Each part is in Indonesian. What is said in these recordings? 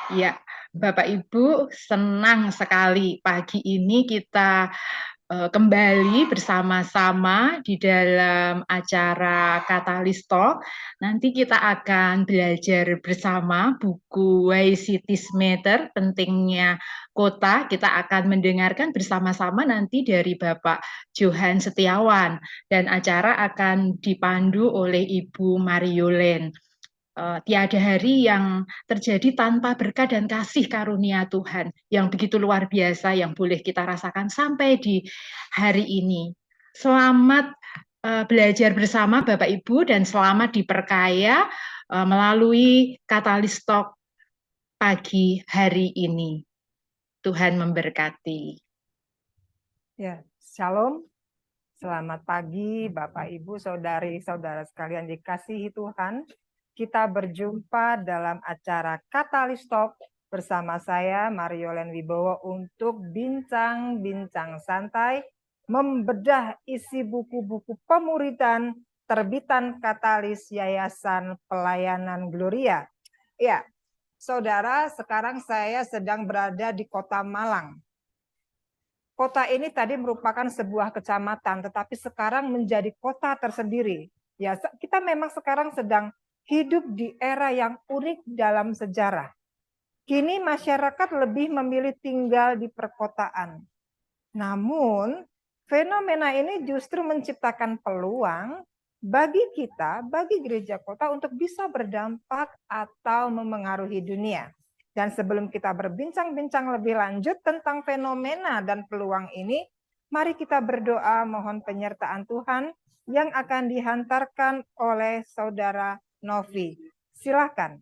Ya, Bapak Ibu, senang sekali pagi ini kita kembali bersama-sama di dalam acara Katalis Talk. Nanti kita akan belajar bersama buku Why Cities Matter, pentingnya kota. Kita akan mendengarkan bersama-sama nanti dari Bapak Johan Setiawan, dan acara akan dipandu oleh Ibu Mariolen. Tiada hari yang terjadi tanpa berkat dan kasih karunia Tuhan yang begitu luar biasa yang boleh kita rasakan sampai di hari ini. Selamat belajar bersama Bapak Ibu dan selamat diperkaya melalui Katalis Talk pagi hari ini. Tuhan memberkati. Ya, Shalom. Selamat pagi Bapak Ibu, saudari-saudara sekalian dikasihi Tuhan. Kita berjumpa dalam acara Katalis Talk bersama saya Mariolen Wibowo untuk bincang-bincang santai membedah isi buku-buku pemuridan terbitan Katalis Yayasan Pelayanan Gloria. Ya, saudara, sekarang saya sedang berada di Kota Malang. Kota ini tadi merupakan sebuah kecamatan, tetapi sekarang menjadi kota tersendiri. Ya, kita memang sekarang sedang hidup di era yang unik dalam sejarah. Kini masyarakat lebih memilih tinggal di perkotaan. Namun, fenomena ini justru menciptakan peluang bagi kita, bagi gereja kota untuk bisa berdampak atau memengaruhi dunia. Dan sebelum kita berbincang-bincang lebih lanjut tentang fenomena dan peluang ini, mari kita berdoa mohon penyertaan Tuhan yang akan dihantarkan oleh Saudara Novi. Silakan.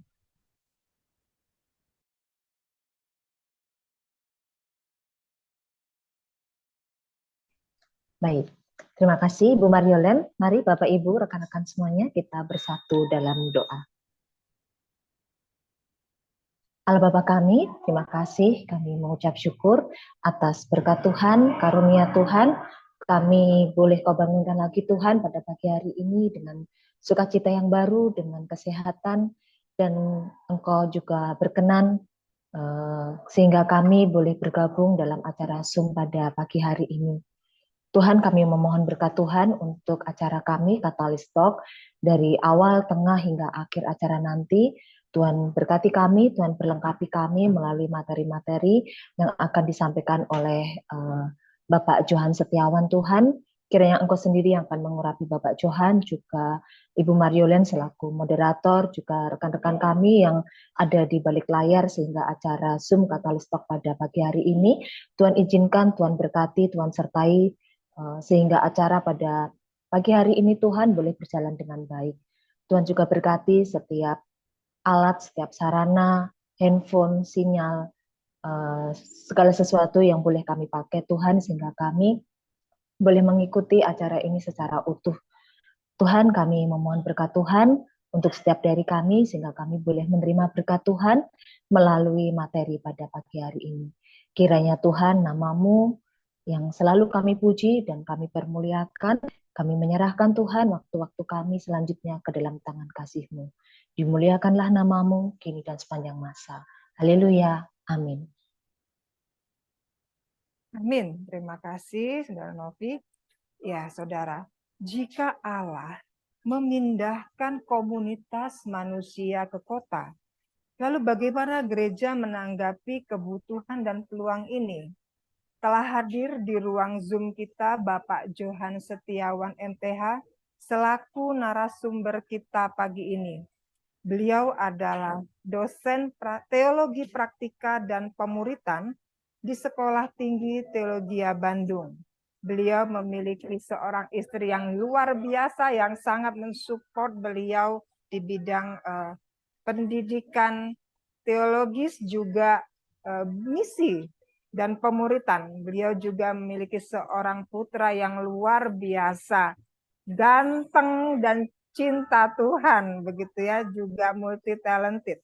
Baik, terima kasih Bu Mariolen. Mari Bapak Ibu, rekan-rekan semuanya kita bersatu dalam doa. Allah Bapa kami, terima kasih kami mengucap syukur atas berkat Tuhan, karunia Tuhan. Kami boleh Kau bangunkan lagi Tuhan pada pagi hari ini dengan sukacita yang baru, dengan kesehatan, dan Engkau juga berkenan sehingga kami boleh bergabung dalam acara Zoom pada pagi hari ini. Tuhan, kami memohon berkat Tuhan untuk acara kami, Katalis Talk, dari awal, tengah, hingga akhir acara nanti. Tuhan berkati kami, Tuhan perlengkapi kami melalui materi-materi yang akan disampaikan oleh Bapak Johan Setiawan Tuhan. Kiranya Engkau sendiri yang akan mengurapi Bapak Johan, juga Ibu Mariolen selaku moderator, juga rekan-rekan kami yang ada di balik layar sehingga acara Zoom Katalis Talk pada pagi hari ini. Tuhan izinkan, Tuhan berkati, Tuhan sertai, sehingga acara pada pagi hari ini Tuhan boleh berjalan dengan baik. Tuhan juga berkati setiap alat, setiap sarana, handphone, sinyal, segala sesuatu yang boleh kami pakai Tuhan, sehingga kami boleh mengikuti acara ini secara utuh. Tuhan, kami memohon berkat Tuhan untuk setiap dari kami, sehingga kami boleh menerima berkat Tuhan melalui materi pada pagi hari ini. Kiranya Tuhan, nama-Mu yang selalu kami puji dan kami permuliakan, kami menyerahkan Tuhan waktu-waktu kami selanjutnya ke dalam tangan kasih-Mu. Dimuliakanlah nama-Mu kini dan sepanjang masa. Haleluya. Amin. Amin. Terima kasih, Saudara Novi. Ya, Saudara, jika Allah memindahkan komunitas manusia ke kota, lalu bagaimana gereja menanggapi kebutuhan dan peluang ini? Telah hadir di ruang Zoom kita Bapak Johan Setiawan MTH selaku narasumber kita pagi ini. Beliau adalah dosen teologi praktika dan pemuritan di Sekolah Tinggi Teologi Bandung. Beliau memiliki seorang istri yang luar biasa yang sangat mensupport beliau di bidang pendidikan teologis, juga misi dan pemuritan. Beliau juga memiliki seorang putra yang luar biasa, ganteng dan cinta Tuhan, begitu ya, juga multi talented.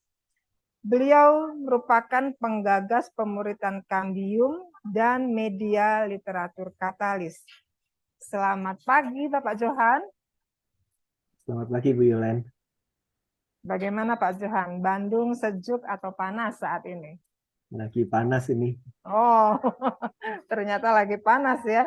Beliau merupakan penggagas pemuritan Kambium dan media literatur Katalis. Selamat pagi Bapak Johan. Selamat pagi Bu Yolen. Bagaimana Pak Johan? Bandung sejuk atau panas saat ini? Lagi panas ini. Oh, ternyata lagi panas ya.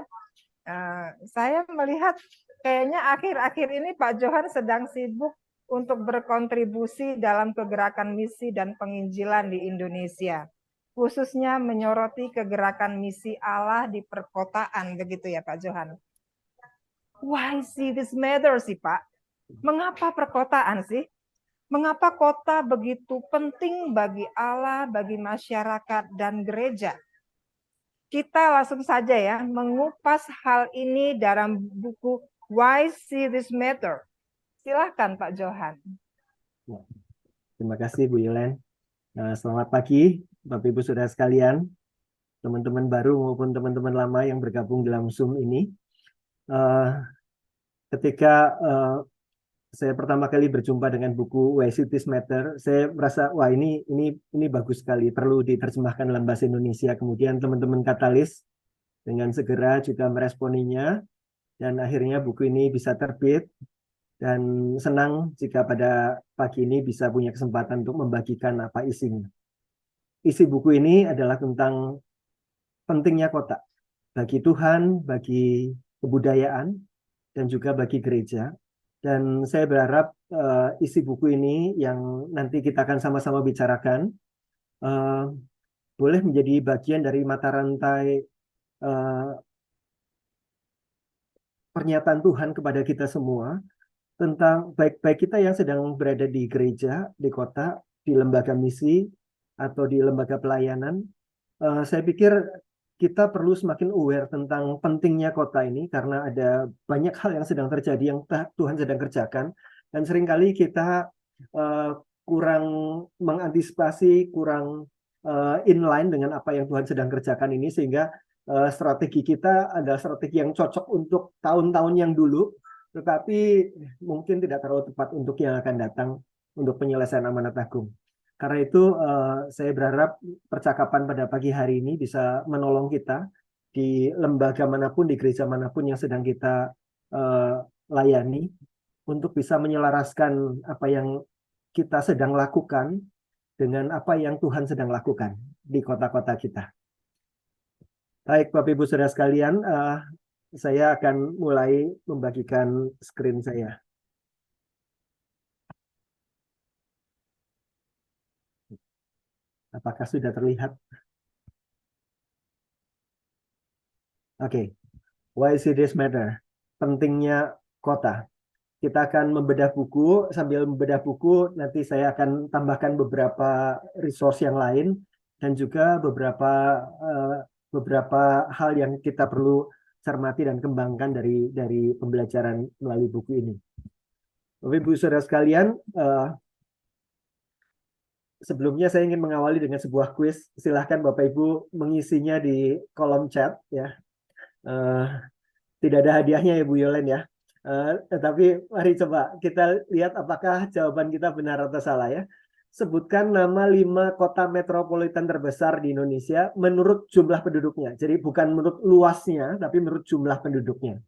Saya melihat kayaknya akhir-akhir ini Pak Johan sedang sibuk untuk berkontribusi dalam kegerakan misi dan penginjilan di Indonesia. Khususnya menyoroti kegerakan misi Allah di perkotaan, begitu ya Pak Johan? Why see this matter sih Pak? Mengapa perkotaan sih? Mengapa kota begitu penting bagi Allah, bagi masyarakat dan gereja? Kita langsung saja ya mengupas hal ini dalam buku Why See This Matter. Silahkan Pak Johan. Terima kasih Bu Yulen. Selamat pagi Bapak Ibu Saudara sekalian, teman-teman baru maupun teman-teman lama yang bergabung dalam Zoom ini. Ketika saya pertama kali berjumpa dengan buku Why See This Matter, saya merasa wah ini bagus sekali, perlu diterjemahkan dalam bahasa Indonesia. Kemudian teman-teman Katalis dengan segera juga meresponinya, dan akhirnya buku ini bisa terbit. Dan senang jika pada pagi ini bisa punya kesempatan untuk membagikan apa isinya. Isi buku ini adalah tentang pentingnya kota bagi Tuhan, bagi kebudayaan, dan juga bagi gereja. Dan saya berharap isi buku ini yang nanti kita akan sama-sama bicarakan boleh menjadi bagian dari mata rantai pernyataan Tuhan kepada kita semua tentang baik kita yang sedang berada di gereja, di kota, di lembaga misi, atau di lembaga pelayanan. Saya pikir kita perlu semakin aware tentang pentingnya kota ini karena ada banyak hal yang sedang terjadi yang Tuhan sedang kerjakan, dan seringkali kita kurang mengantisipasi, kurang inline dengan apa yang Tuhan sedang kerjakan ini, sehingga strategi kita adalah strategi yang cocok untuk tahun-tahun yang dulu, tetapi mungkin tidak terlalu tepat untuk yang akan datang untuk penyelesaian amanat agung. Karena itu saya berharap percakapan pada pagi hari ini bisa menolong kita di lembaga manapun, di gereja manapun yang sedang kita layani, untuk bisa menyelaraskan apa yang kita sedang lakukan dengan apa yang Tuhan sedang lakukan di kota-kota kita. Baik Bapak Ibu Saudara sekalian, saya akan mulai membagikan screen saya. Apakah sudah terlihat? Oke. Why See This Matter? Pentingnya kota. Kita akan membedah buku. Sambil membedah buku, nanti saya akan tambahkan beberapa resource yang lain dan juga beberapa hal yang kita perlu cermati dan kembangkan dari pembelajaran melalui buku ini. Bapak Ibu Saudara sekalian, sebelumnya saya ingin mengawali dengan sebuah kuis. Silahkan Bapak Ibu mengisinya di kolom chat ya. Tidak ada hadiahnya ya Bu Yolen ya. Tetapi mari coba kita lihat apakah jawaban kita benar atau salah ya. Sebutkan nama 5 kota metropolitan terbesar di Indonesia menurut jumlah penduduknya. Jadi bukan menurut luasnya, tapi menurut jumlah penduduknya.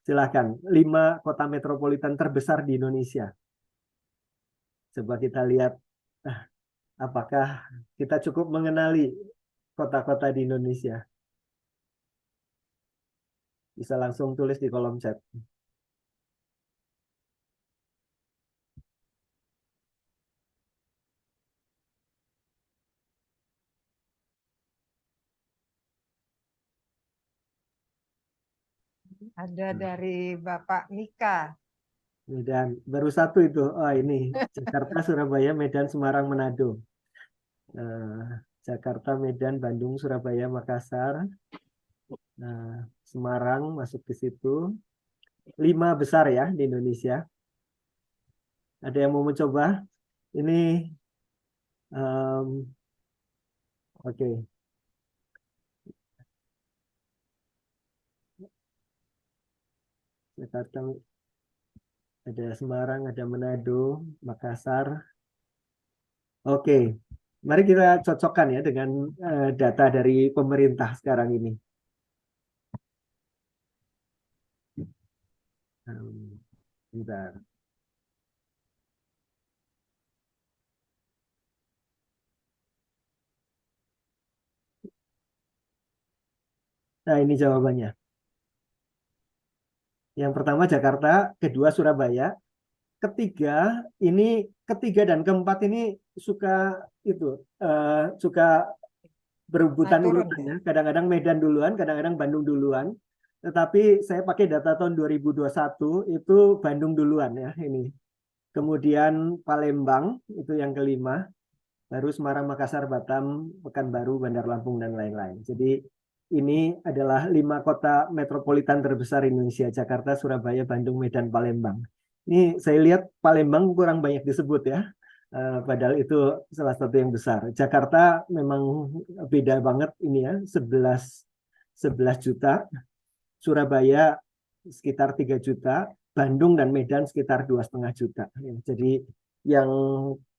Silakan, 5 kota metropolitan terbesar di Indonesia. Coba kita lihat apakah kita cukup mengenali kota-kota di Indonesia. Bisa langsung tulis di kolom chat. Ada dari Bapak Mika. Medan, baru satu itu. Oh ini, Jakarta, Surabaya, Medan, Semarang, Manado. Jakarta, Medan, Bandung, Surabaya, Makassar. Semarang masuk ke situ. 5 besar ya di Indonesia. Ada yang mau mencoba? Ini, oke. Jakarta, ada Semarang, ada Manado, Makassar. Oke, mari kita cocokkan ya dengan data dari pemerintah sekarang ini. Bentar. Nah, ini jawabannya. Yang pertama Jakarta, kedua Surabaya, ketiga dan keempat ini suka suka berebutan urutannya. Kadang-kadang Medan duluan, kadang-kadang Bandung duluan. Tetapi saya pakai data tahun 2021 itu Bandung duluan ya ini. Kemudian Palembang itu yang kelima, baru Semarang, Makassar, Batam, Pekanbaru, Bandar Lampung dan lain-lain. Jadi ini adalah 5 kota metropolitan terbesar Indonesia: Jakarta, Surabaya, Bandung, Medan, Palembang. Ini saya lihat Palembang kurang banyak disebut ya. Padahal itu salah satu yang besar. Jakarta memang beda banget ini ya, 11 juta. Surabaya sekitar 3 juta, Bandung dan Medan sekitar 2,5 juta. Jadi yang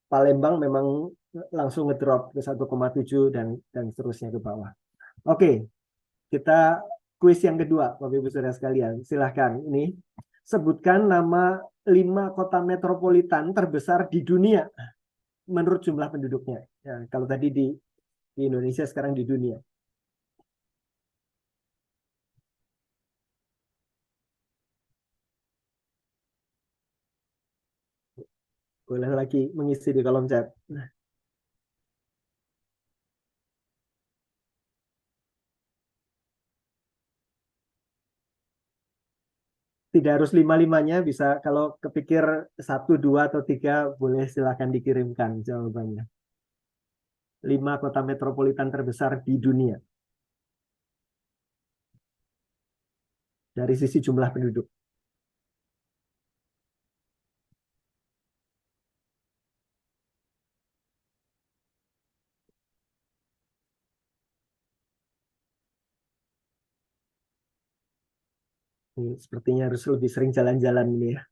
Palembang memang langsung ngedrop ke 1,7 dan seterusnya ke bawah. Oke, kita kuis yang kedua, Bapak Ibu Saudara sekalian. Silahkan, ini sebutkan nama 5 kota metropolitan terbesar di dunia menurut jumlah penduduknya. Ya, kalau tadi di Indonesia, sekarang di dunia. Boleh lagi mengisi di kolom chat. Tidak harus 5-5-nya, bisa kalau kepikir 1, 2, atau 3, boleh silakan dikirimkan jawabannya. 5 kota metropolitan terbesar di dunia dari sisi jumlah penduduk. Ini sepertinya harus lebih sering jalan-jalan ini ya.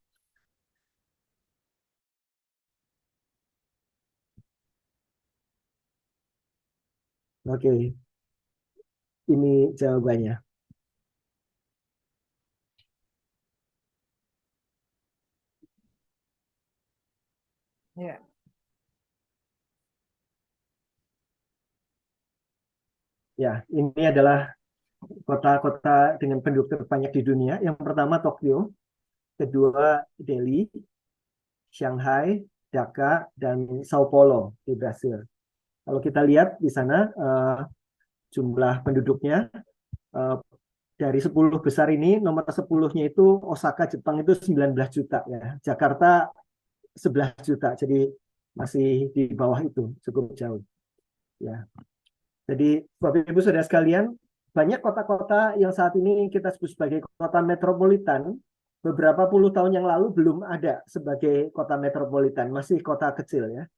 Oke, ini jawabannya. Ya. Ya, ini adalah kota-kota dengan penduduk terbanyak di dunia. Yang pertama Tokyo, kedua Delhi, Shanghai, Dhaka, dan Sao Paulo di Brasil. Kalau kita lihat di sana jumlah penduduknya, dari 10 besar ini, nomor 10-nya itu Osaka, Jepang, itu 19 juta ya. Jakarta 11 juta, jadi masih di bawah itu, cukup jauh. Ya. Jadi Bapak Ibu Saudara sekalian, banyak kota-kota yang saat ini kita sebut sebagai kota metropolitan, beberapa puluh tahun yang lalu belum ada sebagai kota metropolitan, masih kota kecil ya.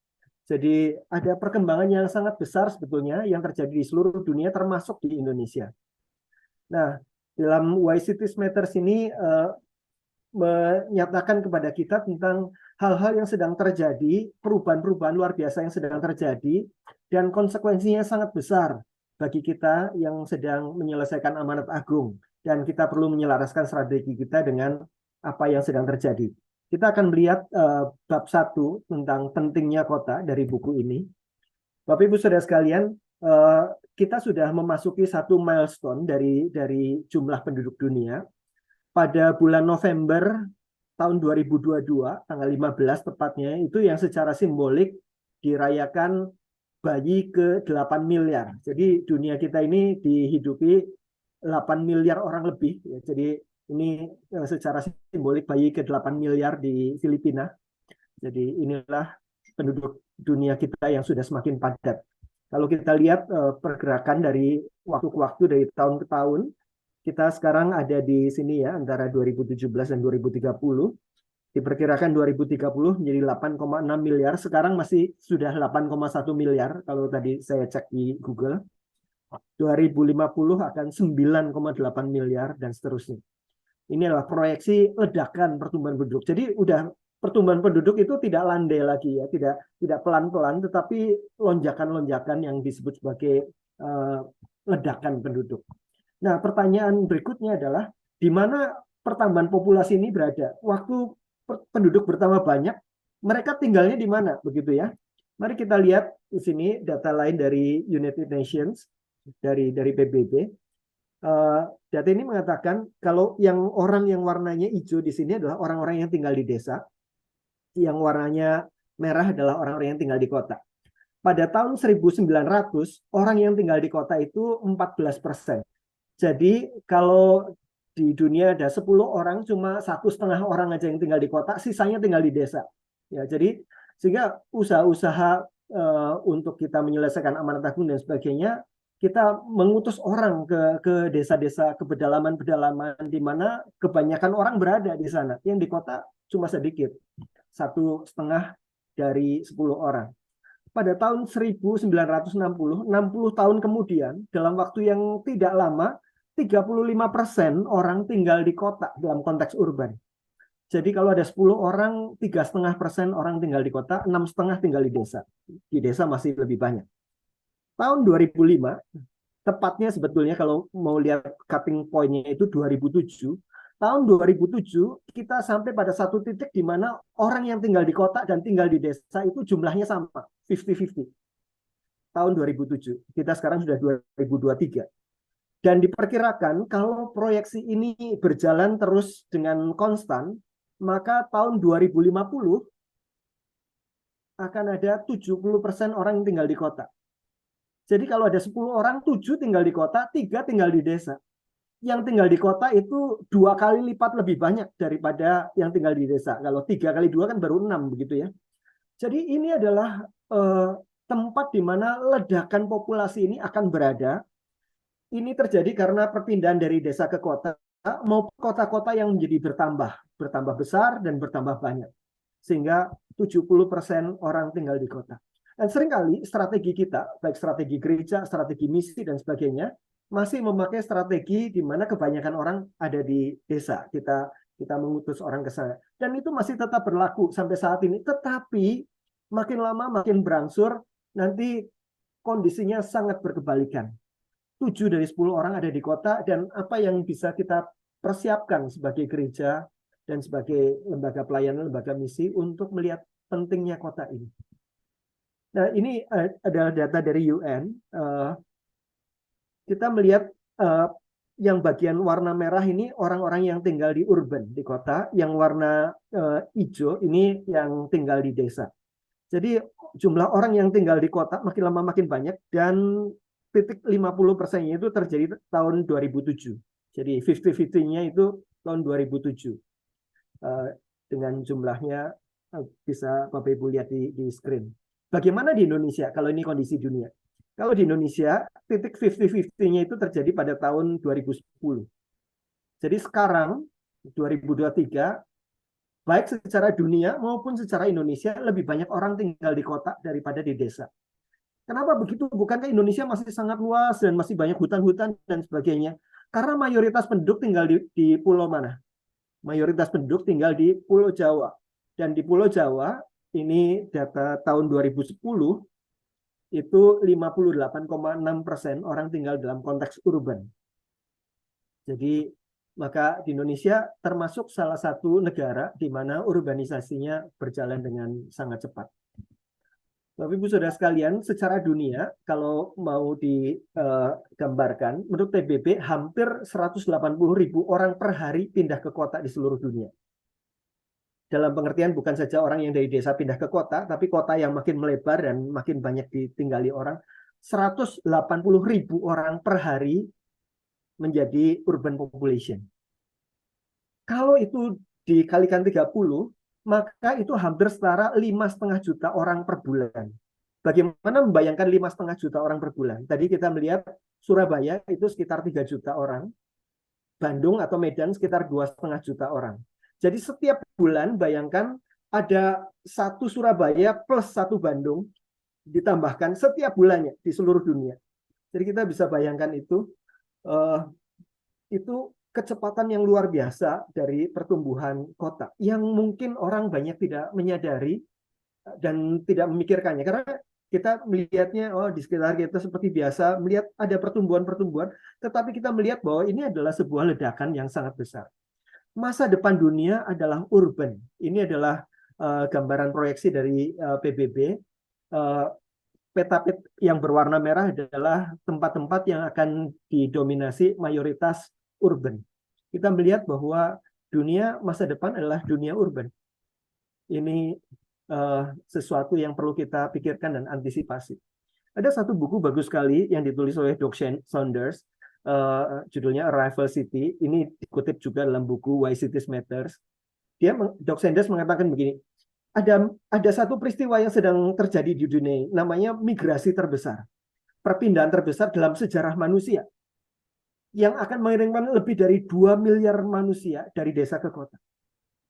Jadi ada perkembangan yang sangat besar sebetulnya yang terjadi di seluruh dunia termasuk di Indonesia. Nah, dalam Why Cities Matters ini menyatakan kepada kita tentang hal-hal yang sedang terjadi, perubahan-perubahan luar biasa yang sedang terjadi, dan konsekuensinya sangat besar bagi kita yang sedang menyelesaikan amanat agung. Dan kita perlu menyelaraskan strategi kita dengan apa yang sedang terjadi. Kita akan melihat bab 1 tentang pentingnya kota dari buku ini. Bapak Ibu Saudara sekalian, kita sudah memasuki satu milestone dari jumlah penduduk dunia. Pada bulan November tahun 2022, tanggal 15 tepatnya, itu yang secara simbolik dirayakan bayi ke-8 miliar. Jadi dunia kita ini dihidupi 8 miliar orang lebih. Ya. Jadi ini secara simbolik bayi ke-8 miliar di Filipina. Jadi inilah penduduk dunia kita yang sudah semakin padat. Kalau kita lihat pergerakan dari waktu ke waktu, dari tahun ke tahun, kita sekarang ada di sini ya, antara 2017 dan 2030. Diperkirakan 2030 menjadi 8,6 miliar, sekarang masih sudah 8,1 miliar kalau tadi saya cek di Google. 2050 akan 9,8 miliar dan seterusnya. Ini adalah proyeksi ledakan pertumbuhan penduduk. Jadi udah pertumbuhan penduduk itu tidak landai lagi ya, tidak pelan-pelan, tetapi lonjakan-lonjakan yang disebut sebagai ledakan penduduk. Nah, pertanyaan berikutnya adalah di mana pertambahan populasi ini berada? Waktu penduduk bertambah banyak, mereka tinggalnya di mana, begitu ya? Mari kita lihat di sini data lain dari United Nations, dari PBB. Data ini mengatakan kalau orang yang warnanya hijau di sini adalah orang-orang yang tinggal di desa, yang warnanya merah adalah orang-orang yang tinggal di kota. Pada tahun 1900, orang yang tinggal di kota itu 14%. Jadi kalau di dunia ada 10 orang, cuma 1,5 orang aja yang tinggal di kota, sisanya tinggal di desa. Ya, jadi sehingga usaha-usaha untuk kita menyelesaikan amanat agung dan sebagainya, kita mengutus orang ke desa-desa, ke pedalaman-pedalaman di mana kebanyakan orang berada di sana. Yang di kota cuma sedikit, 1,5 dari 10 orang. Pada tahun 1960, 60 tahun kemudian, dalam waktu yang tidak lama, 35% orang tinggal di kota dalam konteks urban. Jadi kalau ada 10 orang, 3,5% orang tinggal di kota, 6,5 tinggal di desa. Di desa masih lebih banyak. Tahun 2005, tepatnya sebetulnya kalau mau lihat cutting point-nya itu 2007, tahun 2007 kita sampai pada satu titik di mana orang yang tinggal di kota dan tinggal di desa itu jumlahnya sama, 50-50. Tahun 2007. Kita sekarang sudah 2023. Dan diperkirakan kalau proyeksi ini berjalan terus dengan konstan, maka tahun 2050 akan ada 70% orang yang tinggal di kota. Jadi kalau ada 10 orang, 7 tinggal di kota, 3 tinggal di desa. Yang tinggal di kota itu 2 kali lipat lebih banyak daripada yang tinggal di desa. Kalau 3 kali 2 kan baru 6 begitu ya. Jadi ini adalah tempat di mana ledakan populasi ini akan berada. Ini terjadi karena perpindahan dari desa ke kota maupun kota-kota yang menjadi bertambah besar dan bertambah banyak. Sehingga 70% orang tinggal di kota. Dan seringkali strategi kita, baik strategi gereja, strategi misi, dan sebagainya, masih memakai strategi di mana kebanyakan orang ada di desa. Kita mengutus orang ke sana. Dan itu masih tetap berlaku sampai saat ini. Tetapi makin lama makin berangsur, nanti kondisinya sangat berkebalikan. 7 dari 10 orang ada di kota, dan apa yang bisa kita persiapkan sebagai gereja dan sebagai lembaga pelayanan, lembaga misi untuk melihat pentingnya kota ini. Nah, ini adalah data dari UN. Kita melihat yang bagian warna merah ini orang-orang yang tinggal di urban, di kota. Yang warna hijau ini yang tinggal di desa. Jadi jumlah orang yang tinggal di kota makin lama makin banyak, dan titik 50%-nya itu terjadi tahun 2007. Jadi 50-50-nya itu tahun 2007. Dengan jumlahnya bisa Bapak Ibu lihat di screen. Bagaimana di Indonesia kalau ini kondisi dunia? Kalau di Indonesia, titik 50-50-nya itu terjadi pada tahun 2010. Jadi sekarang, 2023, baik secara dunia maupun secara Indonesia, lebih banyak orang tinggal di kota daripada di desa. Kenapa begitu? Bukankah Indonesia masih sangat luas dan masih banyak hutan-hutan dan sebagainya? Karena mayoritas penduduk tinggal di pulau mana? Mayoritas penduduk tinggal di Pulau Jawa. Dan di Pulau Jawa, ini data tahun 2010, itu 58,6% orang tinggal dalam konteks urban. Jadi maka di Indonesia termasuk salah satu negara di mana urbanisasinya berjalan dengan sangat cepat. Bapak Ibu Saudara sekalian, secara dunia kalau mau digambarkan, menurut PBB hampir 180.000 orang per hari pindah ke kota di seluruh dunia. Dalam pengertian bukan saja orang yang dari desa pindah ke kota, tapi kota yang makin melebar dan makin banyak ditinggali orang. 180.000 orang per hari menjadi urban population. Kalau itu dikalikan 30, maka itu hampir setara 5,5 juta orang per bulan. Bagaimana membayangkan 5,5 juta orang per bulan? Tadi kita melihat Surabaya itu sekitar 3 juta orang, Bandung atau Medan sekitar 2,5 juta orang. Jadi setiap bulan bayangkan ada 1 Surabaya plus 1 Bandung ditambahkan setiap bulannya di seluruh dunia. Jadi kita bisa bayangkan itu kecepatan yang luar biasa dari pertumbuhan kota yang mungkin orang banyak tidak menyadari dan tidak memikirkannya. Karena kita melihatnya di sekitar kita seperti biasa, melihat ada pertumbuhan-pertumbuhan, tetapi kita melihat bahwa ini adalah sebuah ledakan yang sangat besar. Masa depan dunia adalah urban. Ini adalah gambaran proyeksi dari PBB. peta yang berwarna merah adalah tempat-tempat yang akan didominasi mayoritas urban. Kita melihat bahwa dunia masa depan adalah dunia urban. Ini sesuatu yang perlu kita pikirkan dan antisipasi. Ada satu buku bagus sekali yang ditulis oleh Doug Saunders, judulnya Arrival City. Ini dikutip juga dalam buku Why Cities Matters. Doug Saunders mengatakan begini, ada satu peristiwa yang sedang terjadi di dunia, namanya migrasi terbesar, perpindahan terbesar dalam sejarah manusia, yang akan mengirimkan lebih dari 2 miliar manusia dari desa ke kota.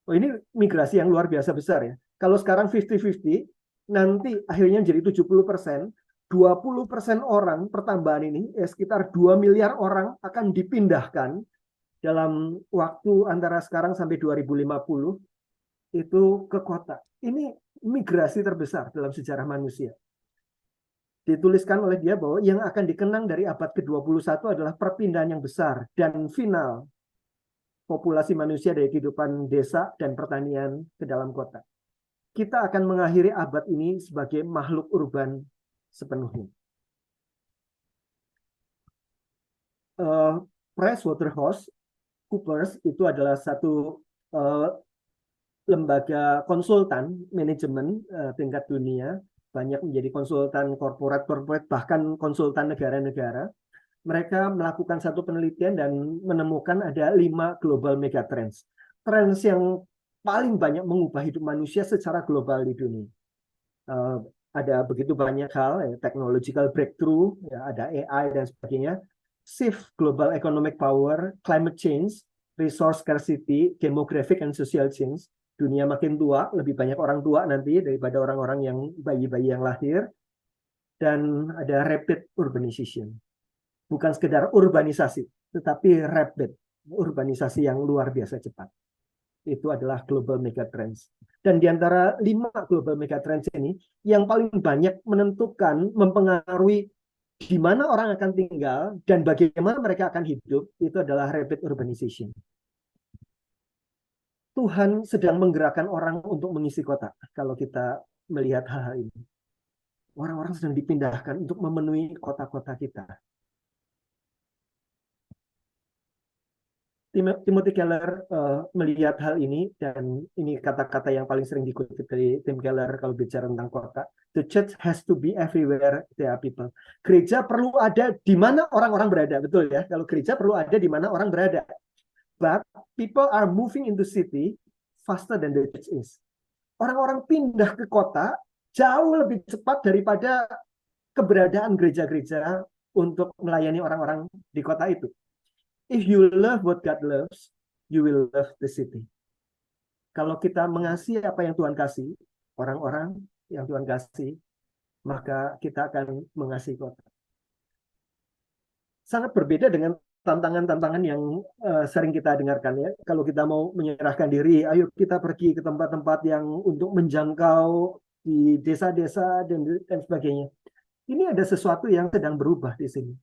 Oh, ini migrasi yang luar biasa besar ya. Kalau sekarang 50-50, nanti akhirnya jadi 70%, 20% orang pertambahan ini, sekitar 2 miliar orang akan dipindahkan dalam waktu antara sekarang sampai 2050 itu ke kota. Ini migrasi terbesar dalam sejarah manusia. Dituliskan oleh dia bahwa yang akan dikenang dari abad ke-21 adalah perpindahan yang besar dan final populasi manusia dari kehidupan desa dan pertanian ke dalam kota. Kita akan mengakhiri abad ini sebagai makhluk urban sepenuhnya. PricewaterhouseCoopers itu adalah satu lembaga konsultan manajemen tingkat dunia, banyak menjadi konsultan korporat, bahkan konsultan negara-negara. Mereka melakukan satu penelitian dan menemukan ada 5 global megatrends. Trends yang paling banyak mengubah hidup manusia secara global di dunia. Ada begitu banyak hal, technological breakthrough, ya, ada AI dan sebagainya, shift global economic power, climate change, resource scarcity, demographic and social change. Dunia makin tua, lebih banyak orang tua nanti daripada orang-orang yang bayi-bayi yang lahir. Dan ada rapid urbanization. Bukan sekedar urbanisasi, tetapi rapid, urbanisasi yang luar biasa cepat. Itu adalah global megatrends. Dan di antara 5 global megatrends ini, yang paling banyak menentukan, mempengaruhi di mana orang akan tinggal dan bagaimana mereka akan hidup, itu adalah rapid urbanization. Tuhan sedang menggerakkan orang untuk mengisi kota. Kalau kita melihat hal-hal ini, orang-orang sedang dipindahkan untuk memenuhi kota-kota kita. Timothy Keller melihat hal ini, dan ini kata-kata yang paling sering dikutip dari Tim Keller kalau bicara tentang kota. The church has to be everywhere there are people. Gereja perlu ada di mana orang-orang berada, betul ya? Kalau gereja perlu ada di mana orang berada. But people are moving into city faster than the church is. Orang-orang pindah ke kota jauh lebih cepat daripada keberadaan gereja-gereja untuk melayani orang-orang di kota itu. If you love what God loves, you will love the city. Kalau kita mengasihi apa yang Tuhan kasih, orang-orang yang Tuhan kasih, maka kita akan mengasihi kota. Sangat berbeda dengan tantangan-tantangan yang sering kita dengarkan ya. Kalau kita mau menyerahkan diri, ayo kita pergi ke tempat-tempat yang untuk menjangkau di desa-desa dan sebagainya. Ini ada sesuatu yang sedang berubah di sini.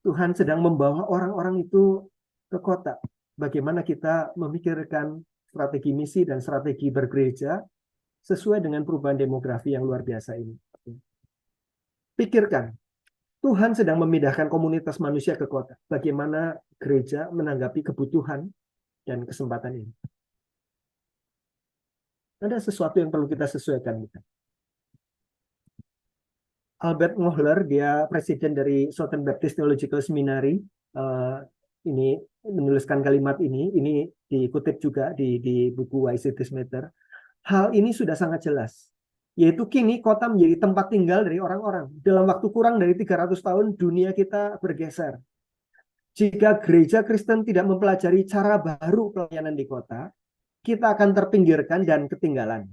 Tuhan sedang membawa orang-orang itu ke kota. Bagaimana kita memikirkan strategi misi dan strategi bergereja sesuai dengan perubahan demografi yang luar biasa ini. Pikirkan, Tuhan sedang memindahkan komunitas manusia ke kota. Bagaimana gereja menanggapi kebutuhan dan kesempatan ini? Ada sesuatu yang perlu kita sesuaikan. Albert Mohler, dia presiden dari Southern Baptist Theological Seminary, ini menuliskan kalimat ini dikutip juga di buku Why Cities Matter. Hal ini sudah sangat jelas, yaitu kini kota menjadi tempat tinggal dari orang-orang. Dalam waktu kurang dari 300 tahun, dunia kita bergeser. Jika gereja Kristen tidak mempelajari cara baru pelayanan di kota, kita akan terpinggirkan dan ketinggalan.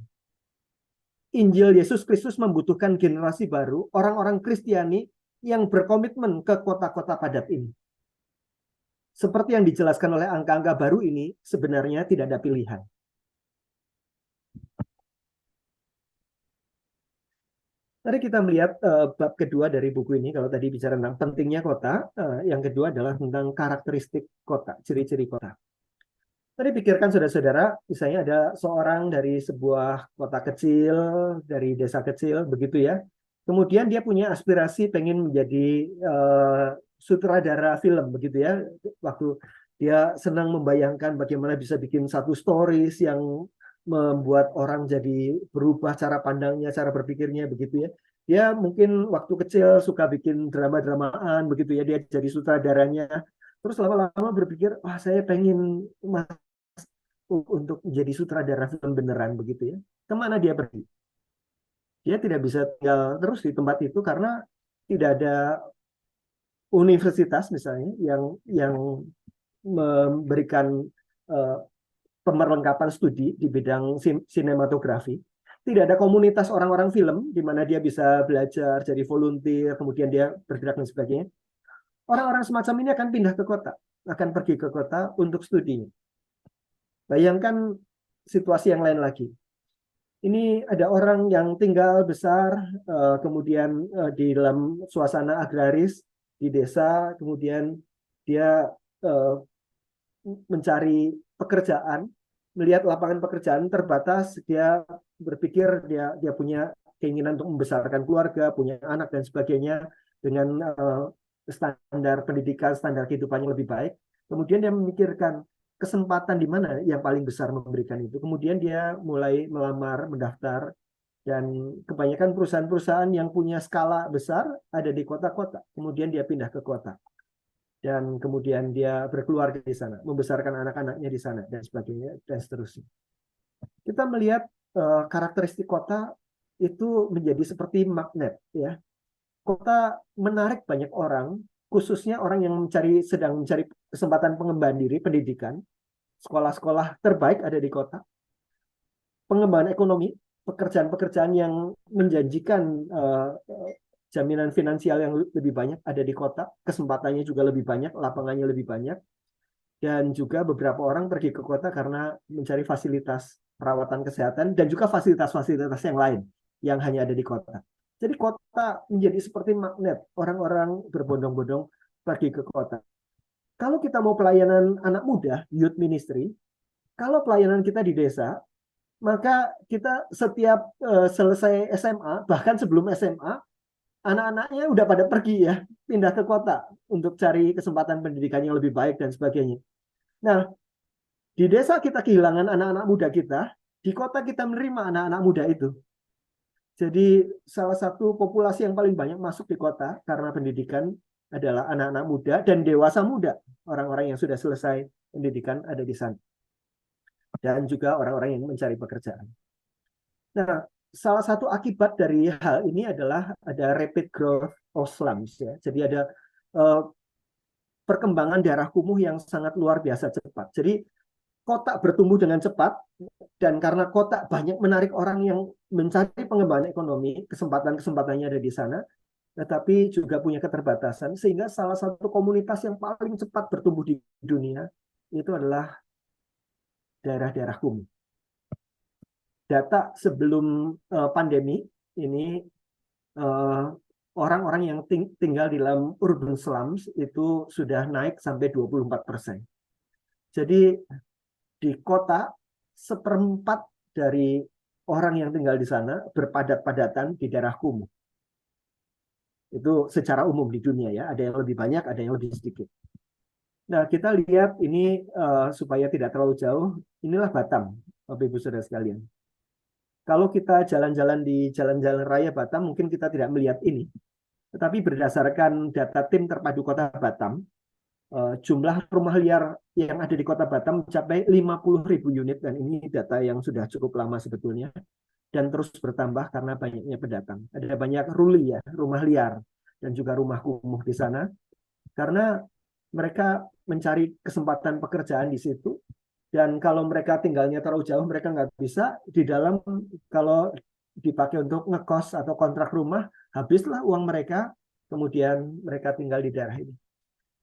Injil Yesus Kristus membutuhkan generasi baru, orang-orang Kristiani yang berkomitmen ke kota-kota padat ini. Seperti yang dijelaskan oleh angka-angka baru ini, sebenarnya tidak ada pilihan. Mari kita melihat bab kedua dari buku ini. Kalau tadi bicara tentang pentingnya kota, yang kedua adalah tentang karakteristik kota, ciri-ciri kota. Tadi pikirkan saudara-saudara, misalnya ada seorang dari sebuah kota kecil, dari desa kecil, begitu ya. Kemudian dia punya aspirasi pengen menjadi sutradara film begitu ya. Waktu dia senang membayangkan bagaimana bisa bikin satu stories yang membuat orang jadi berubah cara pandangnya, cara berpikirnya begitu ya. Dia mungkin waktu kecil suka bikin drama-dramaan begitu ya, dia jadi sutradaranya. Terus lama-lama berpikir, wah saya pengen untuk menjadi sutradara film beneran begitu ya. Kemana dia pergi? Dia tidak bisa tinggal terus di tempat itu karena tidak ada universitas misalnya yang memberikan uh, pemerlengkapan studi di bidang sinematografi. Tidak ada komunitas orang-orang film di mana dia bisa belajar, jadi volunteer, kemudian dia bergerak dan sebagainya. Orang-orang semacam ini akan pindah ke kota, akan pergi ke kota untuk studinya. Bayangkan situasi yang lain lagi. Ini ada orang yang tinggal besar, kemudian di dalam suasana agraris di desa, kemudian dia mencari pekerjaan, melihat lapangan pekerjaan terbatas, dia berpikir dia punya keinginan untuk membesarkan keluarga, punya anak dan sebagainya dengan standar pendidikan, standar kehidupannya lebih baik. Kemudian dia memikirkan kesempatan di mana yang paling besar memberikan itu. Kemudian dia mulai melamar, mendaftar, dan kebanyakan perusahaan-perusahaan yang punya skala besar ada di kota-kota. Kemudian dia pindah ke kota. Dan kemudian dia berkeluarga di sana, membesarkan anak-anaknya di sana, dan sebagainya, dan seterusnya. Kita melihat karakteristik kota itu menjadi seperti magnet. Ya. Kota menarik banyak orang, khususnya orang yang sedang mencari kesempatan pengembangan diri, pendidikan. Sekolah-sekolah terbaik ada di kota. Pengembangan ekonomi, pekerjaan-pekerjaan yang menjanjikan jaminan finansial yang lebih banyak ada di kota, kesempatannya juga lebih banyak, lapangannya lebih banyak, dan juga beberapa orang pergi ke kota karena mencari fasilitas perawatan kesehatan dan juga fasilitas-fasilitas yang lain yang hanya ada di kota. Jadi kota menjadi seperti magnet, orang-orang berbondong-bondong pergi ke kota. Kalau kita mau pelayanan anak muda, youth ministry, kalau pelayanan kita di desa, maka kita setiap selesai SMA, bahkan sebelum SMA, anak-anaknya udah pada pergi ya, pindah ke kota untuk cari kesempatan pendidikan yang lebih baik dan sebagainya. Nah, di desa kita kehilangan anak-anak muda kita, di kota kita menerima anak-anak muda itu. Jadi salah satu populasi yang paling banyak masuk di kota karena pendidikan adalah anak-anak muda dan dewasa muda, orang-orang yang sudah selesai pendidikan ada di sana. Dan juga orang-orang yang mencari pekerjaan. Nah, salah satu akibat dari hal ini adalah ada rapid growth of slums. Ya. Jadi ada perkembangan daerah kumuh yang sangat luar biasa cepat. Jadi kota bertumbuh dengan cepat, dan karena kota banyak menarik orang yang mencari pengembangan ekonomi, kesempatan-kesempatannya ada di sana, tetapi juga punya keterbatasan, sehingga salah satu komunitas yang paling cepat bertumbuh di dunia itu adalah daerah-daerah kumuh. Data sebelum pandemi ini orang-orang yang tinggal di dalam urban slums itu sudah naik sampai 24%. Jadi di kota 1/4 dari orang yang tinggal di sana berpadat-padatan di daerah kumuh. Itu secara umum di dunia ya, ada yang lebih banyak, ada yang lebih sedikit. Nah, kita lihat ini supaya tidak terlalu jauh, inilah Batam, Bapak Ibu Saudara sekalian. Kalau kita jalan-jalan di jalan-jalan raya Batam, mungkin kita tidak melihat ini. Tetapi berdasarkan data tim terpadu Kota Batam, jumlah rumah liar yang ada di Kota Batam mencapai 50.000 unit, dan ini data yang sudah cukup lama sebetulnya, dan terus bertambah karena banyaknya pendatang. Ada banyak ruli ya, rumah liar, dan juga rumah kumuh di sana, karena mereka mencari kesempatan pekerjaan di situ. Dan kalau mereka tinggalnya terlalu jauh, mereka nggak bisa di dalam, kalau dipakai untuk ngekos atau kontrak rumah, habislah uang mereka, kemudian mereka tinggal di daerah ini.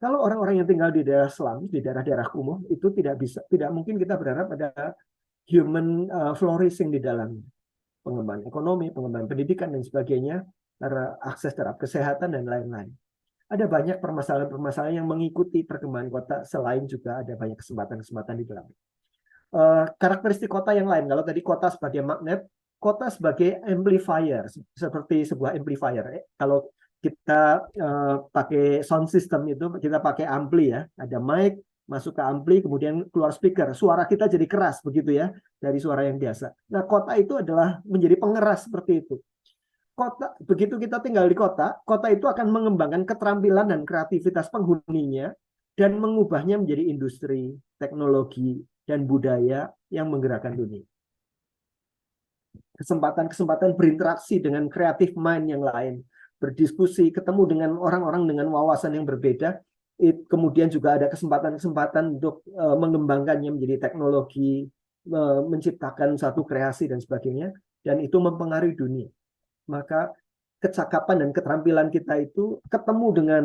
Kalau orang-orang yang tinggal di daerah slum, di daerah-daerah kumuh, itu tidak mungkin kita berharap ada human flourishing di dalamnya. Pengembangan ekonomi, pengembangan pendidikan, dan sebagainya, akses terhadap kesehatan, dan lain-lain. Ada banyak permasalahan-permasalahan yang mengikuti perkembangan kota, selain juga ada banyak kesempatan-kesempatan di dalamnya. Karakteristik kota yang lain, kalau tadi kota sebagai magnet, kota sebagai amplifier, seperti sebuah amplifier. Kalau kita pakai sound system itu, kita pakai ampli ya, ada mic, masuk ke ampli, kemudian keluar speaker. Suara kita jadi keras begitu ya, dari suara yang biasa. Nah, kota itu adalah menjadi pengeras seperti itu. Kota, begitu kita tinggal di kota, kota itu akan mengembangkan keterampilan dan kreativitas penghuninya dan mengubahnya menjadi industri, teknologi, dan budaya yang menggerakkan dunia. Kesempatan-kesempatan berinteraksi dengan creative mind yang lain, berdiskusi, ketemu dengan orang-orang dengan wawasan yang berbeda, kemudian juga ada kesempatan-kesempatan untuk mengembangkannya menjadi teknologi, menciptakan satu kreasi dan sebagainya, dan itu mempengaruhi dunia. Maka kecakapan dan keterampilan kita itu ketemu dengan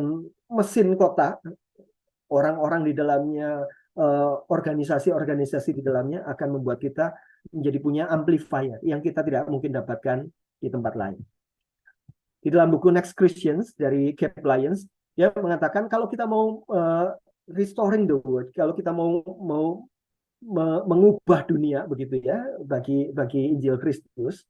mesin kota, orang-orang di dalamnya, organisasi-organisasi di dalamnya akan membuat kita menjadi punya amplifier yang kita tidak mungkin dapatkan di tempat lain. Di dalam buku Next Christians dari Gabe Lyons, dia mengatakan kalau kita mau restoring the world, kalau kita mau mengubah dunia begitu ya bagi Injil Kristus,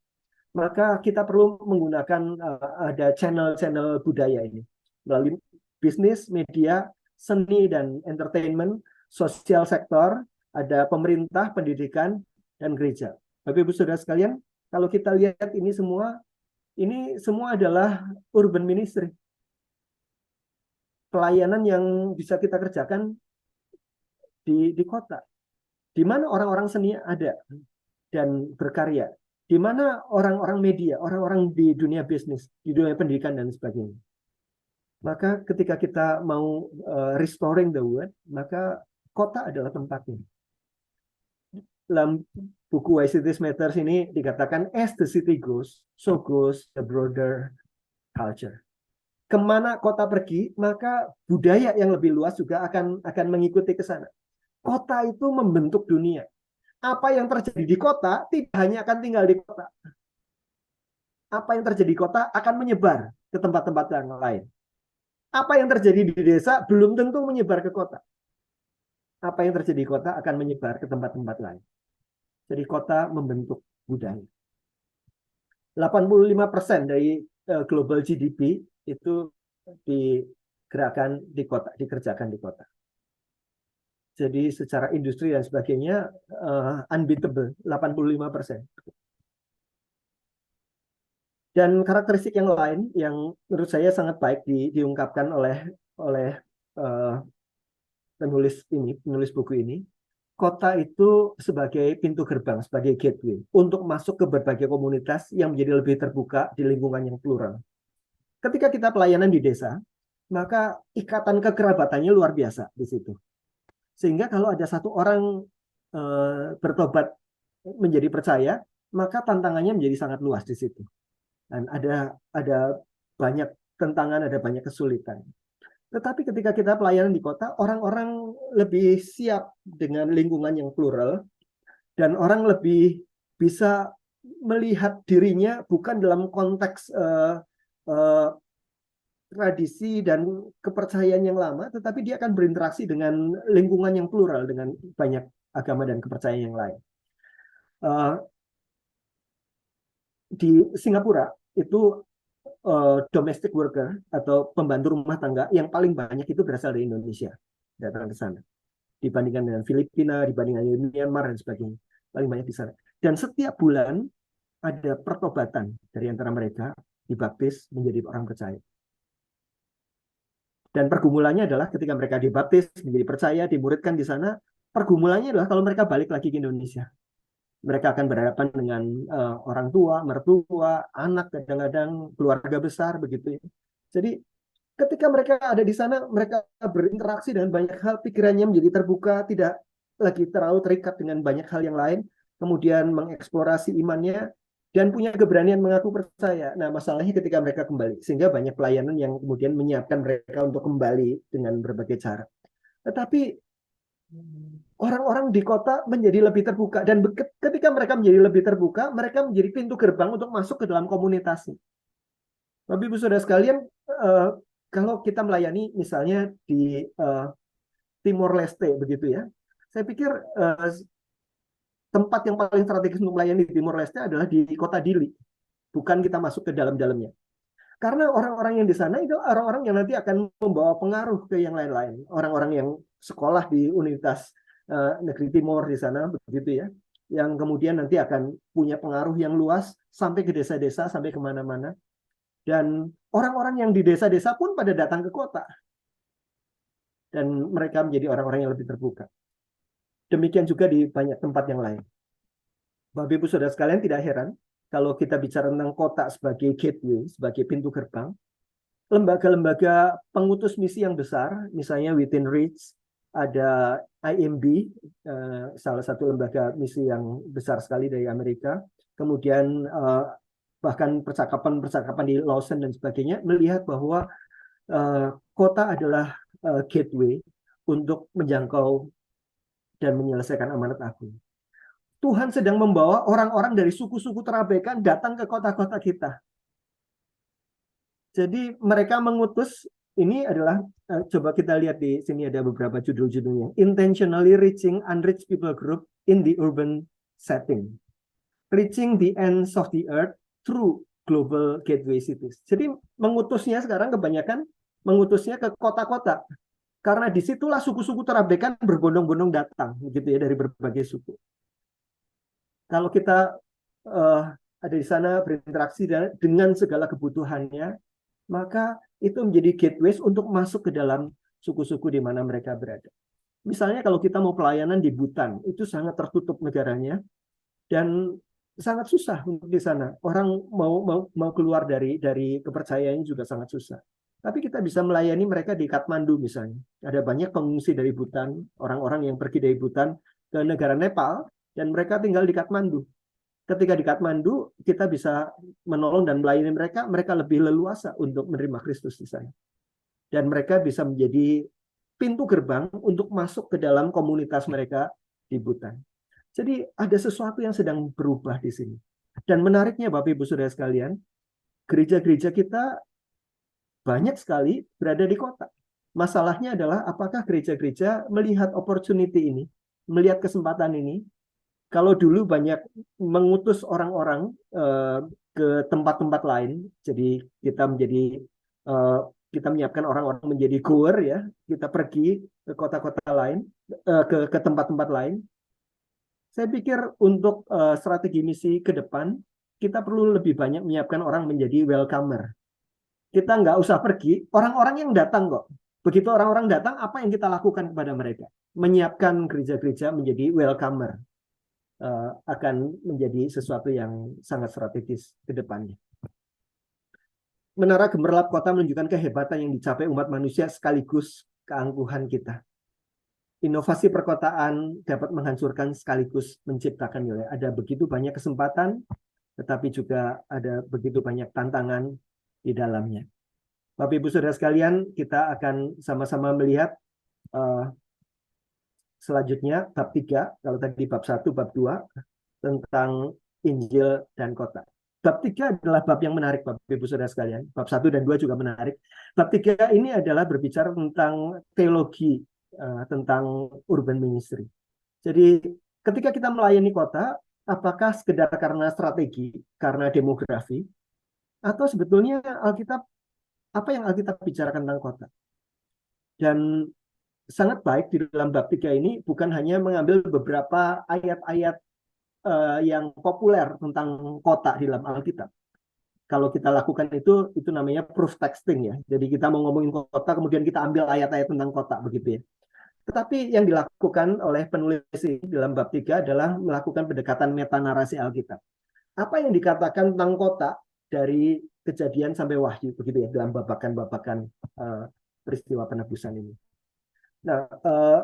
maka kita perlu menggunakan ada channel-channel budaya ini melalui bisnis, media, seni dan entertainment, sosial sektor, ada pemerintah, pendidikan, dan gereja. Bapak Ibu Saudara sekalian, kalau kita lihat ini semua adalah urban ministry. Pelayanan yang bisa kita kerjakan di kota. Di mana orang-orang seni ada dan berkarya. Di mana orang-orang media, orang-orang di dunia bisnis, di dunia pendidikan dan sebagainya. Maka ketika kita mau restoring the world, maka kota adalah tempatnya. Dalam buku Why Cities Matters ini dikatakan, as the city goes, so goes the broader culture. Kemana kota pergi, maka budaya yang lebih luas juga akan mengikuti ke sana. Kota itu membentuk dunia. Apa yang terjadi di kota tidak hanya akan tinggal di kota. Apa yang terjadi di kota akan menyebar ke tempat-tempat yang lain. Apa yang terjadi di desa belum tentu menyebar ke kota. Apa yang terjadi di kota akan menyebar ke tempat-tempat lain. Jadi kota membentuk budaya. 85% dari global GDP itu digerakkan di kota, dikerjakan di kota. Jadi secara industri dan sebagainya unbeatable, 85%. Dan karakteristik yang lain yang menurut saya sangat baik diungkapkan oleh penulis buku ini, kota itu sebagai pintu gerbang, sebagai gateway untuk masuk ke berbagai komunitas yang menjadi lebih terbuka di lingkungan yang plural. Ketika kita pelayanan di desa, maka ikatan kekerabatannya luar biasa di situ. Sehingga kalau ada satu orang bertobat menjadi percaya, maka tantangannya menjadi sangat luas di situ. Dan ada banyak tantangan, ada banyak kesulitan. Tetapi ketika kita pelayanan di kota, orang-orang lebih siap dengan lingkungan yang plural, dan orang lebih bisa melihat dirinya bukan dalam konteks tradisi dan kepercayaan yang lama, tetapi dia akan berinteraksi dengan lingkungan yang plural, dengan banyak agama dan kepercayaan yang lain. Di Singapura itu domestic worker atau pembantu rumah tangga yang paling banyak itu berasal dari Indonesia, datang ke sana. Dibandingkan dengan Filipina, dibandingkan dengan Myanmar dan sebagainya, paling banyak di sana. Dan setiap bulan ada pertobatan dari antara mereka, dibaptis menjadi orang percaya. Dan pergumulannya adalah ketika mereka dibaptis, menjadi percaya, dimuridkan di sana, pergumulannya adalah kalau mereka balik lagi ke Indonesia. Mereka akan berhadapan dengan orang tua, mertua, anak, kadang-kadang keluarga besar, begitu. Jadi ketika mereka ada di sana, mereka berinteraksi dengan banyak hal, pikirannya menjadi terbuka, tidak lagi terlalu terikat dengan banyak hal yang lain, kemudian mengeksplorasi imannya, dan punya keberanian mengaku percaya. Nah, masalahnya ketika mereka kembali, sehingga banyak pelayanan yang kemudian menyiapkan mereka untuk kembali dengan berbagai cara. Tetapi orang-orang di kota menjadi lebih terbuka, dan ketika mereka menjadi lebih terbuka, mereka menjadi pintu gerbang untuk masuk ke dalam komunitasnya. Bapak Ibu Saudara sekalian, kalau kita melayani misalnya di Timor Leste begitu ya, saya pikir tempat yang paling strategis untuk melayani di Timor Leste adalah di kota Dili, bukan kita masuk ke dalam-dalamnya. Karena orang-orang yang di sana itu orang-orang yang nanti akan membawa pengaruh ke yang lain-lain. Orang-orang yang sekolah di Universitas Negeri Timor di sana, begitu ya. Yang kemudian nanti akan punya pengaruh yang luas sampai ke desa-desa, sampai kemana-mana. Dan orang-orang yang di desa-desa pun pada datang ke kota. Dan mereka menjadi orang-orang yang lebih terbuka. Demikian juga di banyak tempat yang lain. Bapak Ibu Saudara sekalian, tidak heran kalau kita bicara tentang kota sebagai gateway, sebagai pintu gerbang, lembaga-lembaga pengutus misi yang besar, misalnya Within Reach, ada IMB, salah satu lembaga misi yang besar sekali dari Amerika, kemudian bahkan percakapan-percakapan di Lawson dan sebagainya, melihat bahwa kota adalah gateway untuk menjangkau dan menyelesaikan amanat agung. Tuhan sedang membawa orang-orang dari suku-suku terabaikan datang ke kota-kota kita. Jadi mereka mengutus, ini adalah, coba kita lihat di sini ada beberapa judul-judulnya. Intentionally reaching unreached people group in the urban setting. Reaching the ends of the earth through global gateway cities. Jadi mengutusnya sekarang kebanyakan mengutusnya ke kota-kota. Karena disitulah suku-suku terabaikan berbondong-bondong datang, gitu ya, dari berbagai suku. Kalau kita ada di sana berinteraksi dengan segala kebutuhannya, maka itu menjadi gateways untuk masuk ke dalam suku-suku di mana mereka berada. Misalnya kalau kita mau pelayanan di Butan, itu sangat tertutup negaranya dan sangat susah untuk di sana. Orang mau keluar dari kepercayaannya juga sangat susah. Tapi kita bisa melayani mereka di Kathmandu misalnya. Ada banyak pengungsi dari Butan, orang-orang yang pergi dari Butan ke negara Nepal, dan mereka tinggal di Kathmandu. Ketika di Kathmandu, kita bisa menolong dan melayani mereka, mereka lebih leluasa untuk menerima Kristus di sana. Dan mereka bisa menjadi pintu gerbang untuk masuk ke dalam komunitas mereka di Butan. Jadi ada sesuatu yang sedang berubah di sini. Dan menariknya Bapak Ibu Saudara sekalian, gereja-gereja kita banyak sekali berada di kota. Masalahnya adalah apakah gereja-gereja melihat opportunity ini, melihat kesempatan ini. Kalau dulu banyak mengutus orang-orang ke tempat-tempat lain, jadi kita menyiapkan orang-orang menjadi goer ya, kita pergi ke kota-kota lain, ke tempat-tempat lain. Saya pikir untuk strategi misi ke depan, kita perlu lebih banyak menyiapkan orang menjadi welcomer. Kita nggak usah pergi, orang-orang yang datang kok. Begitu orang-orang datang, apa yang kita lakukan kepada mereka? Menyiapkan gereja-gereja menjadi welcomer. Akan menjadi sesuatu yang sangat strategis ke depannya. Menara gemerlap kota menunjukkan kehebatan yang dicapai umat manusia sekaligus keangkuhan kita. Inovasi perkotaan dapat menghancurkan sekaligus menciptakan nilai. Ada begitu banyak kesempatan, tetapi juga ada begitu banyak tantangan di dalamnya. Bapak Ibu Saudara sekalian, kita akan sama-sama melihat selanjutnya bab 3, kalau tadi bab 1, bab 2 tentang Injil dan kota. Bab 3 adalah bab yang menarik Bapak Ibu Saudara sekalian. Bab 1 dan 2 juga menarik. Bab 3 ini adalah berbicara tentang teologi, tentang urban ministry. Jadi ketika kita melayani kota, apakah sekedar karena strategi, karena demografi, atau sebetulnya apa yang Alkitab bicarakan tentang kota? Dan sangat baik di dalam bab 3 ini bukan hanya mengambil beberapa ayat-ayat yang populer tentang kota di dalam Alkitab. Kalau kita lakukan itu namanya proof texting ya. Jadi kita mau ngomongin kota, kemudian kita ambil ayat-ayat tentang kota begitu ya. Tetapi yang dilakukan oleh penulis ini dalam bab 3 adalah melakukan pendekatan metanarasi Alkitab. Apa yang dikatakan tentang kota dari Kejadian sampai Wahyu begitu ya dalam babakan-babakan peristiwa penebusan ini. Nah,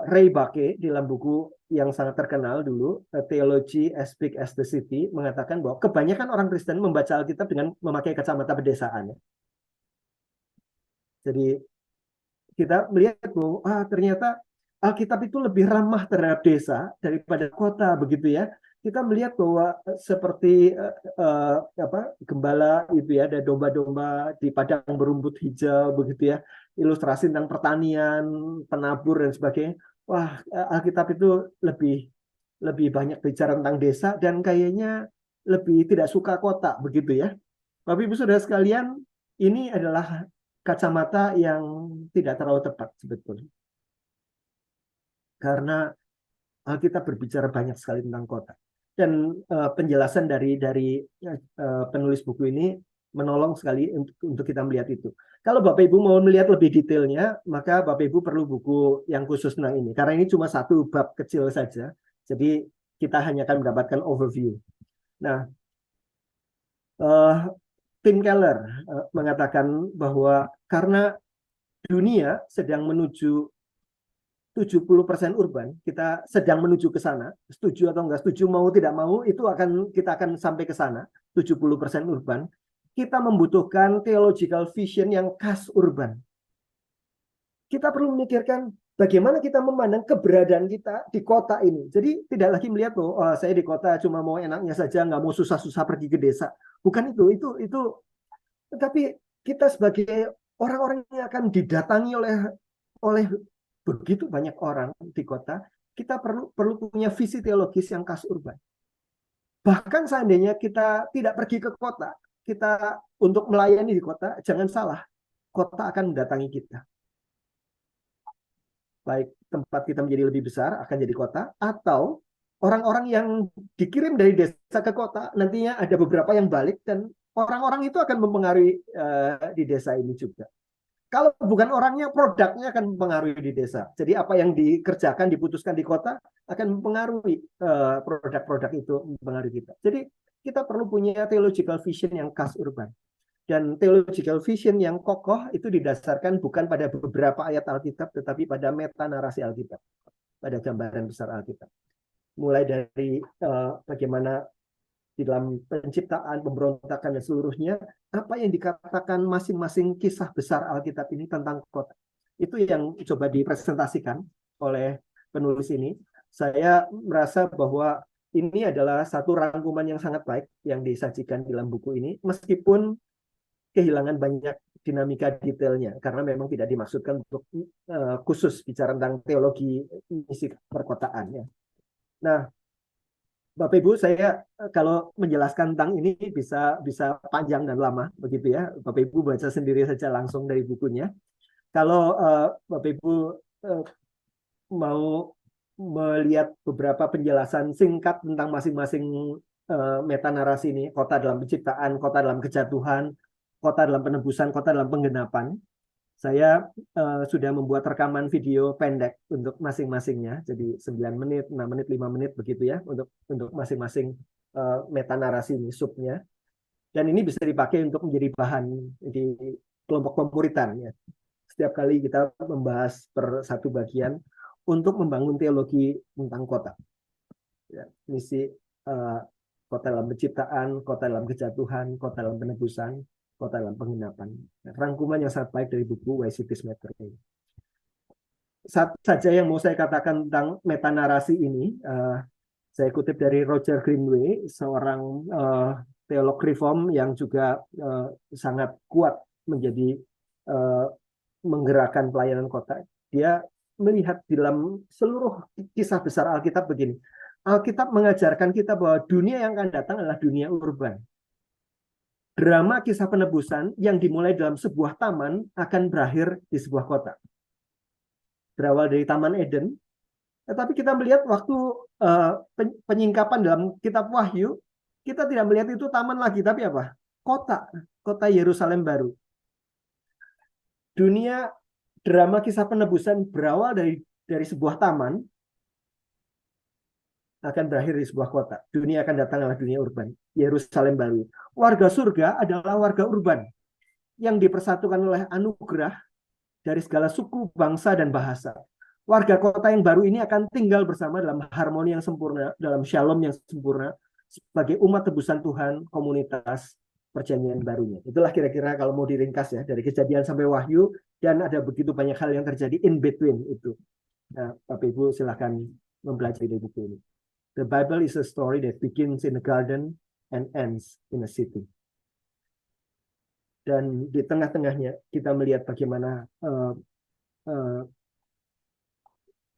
Ray Bake dalam buku yang sangat terkenal dulu, Theology as Big as the City, mengatakan bahwa kebanyakan orang Kristen membaca Alkitab dengan memakai kacamata pedesaan. Jadi kita melihat bahwa ternyata Alkitab itu lebih ramah terhadap desa daripada kota begitu ya. Kita melihat bahwa seperti gembala itu ya, ada domba-domba di padang berumput hijau begitu ya, ilustrasi tentang pertanian, penabur dan sebagainya. Wah, Alkitab itu lebih lebih banyak bicara tentang desa, dan kayaknya lebih tidak suka kota, begitu ya. Bapak Ibu Saudara sekalian, ini adalah kacamata yang tidak terlalu tepat sebetulnya. Karena kita berbicara banyak sekali tentang kota. Dan penjelasan dari penulis buku ini menolong sekali untuk kita melihat itu. Kalau Bapak Ibu mau melihat lebih detailnya, maka Bapak Ibu perlu buku yang khusus tentang ini. Karena ini cuma satu bab kecil saja. Jadi kita hanya akan mendapatkan overview. Nah, Tim Keller mengatakan bahwa karena dunia sedang menuju 70% urban, kita sedang menuju ke sana, setuju atau enggak setuju, mau tidak mau, itu kita akan sampai ke sana, 70% urban. Kita membutuhkan theological vision yang khas urban. Kita perlu memikirkan bagaimana kita memandang keberadaan kita di kota ini. Jadi tidak lagi melihat, saya di kota cuma mau enaknya saja, nggak mau susah-susah pergi ke desa. Bukan itu. Tetapi kita sebagai orang-orang yang akan didatangi oleh begitu banyak orang di kota, kita perlu punya visi teologis yang khas urban. Bahkan seandainya kita tidak pergi ke kota, kita untuk melayani di kota, jangan salah, kota akan mendatangi kita. Baik tempat kita menjadi lebih besar akan jadi kota, atau orang-orang yang dikirim dari desa ke kota, nantinya ada beberapa yang balik, dan orang-orang itu akan mempengaruhi di desa ini juga. Kalau bukan orangnya, produknya akan mempengaruhi di desa. Jadi apa yang dikerjakan, diputuskan di kota akan mempengaruhi produk-produk itu, mempengaruhi kita. Jadi kita perlu punya theological vision yang khas urban. Dan theological vision yang kokoh itu didasarkan bukan pada beberapa ayat Alkitab, tetapi pada meta narasi Alkitab, pada gambaran besar Alkitab. Mulai dari bagaimana di dalam penciptaan, pemberontakan, dan seluruhnya, apa yang dikatakan masing-masing kisah besar Alkitab ini tentang kota. Itu yang coba dipresentasikan oleh penulis ini. Saya merasa bahwa ini adalah satu rangkuman yang sangat baik yang disajikan dalam buku ini, meskipun kehilangan banyak dinamika detailnya, karena memang tidak dimaksudkan untuk khusus bicara tentang teologi misi perkotaan. Ya. Nah, Bapak Ibu, saya kalau menjelaskan tentang ini bisa panjang dan lama, begitu ya. Bapak Ibu baca sendiri saja langsung dari bukunya. Kalau Bapak Ibu mau melihat beberapa penjelasan singkat tentang masing-masing meta narasi ini, kota dalam penciptaan, kota dalam kejatuhan, kota dalam penebusan, kota dalam penggenapan, saya sudah membuat rekaman video pendek untuk masing-masingnya, jadi 9 menit, 6 menit, 5 menit begitu ya, untuk masing-masing meta narasi ini, subnya. Dan ini bisa dipakai untuk menjadi bahan di kelompok pemuritan. Ya. Setiap kali kita membahas per satu bagian untuk membangun teologi tentang kota. Ya, misi kota dalam penciptaan, kota dalam kejatuhan, kota dalam penebusan, kota dalam penggenapan. Rangkuman yang sangat baik dari buku Why Cities Matter ini. Satu saja yang mau saya katakan tentang meta narasi ini, saya kutip dari Roger Greenway, seorang teolog reform yang juga sangat kuat menjadi menggerakkan pelayanan kota. Dia melihat di dalam seluruh kisah besar Alkitab begini. Alkitab mengajarkan kita bahwa dunia yang akan datang adalah dunia urban. Drama kisah penebusan yang dimulai dalam sebuah taman akan berakhir di sebuah kota. Berawal dari Taman Eden, tetapi kita melihat waktu penyingkapan dalam kitab Wahyu, kita tidak melihat itu taman lagi, tapi apa? Kota Yerusalem baru. Dunia drama kisah penebusan berawal dari sebuah taman, akan berakhir di sebuah kota. Dunia akan datang adalah dunia urban. Yerusalem baru. Warga surga adalah warga urban yang dipersatukan oleh anugerah dari segala suku, bangsa, dan bahasa. Warga kota yang baru ini akan tinggal bersama dalam harmoni yang sempurna, dalam shalom yang sempurna, sebagai umat tebusan Tuhan, komunitas perjanjian barunya. Itulah kira-kira kalau mau diringkas ya, dari Kejadian sampai Wahyu, dan ada begitu banyak hal yang terjadi in between itu. Nah, Bapak Ibu silahkan mempelajari dari buku ini. The Bible is a story that begins in a garden and ends in a city. Dan di tengah-tengahnya kita melihat bagaimana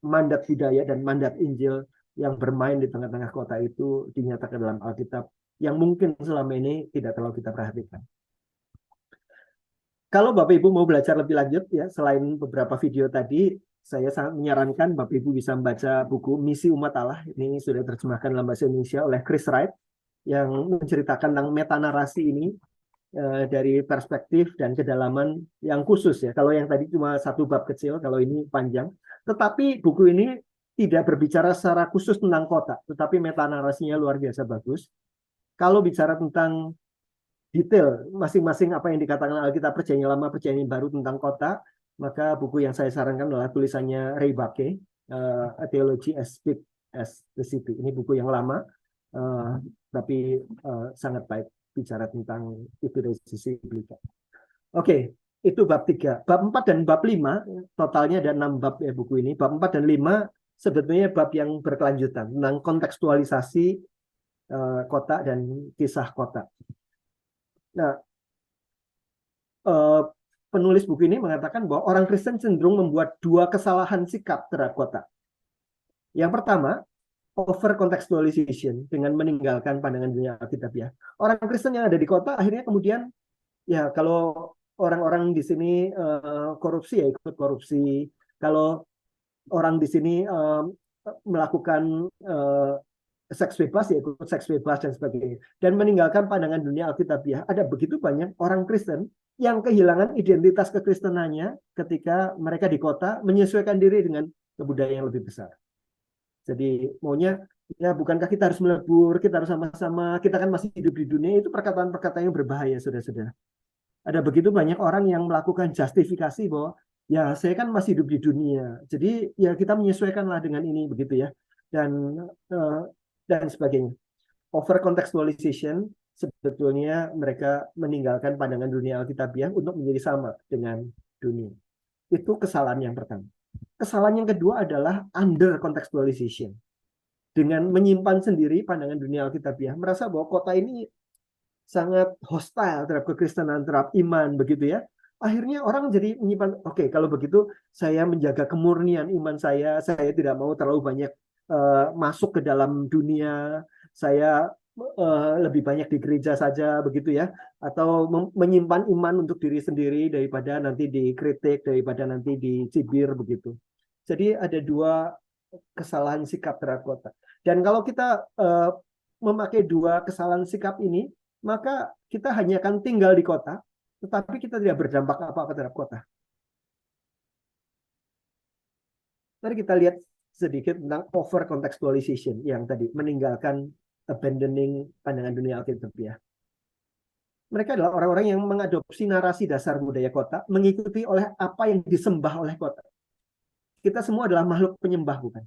mandat hidayah dan mandat Injil yang bermain di tengah-tengah kota itu dinyatakan dalam Alkitab yang mungkin selama ini tidak terlalu kita perhatikan. Kalau Bapak Ibu mau belajar lebih lanjut ya, selain beberapa video tadi, saya sangat menyarankan Bapak Ibu bisa membaca buku Misi Umat Allah. Ini sudah terjemahkan dalam bahasa Indonesia oleh Chris Wright yang menceritakan tentang metanarasi ini dari perspektif dan kedalaman yang khusus ya. Kalau yang tadi cuma satu bab kecil, kalau ini panjang. Tetapi buku ini tidak berbicara secara khusus tentang kota, tetapi metanarasinya luar biasa bagus. Kalau bicara tentang detail masing-masing apa yang dikatakan Alkitab Perjanjian Lama, Perjanjian Baru tentang kota, maka buku yang saya sarankan adalah tulisannya Ray Bakke, A Theology as Big as the City. Ini buku yang lama, tapi sangat baik bicara tentang itu dari sisi biblical. Oke, itu bab 3. Bab 4 dan bab 5, totalnya ada 6 bab ya buku ini. Bab 4 dan 5 sebetulnya bab yang berkelanjutan tentang kontekstualisasi kota dan kisah kota. Nah, penulis buku ini mengatakan bahwa orang Kristen cenderung membuat 2 kesalahan sikap terhadap kota. Yang pertama, over contextualization dengan meninggalkan pandangan dunia Alkitabiah. Orang Kristen yang ada di kota akhirnya kemudian ya kalau orang-orang di sini korupsi ya ikut korupsi. Kalau orang di sini melakukan seks bebas ya ikut seks bebas dan sebagainya, dan meninggalkan pandangan dunia Alkitabiah. Ada begitu banyak orang Kristen yang kehilangan identitas kekristenannya ketika mereka di kota menyesuaikan diri dengan kebudayaan yang lebih besar. Jadi maunya ya bukankah kita harus melebur, kita harus sama-sama, kita kan masih hidup di dunia. Itu perkataan-perkataan yang berbahaya, saudara-saudara. Ada begitu banyak orang yang melakukan justifikasi bahwa ya saya kan masih hidup di dunia, jadi ya kita menyesuaikanlah dengan ini begitu ya, dan sebagainya. Over contextualization sebetulnya mereka meninggalkan pandangan dunia Alkitabiah untuk menjadi sama dengan dunia. Itu kesalahan yang pertama. Kesalahan yang kedua adalah under contextualization. Dengan menyimpan sendiri pandangan dunia Alkitabiah, merasa bahwa kota ini sangat hostile terhadap kekristenan, terhadap iman begitu ya. Akhirnya orang jadi menyimpan, oke, kalau begitu saya menjaga kemurnian iman saya tidak mau terlalu banyak masuk ke dalam dunia, saya lebih banyak di gereja saja begitu ya, atau menyimpan iman untuk diri sendiri daripada nanti dikritik, daripada nanti dicibir begitu. Jadi ada 2 kesalahan sikap terhadap kota. Dan kalau kita memakai 2 kesalahan sikap ini, maka kita hanya akan tinggal di kota, tetapi kita tidak berdampak apa-apa terhadap kota. Mari kita lihat sedikit tentang over contextualization yang tadi, meninggalkan, abandoning pandangan dunia Alkitabiah. Mereka adalah orang-orang yang mengadopsi narasi dasar budaya kota, mengikuti oleh apa yang disembah oleh kota. Kita semua adalah makhluk penyembah, bukan?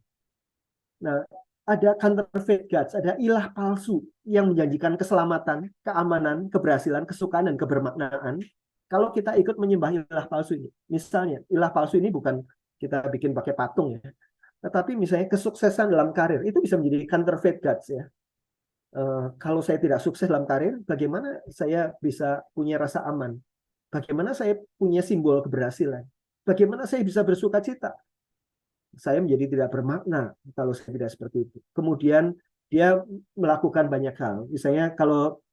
Nah, ada counterfeit gods, ada ilah palsu yang menjanjikan keselamatan, keamanan, keberhasilan, kesukaan, dan kebermaknaan. Kalau kita ikut menyembah ilah palsu ini, misalnya ilah palsu ini bukan kita bikin pakai patung ya, tetapi misalnya kesuksesan dalam karir itu bisa menjadi counterfeit gods ya. Kalau saya tidak sukses dalam karir, bagaimana saya bisa punya rasa aman? Bagaimana saya punya simbol keberhasilan? Bagaimana saya bisa bersuka cita? Saya menjadi tidak bermakna kalau saya tidak seperti itu. Kemudian dia melakukan banyak hal. Misalnya kalau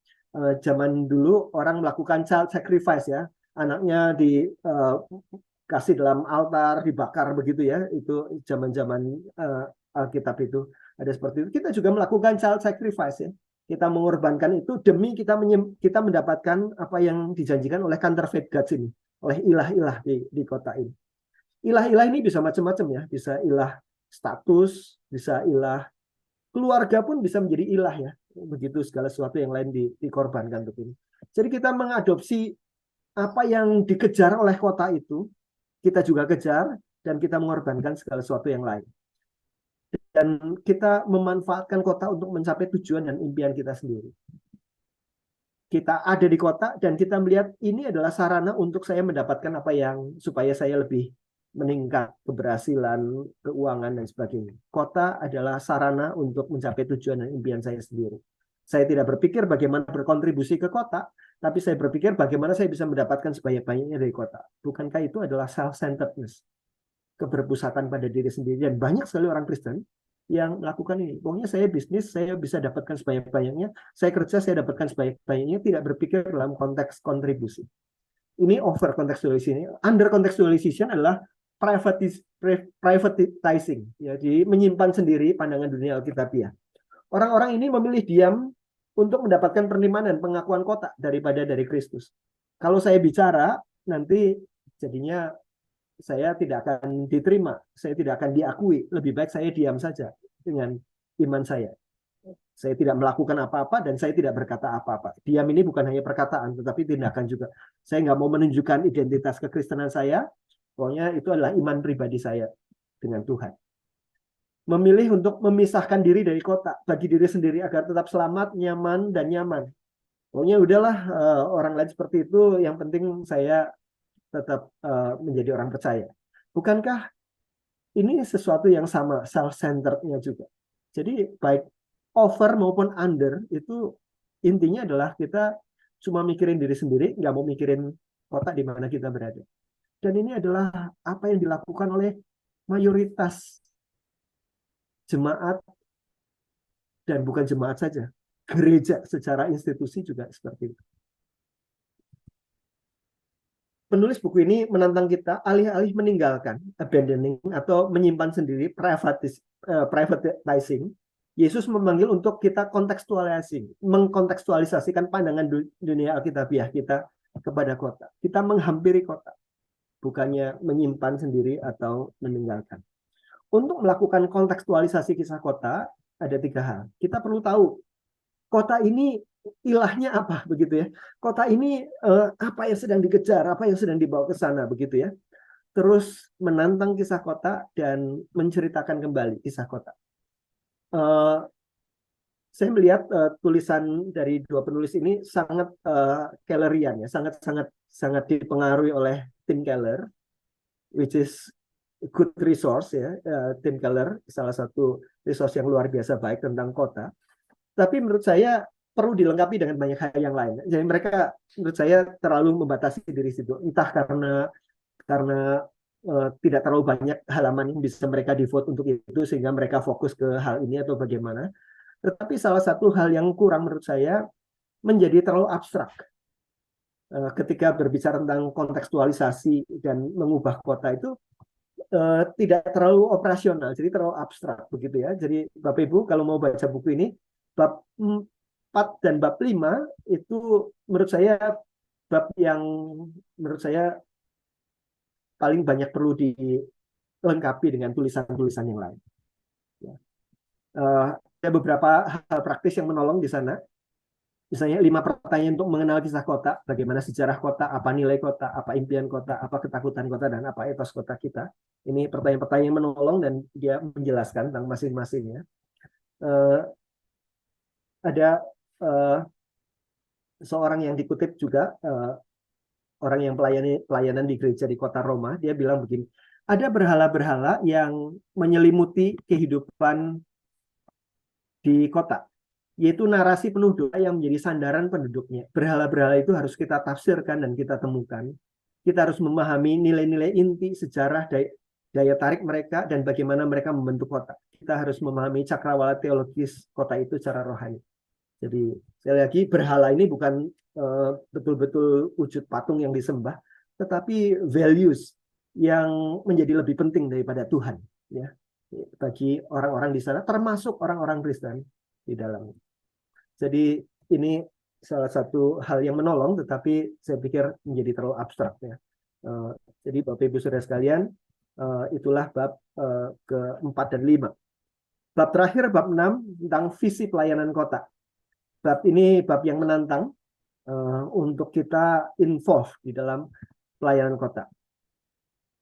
zaman dulu orang melakukan child sacrifice ya, anaknya dikasih dalam altar, dibakar begitu ya. Itu zaman-zaman Alkitab itu ada seperti itu. Kita juga melakukan child sacrifice ya. Kita mengorbankan itu demi kita mendapatkan apa yang dijanjikan oleh counterfeit gods ini, oleh ilah-ilah di kota ini. Ilah-ilah ini bisa macam-macam ya, bisa ilah status, bisa ilah keluarga pun bisa menjadi ilah ya. Begitu segala sesuatu yang lain dikorbankan untuk ini. Jadi kita mengadopsi apa yang dikejar oleh kota itu, kita juga kejar dan kita mengorbankan segala sesuatu yang lain. Dan kita memanfaatkan kota untuk mencapai tujuan dan impian kita sendiri. Kita ada di kota dan kita melihat ini adalah sarana untuk saya mendapatkan apa yang supaya saya lebih meningkat keberhasilan, keuangan, dan sebagainya. Kota adalah sarana untuk mencapai tujuan dan impian saya sendiri. Saya tidak berpikir bagaimana berkontribusi ke kota, tapi saya berpikir bagaimana saya bisa mendapatkan sebanyak-banyaknya dari kota. Bukankah itu adalah self-centeredness, keberpusatan pada diri sendiri? Dan banyak sekali orang Kristen yang melakukan ini. Pokoknya saya bisnis, saya bisa dapatkan sebanyak-banyaknya, saya kerja, saya dapatkan sebanyak-banyaknya, tidak berpikir dalam konteks kontribusi. Ini over contextualization. Under contextualization adalah privatizing, ya, jadi menyimpan sendiri pandangan dunia Alkitabiah. Orang-orang ini memilih diam untuk mendapatkan penerimaan dan pengakuan kota daripada dari Kristus. Kalau saya bicara, nanti jadinya saya tidak akan diterima, saya tidak akan diakui. Lebih baik saya diam saja dengan iman saya. Saya tidak melakukan apa-apa dan saya tidak berkata apa-apa. Diam ini bukan hanya perkataan, tetapi tindakan juga. Saya nggak mau menunjukkan identitas kekristenan saya. Pokoknya itu adalah iman pribadi saya dengan Tuhan. Memilih untuk memisahkan diri dari kota, bagi diri sendiri agar tetap selamat, nyaman, dan nyaman. Pokoknya udahlah, orang lain seperti itu, yang penting saya tetap menjadi orang percaya. Bukankah ini sesuatu yang sama, self-centerednya juga. Jadi baik over maupun under itu intinya adalah kita cuma mikirin diri sendiri, nggak mau mikirin kota di mana kita berada. Dan ini adalah apa yang dilakukan oleh mayoritas jemaat, dan bukan jemaat saja, gereja secara institusi juga seperti itu. Penulis buku ini menantang kita alih-alih meninggalkan, abandoning atau menyimpan sendiri, privatizing. Yesus memanggil untuk kita mengkontekstualisasikan pandangan dunia Alkitabiah kita kepada kota. Kita menghampiri kota, bukannya menyimpan sendiri atau meninggalkan. Untuk melakukan kontekstualisasi kisah kota, ada 3 hal. Kita perlu tahu kota ini ilahnya apa, begitu ya. Kota ini apa yang sedang dikejar, apa yang sedang dibawa ke sana, begitu ya. Terus menantang kisah kota dan menceritakan kembali kisah kota. Saya melihat tulisan dari 2 penulis ini sangat Kellerian ya, sangat dipengaruhi oleh Tim Keller, which is good resource ya. Tim Keller salah satu resource yang luar biasa baik tentang kota. Tapi menurut saya perlu dilengkapi dengan banyak hal yang lain. Jadi mereka menurut saya terlalu membatasi diri situ. Entah karena tidak terlalu banyak halaman yang bisa mereka devote untuk itu sehingga mereka fokus ke hal ini atau bagaimana. Tetapi salah satu hal yang kurang menurut saya menjadi terlalu abstrak. Ketika berbicara tentang kontekstualisasi dan mengubah kota itu tidak terlalu operasional, jadi terlalu abstrak begitu ya. Jadi Bapak Ibu kalau mau baca buku ini, bab 4 dan bab 5 itu menurut saya bab yang menurut saya paling banyak perlu dilengkapi dengan tulisan-tulisan yang lain. Ya. Ada beberapa hal praktis yang menolong di sana. Misalnya 5 pertanyaan untuk mengenal kisah kota, bagaimana sejarah kota, apa nilai kota, apa impian kota, apa ketakutan kota, dan apa etos kota kita. Ini pertanyaan-pertanyaan yang menolong dan dia menjelaskan tentang masing-masingnya. Ada seorang yang dikutip juga, orang yang pelayanan di gereja di kota Roma, dia bilang begini, ada berhala-berhala yang menyelimuti kehidupan di kota, yaitu narasi penuh doa yang menjadi sandaran penduduknya. Berhala-berhala itu harus kita tafsirkan dan kita temukan. Kita harus memahami nilai-nilai inti sejarah, daya tarik mereka, dan bagaimana mereka membentuk kota. Kita harus memahami cakrawala teologis kota itu secara rohani. Jadi sekali lagi berhala ini bukan betul-betul wujud patung yang disembah, tetapi values yang menjadi lebih penting daripada Tuhan, ya, bagi orang-orang di sana, termasuk orang-orang Kristen di dalamnya. Jadi ini salah satu hal yang menolong, tetapi saya pikir menjadi terlalu abstrak ya. Jadi Bapak Ibu Saudara sekalian, itulah bab ke-4 dan 5. Bab terakhir bab 6 tentang visi pelayanan kota. Bab ini bab yang menantang untuk kita involve di dalam pelayanan kota.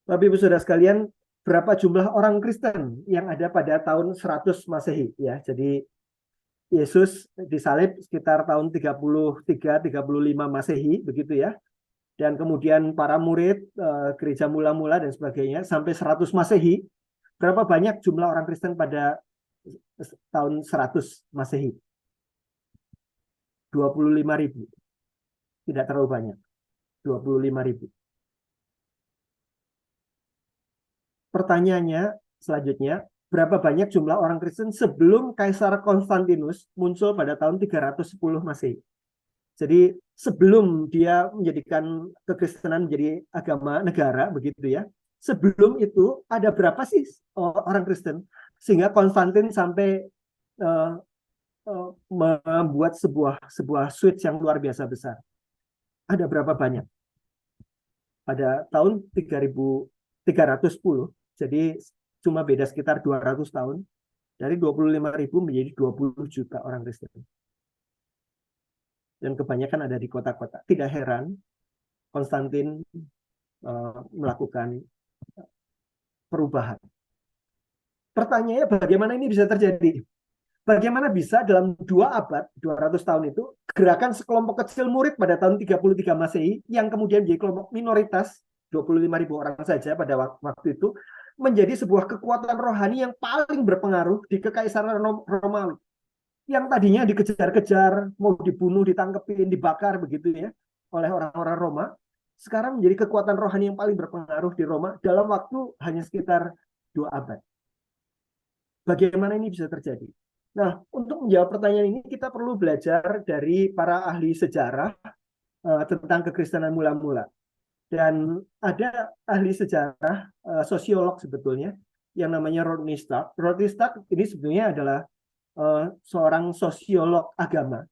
Bapak Ibu Saudara sekalian, berapa jumlah orang Kristen yang ada pada tahun 100 Masehi ya. Jadi Yesus disalib sekitar tahun 33-35 Masehi begitu ya. Dan kemudian para murid, gereja mula-mula dan sebagainya sampai 100 Masehi. Berapa banyak jumlah orang Kristen pada tahun 100 Masehi? 25.000. Tidak terlalu banyak. 25.000. Pertanyaannya selanjutnya, berapa banyak jumlah orang Kristen sebelum Kaisar Konstantinus muncul pada tahun 310 Masehi. Jadi sebelum dia menjadikan kekristenan menjadi agama negara, begitu ya. Sebelum itu ada berapa sih orang Kristen? Sehingga Konstantin sampai membuat sebuah switch yang luar biasa besar. Ada berapa banyak? Pada tahun 310, jadi cuma beda sekitar 200 tahun, dari 25.000 menjadi 20 juta orang Kristen. Dan kebanyakan ada di kota-kota. Tidak heran Konstantin melakukan perubahan. Pertanyaannya, bagaimana ini bisa terjadi? Bagaimana bisa dalam 2 abad, 200 tahun itu, gerakan sekelompok kecil murid pada tahun 33 Masehi, yang kemudian menjadi kelompok minoritas, 25.000 orang saja pada waktu itu, menjadi sebuah kekuatan rohani yang paling berpengaruh di Kekaisaran Romawi. Yang tadinya dikejar-kejar, mau dibunuh, ditangkepin, dibakar begitu ya oleh orang-orang Roma, sekarang menjadi kekuatan rohani yang paling berpengaruh di Roma dalam waktu hanya sekitar 2 abad. Bagaimana ini bisa terjadi? Nah, untuk menjawab pertanyaan ini kita perlu belajar dari para ahli sejarah tentang kekristenan mula-mula. Dan ada ahli sejarah, sosiolog sebetulnya, yang namanya Rodney Stark. Rodney Stark ini sebenarnya adalah seorang sosiolog agama.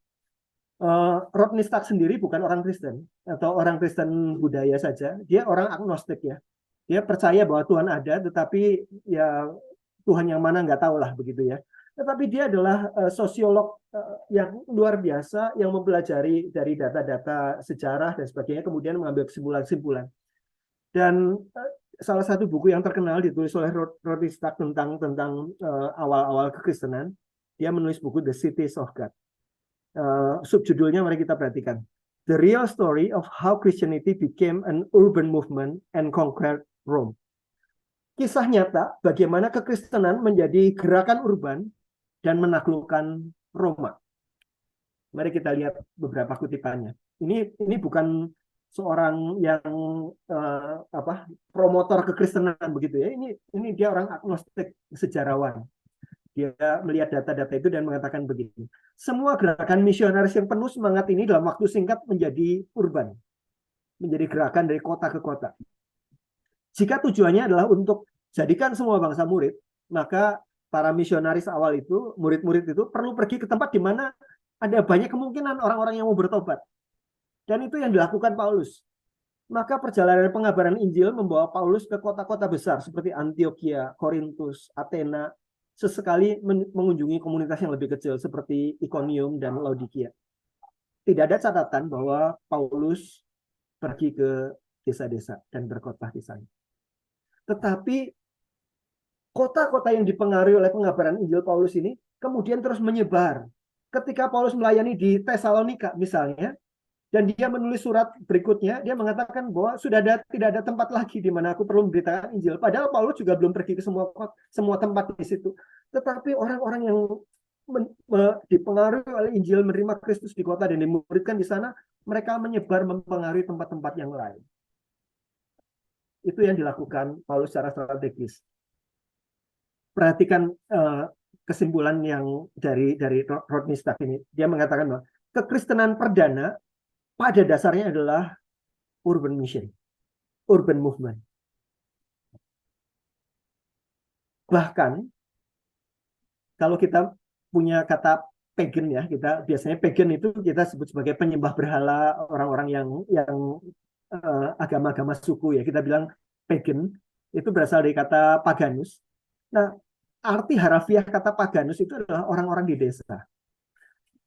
Rodney Stark sendiri bukan orang Kristen atau orang Kristen budaya saja. Dia orang agnostik ya. Dia percaya bahwa Tuhan ada, tetapi ya Tuhan yang mana nggak tahu lah begitu ya. Tetapi dia adalah sosiolog yang luar biasa yang mempelajari dari data-data sejarah dan sebagainya, kemudian mengambil kesimpulan-kesimpulan. Dan salah satu buku yang terkenal ditulis oleh Rodney Stark tentang awal-awal kekristenan. Dia menulis buku The Cities of God. Subjudulnya mari kita perhatikan. The Real Story of How Christianity Became an Urban Movement and Conquered Rome. Kisah nyata bagaimana kekristenan menjadi gerakan urban dan menaklukkan Roma. Mari kita lihat beberapa kutipannya. Ini bukan seorang yang promotor kekristenan begitu ya. Ini dia orang agnostik, sejarawan. Dia melihat data-data itu dan mengatakan begini. Semua gerakan misionaris yang penuh semangat ini dalam waktu singkat menjadi urban. Menjadi gerakan dari kota ke kota. Jika tujuannya adalah untuk jadikan semua bangsa murid, maka para misionaris awal itu, murid-murid itu perlu pergi ke tempat di mana ada banyak kemungkinan orang-orang yang mau bertobat. Dan itu yang dilakukan Paulus. Maka perjalanan pengabaran Injil membawa Paulus ke kota-kota besar seperti Antioquia, Korintus, Athena, sesekali mengunjungi komunitas yang lebih kecil seperti Iconium dan Laodikia. Tidak ada catatan bahwa Paulus pergi ke desa-desa dan berkhotbah di sana. Tetapi kota-kota yang dipengaruhi oleh pengabaran Injil Paulus ini kemudian terus menyebar. Ketika Paulus melayani di Tesalonika misalnya, dan dia menulis surat berikutnya, dia mengatakan bahwa tidak ada tempat lagi di mana aku perlu memberitakan Injil. Padahal Paulus juga belum pergi ke semua tempat di situ. Tetapi orang-orang yang dipengaruhi oleh Injil, menerima Kristus di kota dan dimuridkan di sana, mereka menyebar mempengaruhi tempat-tempat yang lain. Itu yang dilakukan Paulus secara strategis. Perhatikan kesimpulan yang dari Rodney Stark ini. Dia mengatakan bahwa kekristenan perdana pada dasarnya adalah urban mission, urban movement. Bahkan kalau kita punya kata pagan ya, kita biasanya pagan itu kita sebut sebagai penyembah berhala, orang-orang yang agama-agama suku ya, kita bilang pagan, itu berasal dari kata paganus. Nah, arti harafiah kata paganus itu adalah orang-orang di desa.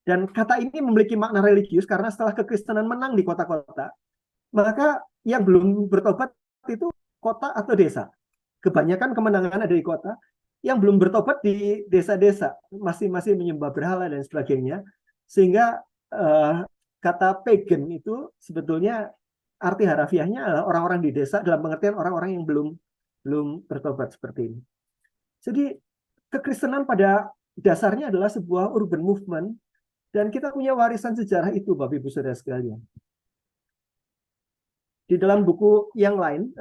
Dan kata ini memiliki makna religius karena setelah kekristenan menang di kota-kota, maka yang belum bertobat itu kota atau desa. Kebanyakan kemenangan ada di kota, yang belum bertobat di desa-desa, masih menyembah berhala dan sebagainya. Sehingga kata pagan itu sebetulnya arti harafiahnya adalah orang-orang di desa dalam pengertian orang-orang yang belum bertobat seperti ini. Jadi kekristenan pada dasarnya adalah sebuah urban movement. Dan kita punya warisan sejarah itu, Bapak Ibu Saudara sekalian. Di dalam buku yang lain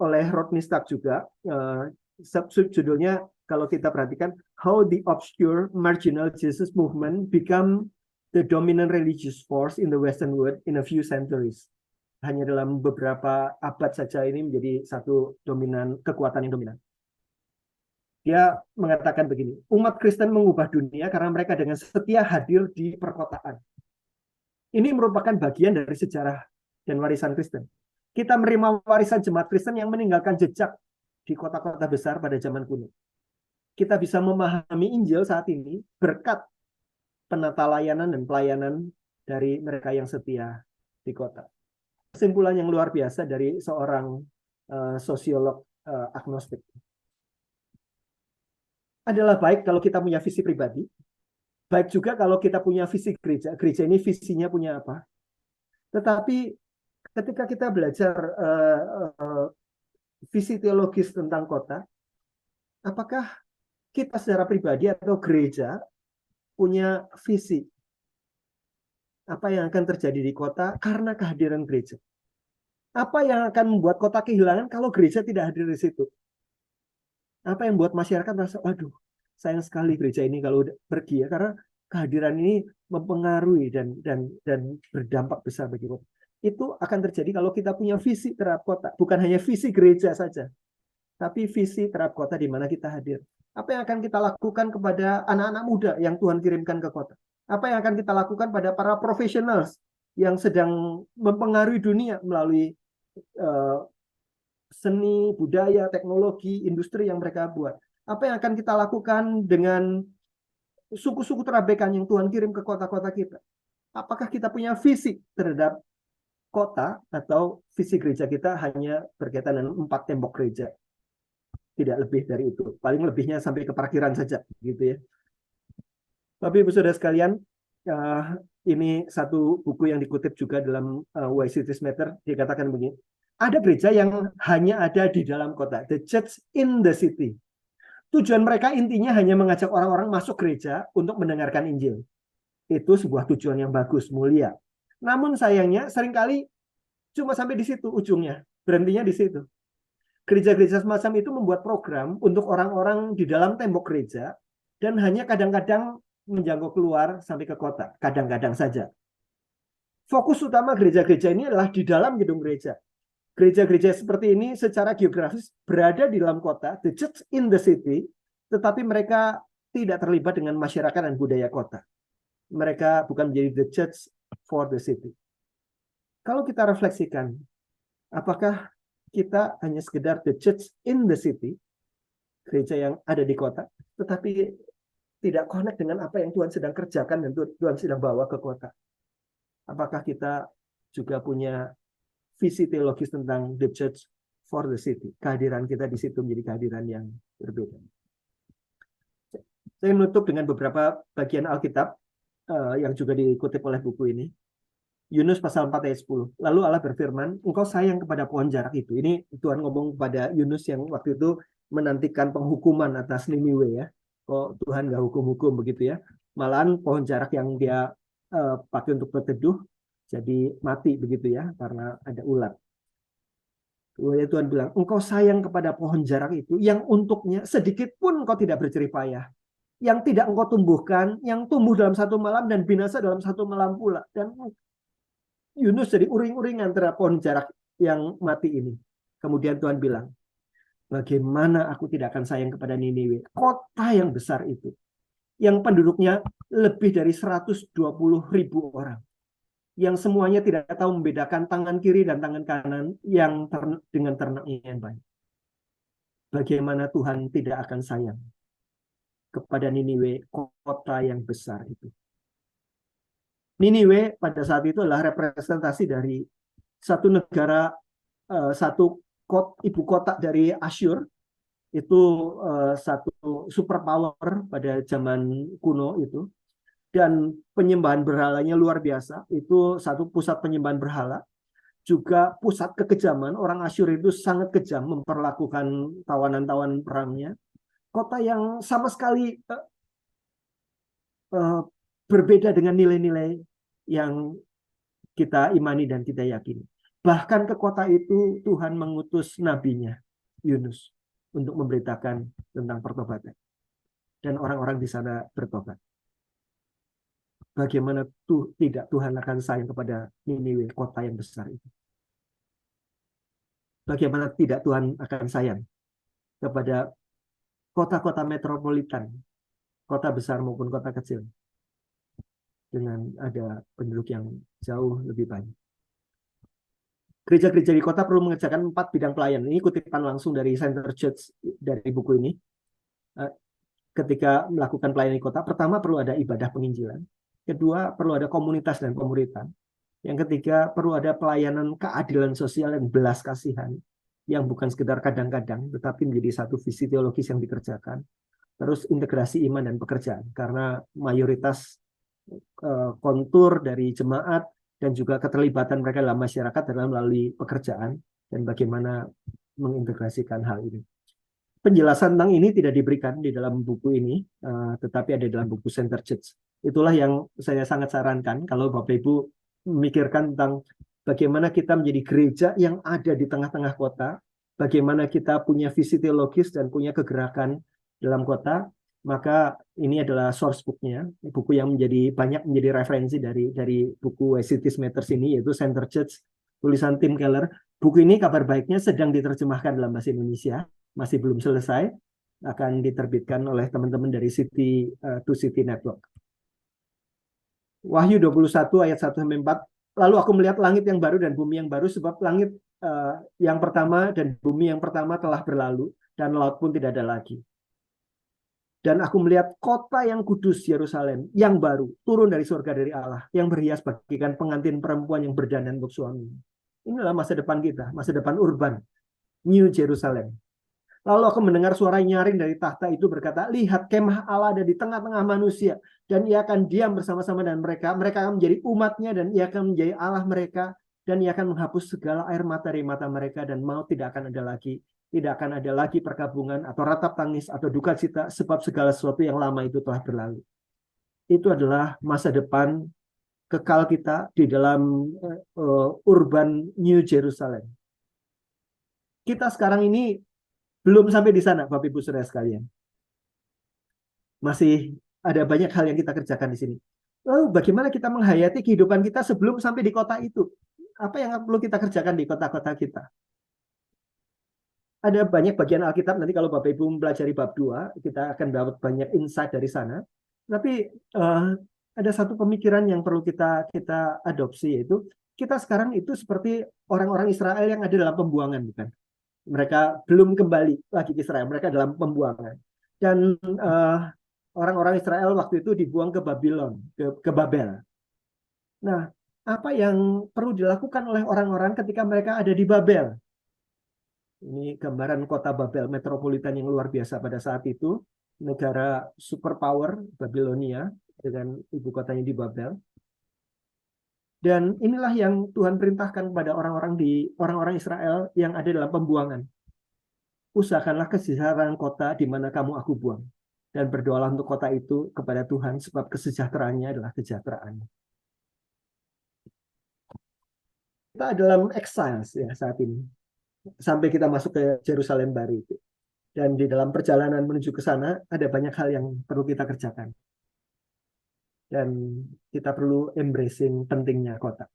oleh Rodney Stark juga, judulnya kalau kita perhatikan how the obscure marginal Jesus movement become the dominant religious force in the Western world in a few centuries. Hanya dalam beberapa abad saja ini menjadi satu kekuatan yang dominan. Dia mengatakan begini, umat Kristen mengubah dunia karena mereka dengan setia hadir di perkotaan. Ini merupakan bagian dari sejarah dan warisan Kristen. Kita menerima warisan jemaat Kristen yang meninggalkan jejak di kota-kota besar pada zaman kuno. Kita bisa memahami Injil saat ini berkat penata layanan dan pelayanan dari mereka yang setia di kota. Kesimpulan yang luar biasa dari seorang sosiolog agnostik. Adalah baik kalau kita punya visi pribadi, baik juga kalau kita punya visi gereja. Gereja ini visinya punya apa? Tetapi ketika kita belajar visi teologis tentang kota, apakah kita secara pribadi atau gereja punya visi apa yang akan terjadi di kota karena kehadiran gereja? Apa yang akan membuat kota kehilangan kalau gereja tidak hadir di situ? Apa yang membuat masyarakat merasa, waduh, sayang sekali gereja ini kalau udah pergi ya, karena kehadiran ini mempengaruhi dan berdampak besar bagi kota. Itu akan terjadi kalau kita punya visi terhadap kota, bukan hanya visi gereja saja, tapi visi terhadap kota di mana kita hadir. Apa yang akan kita lakukan kepada anak-anak muda yang Tuhan kirimkan ke kota? Apa yang akan kita lakukan pada para profesionals yang sedang mempengaruhi dunia melalui seni, budaya, teknologi, industri yang mereka buat? Apa yang akan kita lakukan dengan suku-suku terabaikan yang Tuhan kirim ke kota-kota kita? Apakah kita punya visi terhadap kota atau visi gereja kita hanya berkaitan dengan 4 tembok gereja? Tidak lebih dari itu. Paling lebihnya sampai ke parkiran saja, gitu ya. Tapi Ibu Saudara sekalian, ini satu buku yang dikutip juga dalam Why Cities Matter, dikatakan begini. Ada gereja yang hanya ada di dalam kota, the church in the city. Tujuan mereka intinya hanya mengajak orang-orang masuk gereja untuk mendengarkan Injil. Itu sebuah tujuan yang bagus, mulia. Namun sayangnya seringkali cuma sampai di situ ujungnya, berhentinya di situ. Gereja-gereja semacam itu membuat program untuk orang-orang di dalam tembok gereja dan hanya kadang-kadang menjangkau keluar sampai ke kota, kadang-kadang saja. Fokus utama gereja-gereja ini adalah di dalam gedung gereja. Gereja-gereja seperti ini secara geografis berada di dalam kota, the church in the city, tetapi mereka tidak terlibat dengan masyarakat dan budaya kota. Mereka bukan menjadi the church for the city. Kalau kita refleksikan, apakah kita hanya sekedar the church in the city, gereja yang ada di kota, tetapi tidak connect dengan apa yang Tuhan sedang kerjakan dan Tuhan sedang bawa ke kota? Apakah kita juga punya visi teologis tentang the church for the city? Kehadiran kita di situ menjadi kehadiran yang berbeda. Saya menutup dengan beberapa bagian Alkitab yang juga dikutip oleh buku ini. Yunus pasal 4 ayat 10. Lalu Allah berfirman, engkau sayang kepada pohon jarak itu. Ini Tuhan ngomong kepada Yunus yang waktu itu menantikan penghukuman atas Niniwe ya. Kok Tuhan nggak hukum-hukum begitu ya. Malahan pohon jarak yang dia pakai untuk berteduh jadi mati begitu ya, karena ada ulat. Lalu Tuhan bilang, engkau sayang kepada pohon jarak itu, yang untuknya sedikit pun engkau tidak berjerih payah. Yang tidak engkau tumbuhkan, yang tumbuh dalam satu malam dan binasa dalam satu malam pula. Dan Yunus jadi uring-uringan terhadap pohon jarak yang mati ini. Kemudian Tuhan bilang, bagaimana aku tidak akan sayang kepada Niniwe, kota yang besar itu, yang penduduknya lebih dari 120.000 orang. Yang semuanya tidak tahu membedakan tangan kiri dan tangan kanan yang dengan ternaknya yang baik. Bagaimana Tuhan tidak akan sayang kepada Niniwe, kota yang besar itu. Niniwe pada saat itu adalah representasi dari satu negara, satu ibu kota dari Asyur, itu satu superpower pada zaman kuno itu. Dan penyembahan berhalanya luar biasa. Itu satu pusat penyembahan berhala. Juga pusat kekejaman. Orang Asyur itu sangat kejam memperlakukan tawanan-tawanan perangnya. Kota yang sama sekali berbeda dengan nilai-nilai yang kita imani dan kita yakini. Bahkan ke kota itu Tuhan mengutus nabinya, Yunus. untuk memberitakan tentang pertobatan. Dan orang-orang di sana bertobat. Bagaimana tidak Tuhan akan sayang kepada Niniwe, kota yang besar itu. Bagaimana tidak Tuhan akan sayang kepada kota-kota metropolitan, kota besar maupun kota kecil, dengan ada penduduk yang jauh lebih banyak. Gereja-gereja di kota perlu mengerjakan 4 bidang pelayanan. Ini kutipan langsung dari Center Church dari buku ini. Ketika melakukan pelayanan di kota, pertama perlu ada ibadah penginjilan. Kedua, perlu ada komunitas dan pemuritan. Yang ketiga, perlu ada pelayanan keadilan sosial dan belas kasihan yang bukan sekedar kadang-kadang, tetapi menjadi satu visi teologis yang dikerjakan. Terus integrasi iman dan pekerjaan, karena mayoritas kontur dari jemaat dan juga keterlibatan mereka dalam masyarakat dalam melalui pekerjaan dan bagaimana mengintegrasikan hal ini. Penjelasan tentang ini tidak diberikan di dalam buku ini, tetapi ada dalam buku Center Church. Itulah yang saya sangat sarankan kalau Bapak Ibu memikirkan tentang bagaimana kita menjadi gereja yang ada di tengah-tengah kota, bagaimana kita punya visi teologis dan punya kegerakan dalam kota, maka ini adalah source book-nya, buku yang banyak menjadi referensi dari buku As It Is Matters ini, yaitu Center Church, tulisan Tim Keller. Buku ini kabar baiknya sedang diterjemahkan dalam bahasa Indonesia, masih belum selesai, akan diterbitkan oleh teman-teman dari City to City Network. Wahyu 21 ayat 1-4. Lalu aku melihat langit yang baru dan bumi yang baru, sebab langit yang pertama dan bumi yang pertama telah berlalu, dan laut pun tidak ada lagi. Dan aku melihat kota yang kudus Yerusalem yang baru turun dari surga dari Allah, yang berhias bagikan pengantin perempuan yang berdandan untuk suami. Inilah masa depan kita, masa depan urban, New Jerusalem. Lalu aku mendengar suara nyaring dari tahta itu berkata, lihat kemah Allah ada di tengah-tengah manusia, dan ia akan diam bersama-sama dengan mereka. Mereka akan menjadi umatnya, dan ia akan menjadi Allah mereka, dan ia akan menghapus segala air mata dari mata mereka, dan maut tidak akan ada lagi. Tidak akan ada lagi perkabungan atau ratap tangis atau duka cita, sebab segala sesuatu yang lama itu telah berlalu. Itu adalah masa depan kekal kita di dalam urban New Jerusalem. Kita sekarang ini belum sampai di sana, Bapak Ibu Saudara sekalian. Masih ada banyak hal yang kita kerjakan di sini. Lalu bagaimana kita menghayati kehidupan kita sebelum sampai di kota itu? Apa yang perlu kita kerjakan di kota-kota kita? Ada banyak bagian Alkitab, nanti kalau Bapak Ibu mempelajari bab 2, kita akan dapat banyak insight dari sana. Tapi ada satu pemikiran yang perlu kita adopsi, yaitu kita sekarang itu seperti orang-orang Israel yang ada dalam pembuangan, bukan? Mereka belum kembali lagi ke Israel, mereka dalam pembuangan. Dan orang-orang Israel waktu itu dibuang ke Babylon, ke Babel. Nah, apa yang perlu dilakukan oleh orang-orang ketika mereka ada di Babel? Ini gambaran kota Babel, metropolitan yang luar biasa pada saat itu. Negara superpower, Babilonia, dengan ibu kotanya di Babel. Dan inilah yang Tuhan perintahkan kepada orang-orang Israel yang ada dalam pembuangan. Usahakanlah kesejahteraan kota di mana kamu aku buang. Dan berdoalah untuk kota itu kepada Tuhan, sebab kesejahteraannya adalah kesejahteraannya. Kita dalam exile ya saat ini. Sampai kita masuk ke Yerusalem baru itu. Dan di dalam perjalanan menuju ke sana, ada banyak hal yang perlu kita kerjakan. Dan kita perlu embracing pentingnya kota.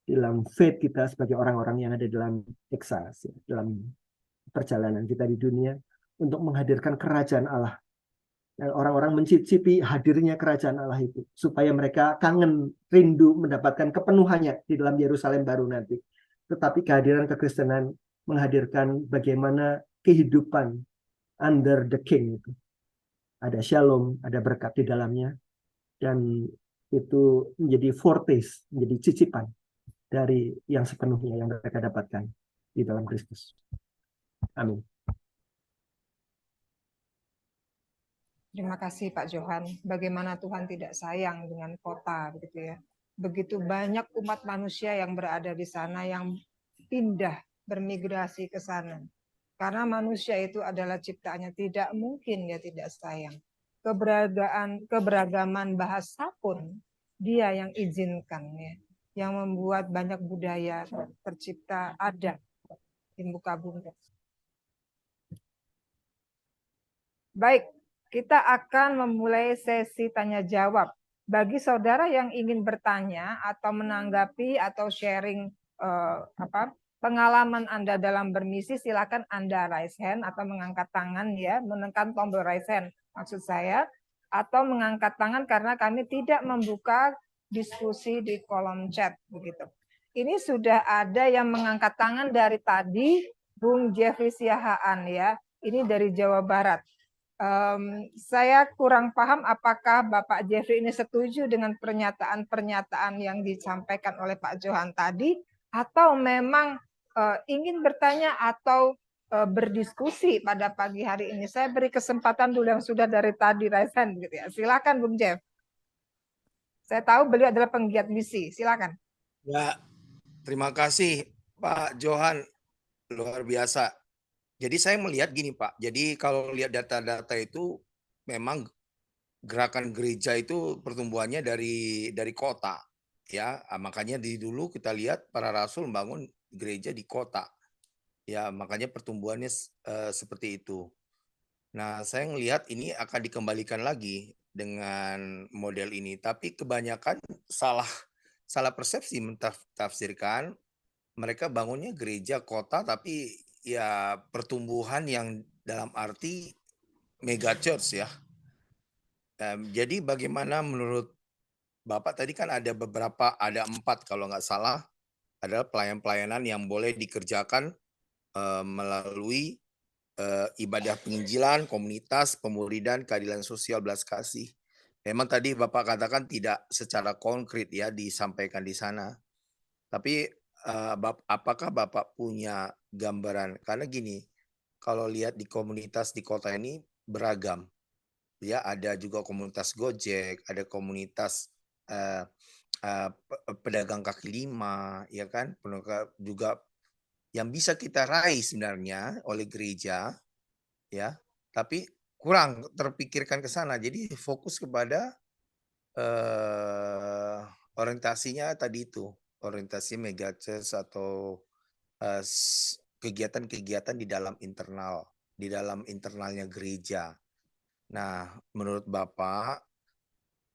Dalam faith kita sebagai orang-orang yang ada dalam exile, dalam perjalanan kita di dunia, untuk menghadirkan kerajaan Allah. Dan orang-orang mencicipi hadirnya kerajaan Allah itu. Supaya mereka kangen, rindu mendapatkan kepenuhannya di dalam Yerusalem baru nanti. Tetapi kehadiran kekristenan menghadirkan bagaimana kehidupan under the king itu. Ada shalom, ada berkat di dalamnya. Dan itu menjadi foretaste, menjadi cicipan dari yang sepenuhnya yang mereka dapatkan di dalam Kristus. Amin. Terima kasih Pak Johan. Bagaimana Tuhan tidak sayang dengan kota, begitu ya. Begitu banyak umat manusia yang berada di sana yang pindah bermigrasi ke sana. Karena manusia itu adalah ciptaannya, tidak mungkin dia tidak sayang. Keberagaman bahasa pun dia yang izinkan ya, yang membuat banyak budaya tercipta ada di muka bumi. Baik, kita akan memulai sesi tanya jawab. Bagi saudara yang ingin bertanya atau menanggapi atau sharing pengalaman Anda dalam bermisi, silakan Anda raise hand atau mengangkat tangan ya, menekan tombol raise hand maksud saya, atau mengangkat tangan karena kami tidak membuka diskusi di kolom chat begitu. Ini sudah ada yang mengangkat tangan dari tadi, Bung Jeffrey Siahaan ya. Ini dari Jawa Barat. Saya kurang paham apakah Bapak Jeffrey ini setuju dengan pernyataan-pernyataan yang disampaikan oleh Pak Johan tadi, atau memang ingin bertanya atau berdiskusi pada pagi hari ini. Saya beri kesempatan dulu yang sudah dari tadi raise hand gitu ya. Silakan Bung Jeff. Saya tahu beliau adalah penggiat misi. Silakan. Ya, terima kasih Pak Johan, luar biasa. Jadi saya melihat gini Pak, jadi kalau lihat data-data itu memang gerakan gereja itu pertumbuhannya dari kota, ya. Makanya dulu kita lihat para rasul membangun gereja di kota, ya. Makanya pertumbuhannya seperti itu. Nah, saya melihat ini akan dikembalikan lagi dengan model ini, tapi kebanyakan salah persepsi mentafsirkan. Mereka bangunnya gereja kota, tapi ya pertumbuhan yang dalam arti mega church ya. Jadi bagaimana menurut Bapak tadi kan ada 4 kalau nggak salah adalah pelayanan yang boleh dikerjakan melalui ibadah penginjilan, komunitas, pemuridan, keadilan sosial, belas kasih. Memang tadi Bapak katakan tidak secara konkret ya disampaikan di sana. Tapi apakah Bapak punya gambaran? Karena gini, kalau lihat di komunitas di kota ini beragam. Ya, ada juga komunitas Gojek, ada komunitas pedagang kaki lima, ya kan? Juga yang bisa kita raih sebenarnya oleh gereja, ya. Tapi kurang terpikirkan ke sana. Jadi fokus kepada orientasinya tadi itu. Orientasi mega church atau kegiatan-kegiatan di dalam internalnya gereja. Nah, menurut Bapak,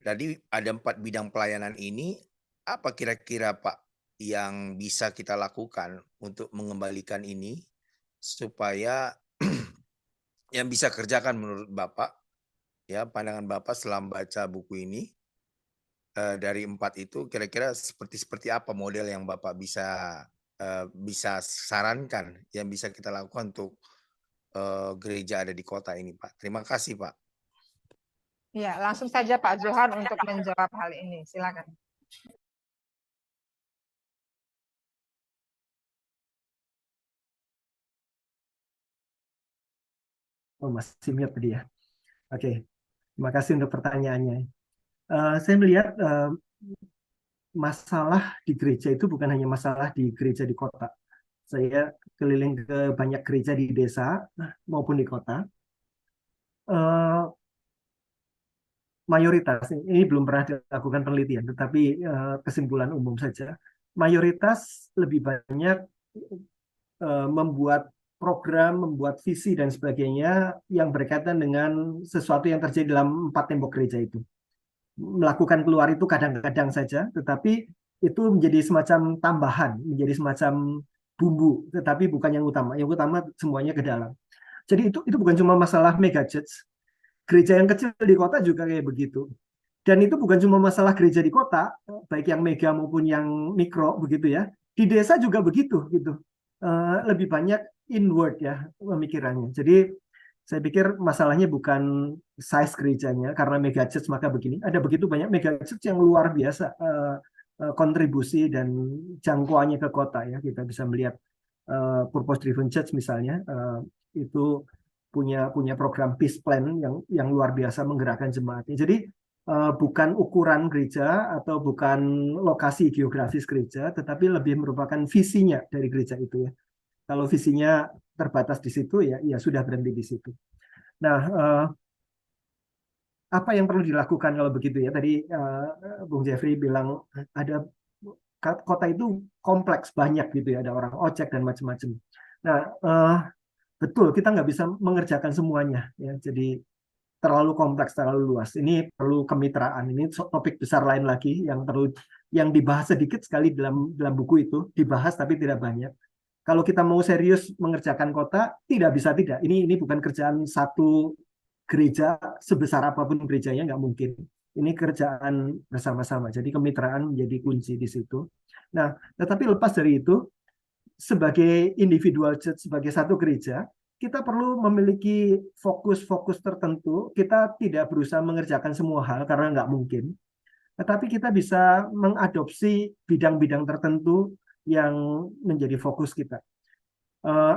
tadi ada 4 bidang pelayanan ini, apa kira-kira Pak yang bisa kita lakukan untuk mengembalikan ini supaya yang bisa kerjakan menurut Bapak, ya pandangan Bapak setelah membaca buku ini, dari 4 itu kira-kira seperti apa model yang Bapak bisa sarankan yang bisa kita lakukan untuk gereja ada di kota ini, Pak. Terima kasih, Pak. Ya, langsung saja Pak Johan untuk menjawab hal ini. Silakan. Oh, masih mute tadi ya. Oke, terima kasih untuk pertanyaannya. Saya melihat masalah di gereja itu bukan hanya masalah di gereja di kota. Saya keliling ke banyak gereja di desa maupun di kota. Mayoritas, ini belum pernah dilakukan penelitian, tetapi kesimpulan umum saja. Mayoritas lebih banyak membuat program, membuat visi dan sebagainya yang berkaitan dengan sesuatu yang terjadi dalam 4 tembok gereja itu. Melakukan keluar itu kadang-kadang saja, tetapi itu menjadi semacam tambahan, menjadi semacam bumbu, tetapi bukan yang utama. Yang utama semuanya ke dalam. Jadi itu bukan cuma masalah mega church. Gereja yang kecil di kota juga kayak begitu. Dan itu bukan cuma masalah gereja di kota, baik yang mega maupun yang mikro begitu ya. Di desa juga begitu gitu. Lebih banyak inward ya pemikirannya. Jadi saya pikir masalahnya bukan size gerejanya karena mega church maka begini. Ada begitu banyak mega church yang luar biasa kontribusi dan jangkauannya ke kota ya. Kita bisa melihat purpose driven church misalnya itu punya program peace plan yang luar biasa menggerakkan jemaatnya. Jadi bukan ukuran gereja atau bukan lokasi geografis gereja, tetapi lebih merupakan visinya dari gereja itu ya. Kalau visinya terbatas di situ ya sudah berhenti di situ. Nah, apa yang perlu dilakukan kalau begitu ya? Tadi Bung Jeffrey bilang ada kota itu kompleks banyak gitu ya, ada orang ojek dan macam-macam. Nah, betul kita nggak bisa mengerjakan semuanya ya. Jadi terlalu kompleks, terlalu luas. Ini perlu kemitraan. Ini topik besar lain lagi yang dibahas sedikit sekali dalam buku itu, dibahas tapi tidak banyak. Kalau kita mau serius mengerjakan kota, tidak bisa tidak. Ini bukan kerjaan satu gereja, sebesar apapun gerejanya nggak mungkin. Ini kerjaan bersama-sama. Jadi kemitraan menjadi kunci di situ. Nah, tetapi lepas dari itu, sebagai individual church, sebagai satu gereja, kita perlu memiliki fokus-fokus tertentu. Kita tidak berusaha mengerjakan semua hal karena nggak mungkin. Tetapi kita bisa mengadopsi bidang-bidang tertentu yang menjadi fokus kita.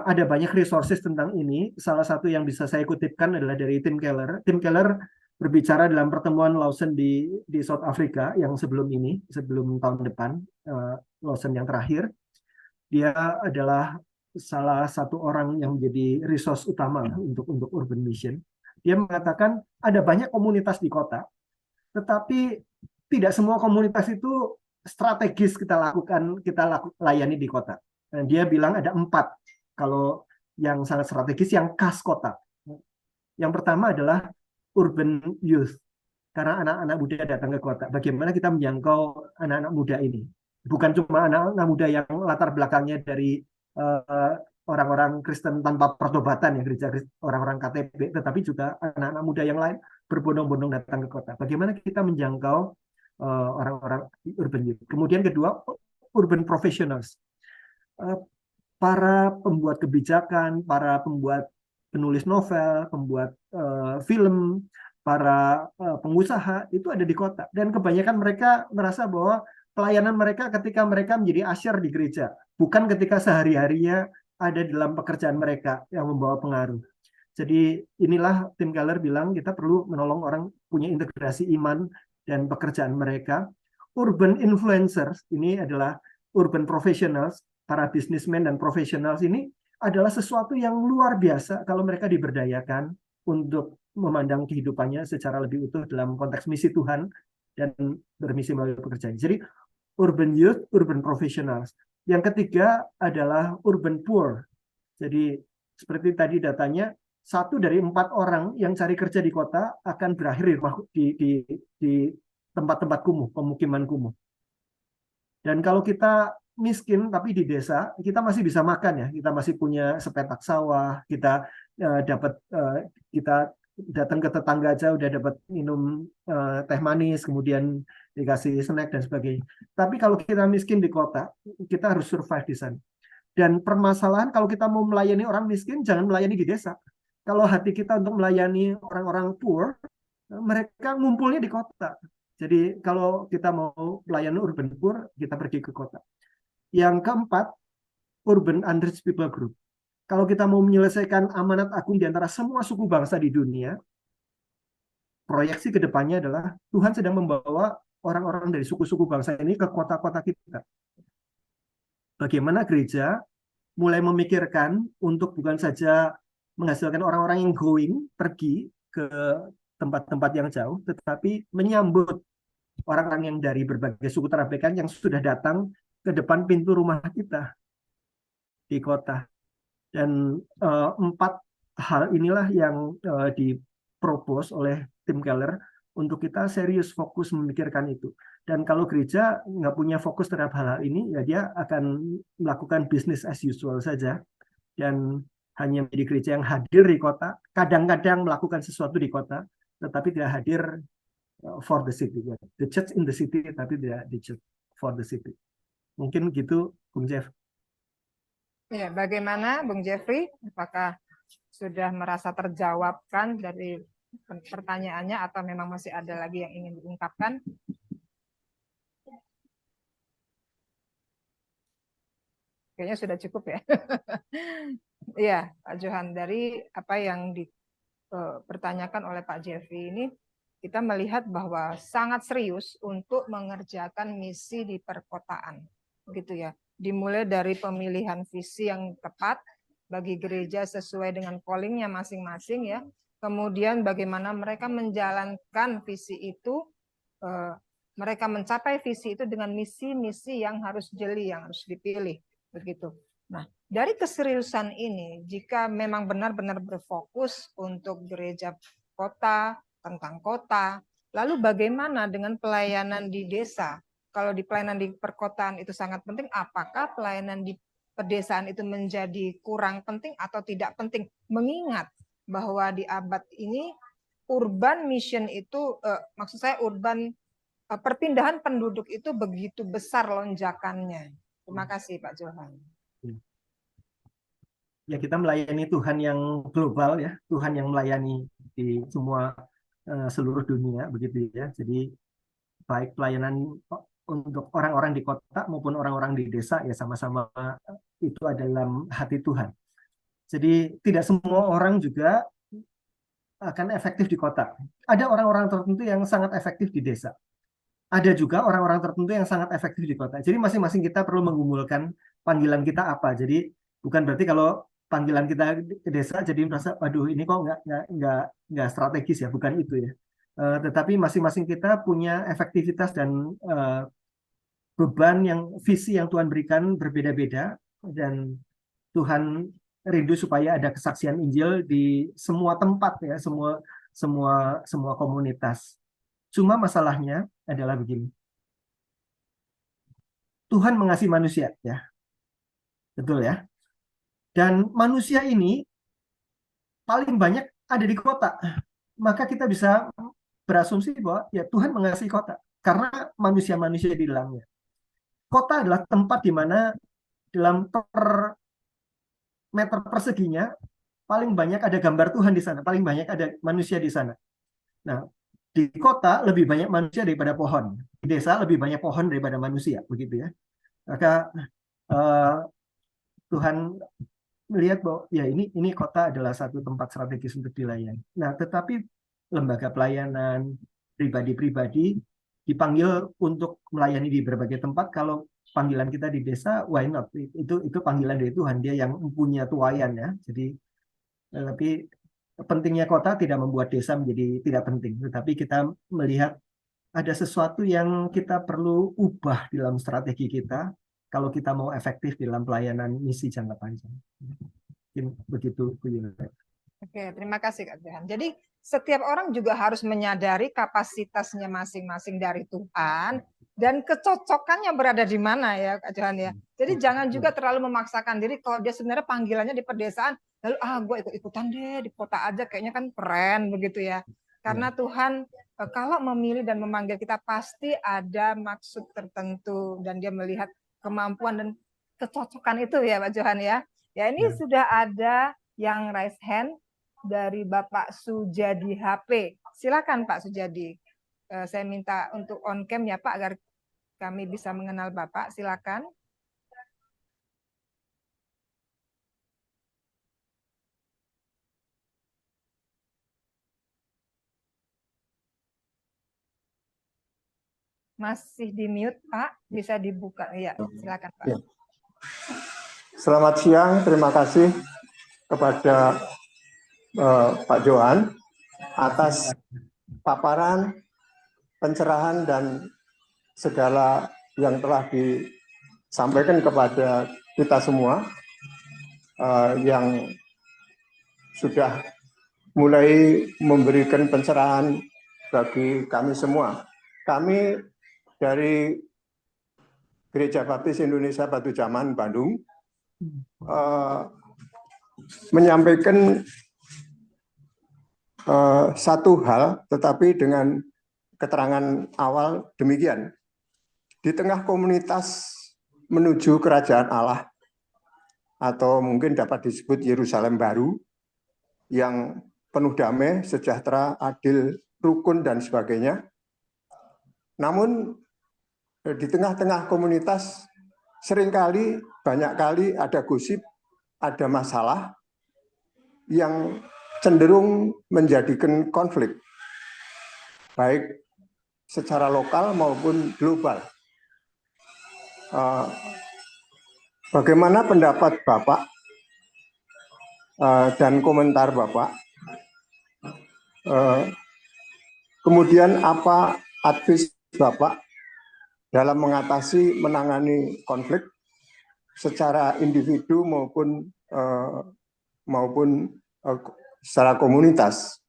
Ada banyak resources tentang ini. Salah satu yang bisa saya kutipkan adalah dari Tim Keller. Tim Keller berbicara dalam pertemuan Lawson di South Africa yang sebelum tahun depan, Lawson yang terakhir. Dia adalah salah satu orang yang menjadi resource utama untuk urban mission. Dia mengatakan ada banyak komunitas di kota, tetapi tidak semua komunitas itu strategis kita layani di kota. Dan dia bilang ada 4 kalau yang sangat strategis, yang khas kota. Yang pertama adalah urban youth, karena anak-anak muda datang ke kota. Bagaimana kita menjangkau anak-anak muda ini? Bukan cuma anak-anak muda yang latar belakangnya dari orang-orang Kristen tanpa pertobatan, ya gereja orang-orang KTP, tetapi juga anak-anak muda yang lain berbondong-bondong datang ke kota. Bagaimana kita menjangkau orang-orang urban youth? Kemudian kedua, urban professionals. Para pembuat kebijakan, para pembuat penulis novel, pembuat film, para pengusaha itu ada di kota. Dan kebanyakan mereka merasa bahwa pelayanan mereka ketika mereka menjadi asyar di gereja, bukan ketika sehari-harinya ada dalam pekerjaan mereka yang membawa pengaruh. Jadi inilah Tim Keller bilang kita perlu menolong orang punya integrasi iman dan pekerjaan mereka. Urban influencers ini adalah urban professionals, para businessmen dan professionals ini adalah sesuatu yang luar biasa kalau mereka diberdayakan untuk memandang kehidupannya secara lebih utuh dalam konteks misi Tuhan dan bermisi melalui pekerjaan. Jadi urban youth, urban professionals. Yang ketiga adalah urban poor. Jadi seperti tadi datanya, 1 dari 4 orang yang cari kerja di kota akan berakhir di tempat-tempat kumuh, pemukiman kumuh. Dan kalau kita miskin tapi di desa, kita masih bisa makan ya. Kita masih punya sepetak sawah, kita kita datang ke tetangga aja udah dapat minum teh manis, kemudian dikasih snack dan sebagainya. Tapi kalau kita miskin di kota, kita harus survive di sana. Dan permasalahan kalau kita mau melayani orang miskin, jangan melayani di desa. Kalau hati kita untuk melayani orang-orang poor, mereka ngumpulnya di kota. Jadi kalau kita mau melayani urban poor, kita pergi ke kota. Yang keempat, urban unreached people group. Kalau kita mau menyelesaikan amanat agung di antara semua suku bangsa di dunia, proyeksi ke depannya adalah Tuhan sedang membawa orang-orang dari suku-suku bangsa ini ke kota-kota kita. Bagaimana gereja mulai memikirkan untuk bukan saja menghasilkan orang-orang yang pergi ke tempat-tempat yang jauh, tetapi menyambut orang-orang yang dari berbagai suku terabekan yang sudah datang ke depan pintu rumah kita di kota. Dan 4 hal inilah yang dipropos oleh Tim Keller untuk kita serius fokus memikirkan itu. Dan kalau gereja nggak punya fokus terhadap hal-hal ini, ya dia akan melakukan business as usual saja dan hanya menjadi gereja yang hadir di kota, kadang-kadang melakukan sesuatu di kota, tetapi tidak hadir for the city. The church in the city, tapi tidak the church for the city. Mungkin gitu, Bung Jeff. Ya, bagaimana Bung Jeffrey? Apakah sudah merasa terjawabkan dari pertanyaannya atau memang masih ada lagi yang ingin diungkapkan? Kayaknya sudah cukup ya. Iya, Pak Johan, dari apa yang dipertanyakan oleh Pak Jeffrey ini, kita melihat bahwa sangat serius untuk mengerjakan misi di perkotaan, gitu ya. Dimulai dari pemilihan visi yang tepat bagi gereja sesuai dengan callingnya masing-masing ya. Kemudian bagaimana mereka menjalankan visi itu, mereka mencapai visi itu dengan misi-misi yang harus jeli, yang harus dipilih, begitu. Nah, dari keseriusan ini, jika memang benar-benar berfokus untuk gereja kota, tentang kota. Lalu bagaimana dengan pelayanan di desa? Kalau di pelayanan di perkotaan itu sangat penting, apakah pelayanan di pedesaan itu menjadi kurang penting atau tidak penting? Mengingat bahwa di abad ini urban mission itu, maksud saya urban perpindahan penduduk itu begitu besar lonjakannya. Terima kasih Pak Johan. Ya, kita melayani Tuhan yang global ya, Tuhan yang melayani di semua seluruh dunia begitu ya. Jadi baik pelayanan untuk orang-orang di kota maupun orang-orang di desa ya sama-sama itu adalah hati Tuhan. Jadi tidak semua orang juga akan efektif di kota. Ada orang-orang tertentu yang sangat efektif di desa. Ada juga orang-orang tertentu yang sangat efektif di kota. Jadi masing-masing kita perlu menggumulkan panggilan kita apa. Jadi bukan berarti kalau panggilan kita ke desa jadi merasa, aduh ini kok nggak strategis ya, bukan itu ya. Tetapi masing-masing kita punya efektivitas dan beban visi yang Tuhan berikan berbeda-beda, dan Tuhan rindu supaya ada kesaksian Injil di semua tempat ya, semua komunitas. Cuma masalahnya adalah begini. Tuhan mengasihi manusia ya. Betul ya. Dan manusia ini paling banyak ada di kota. Maka kita bisa berasumsi bahwa ya Tuhan mengasihi kota karena manusia-manusia di dalamnya. Kota adalah tempat di mana dalam per meter perseginya paling banyak ada gambar Tuhan di sana, paling banyak ada manusia di sana. Nah, di kota lebih banyak manusia daripada pohon. Di desa lebih banyak pohon daripada manusia, begitu ya. Maka Tuhan melihat bahwa ya ini kota adalah satu tempat strategis untuk dilayani. Nah, tetapi lembaga pelayanan pribadi-pribadi dipanggil untuk melayani di berbagai tempat. Kalau panggilan kita di desa, why not? Itu panggilan dari Tuhan, dia yang punya tuayan ya. Jadi tapi pentingnya kota tidak membuat desa menjadi tidak penting, tetapi kita melihat ada sesuatu yang kita perlu ubah dalam strategi kita kalau kita mau efektif dalam pelayanan misi jangka panjang. Mungkin begitu, Bu Yuna. Oke, terima kasih Kak Johan. Jadi setiap orang juga harus menyadari kapasitasnya masing-masing dari Tuhan dan kecocokannya berada di mana ya Kak Johan ya. Jadi jangan juga terlalu memaksakan diri kalau dia sebenarnya panggilannya di pedesaan, lalu gue ikut-ikutan deh di kota aja kayaknya kan keren begitu ya. Karena Tuhan kalau memilih dan memanggil kita pasti ada maksud tertentu dan dia melihat kemampuan dan kecocokan itu ya Pak Johan ya. Ya ini sudah ada yang raise hand dari Bapak Sujadi HP. Silakan Pak Sujadi. Saya minta untuk on cam ya Pak agar kami bisa mengenal Bapak. Silakan. Masih di mute Pak, bisa dibuka. Iya, silakan Pak. Ya. Selamat siang, terima kasih kepada Pak Johan atas paparan, pencerahan dan segala yang telah disampaikan kepada kita semua yang sudah mulai memberikan pencerahan bagi kami semua. Kami dari Gereja Baptis Indonesia Batu Jaman, Bandung, menyampaikan satu hal, tetapi dengan keterangan awal demikian. Di tengah komunitas menuju kerajaan Allah, atau mungkin dapat disebut Yerusalem baru, yang penuh damai, sejahtera, adil, rukun, dan sebagainya. Namun, di tengah-tengah komunitas, seringkali, banyak kali ada gosip, ada masalah, yang cenderung menjadikan konflik, baik secara lokal maupun global. Bagaimana pendapat Bapak dan komentar Bapak? Kemudian apa advice Bapak dalam menangani konflik secara individu maupun secara komunitas?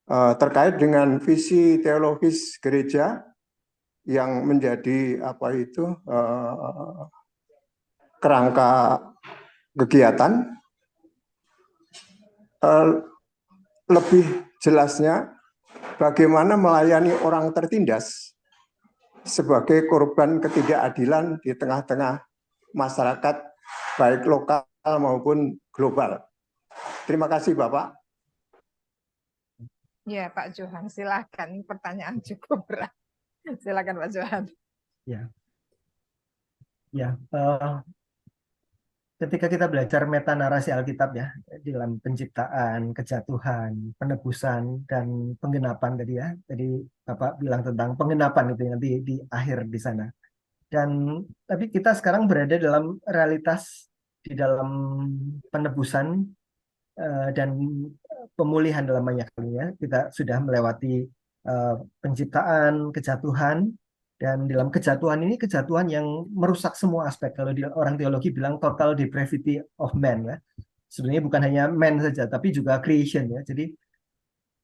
terkait dengan visi teologis gereja yang menjadi kerangka kegiatan. Lebih jelasnya bagaimana melayani orang tertindas sebagai korban ketidakadilan di tengah-tengah masyarakat baik lokal maupun global. Terima kasih Bapak. Ya Pak Johan, silakan. Pertanyaan cukup berat. Silakan Pak Johan. Ketika kita belajar metanarasi Alkitab ya, dalam penciptaan, kejatuhan, penebusan, dan penggenapan tadi ya. Tadi Bapak bilang tentang penggenapan itu nanti di akhir di sana. Tapi kita sekarang berada dalam realitas di dalam penebusan dan pemulihan dalam banyak hal ya. Kita sudah melewati penciptaan, kejatuhan, dan dalam kejatuhan ini kejatuhan yang merusak semua aspek. Kalau orang teologi bilang total depravity of man ya. Sebenarnya bukan hanya man saja, tapi juga creation ya. Jadi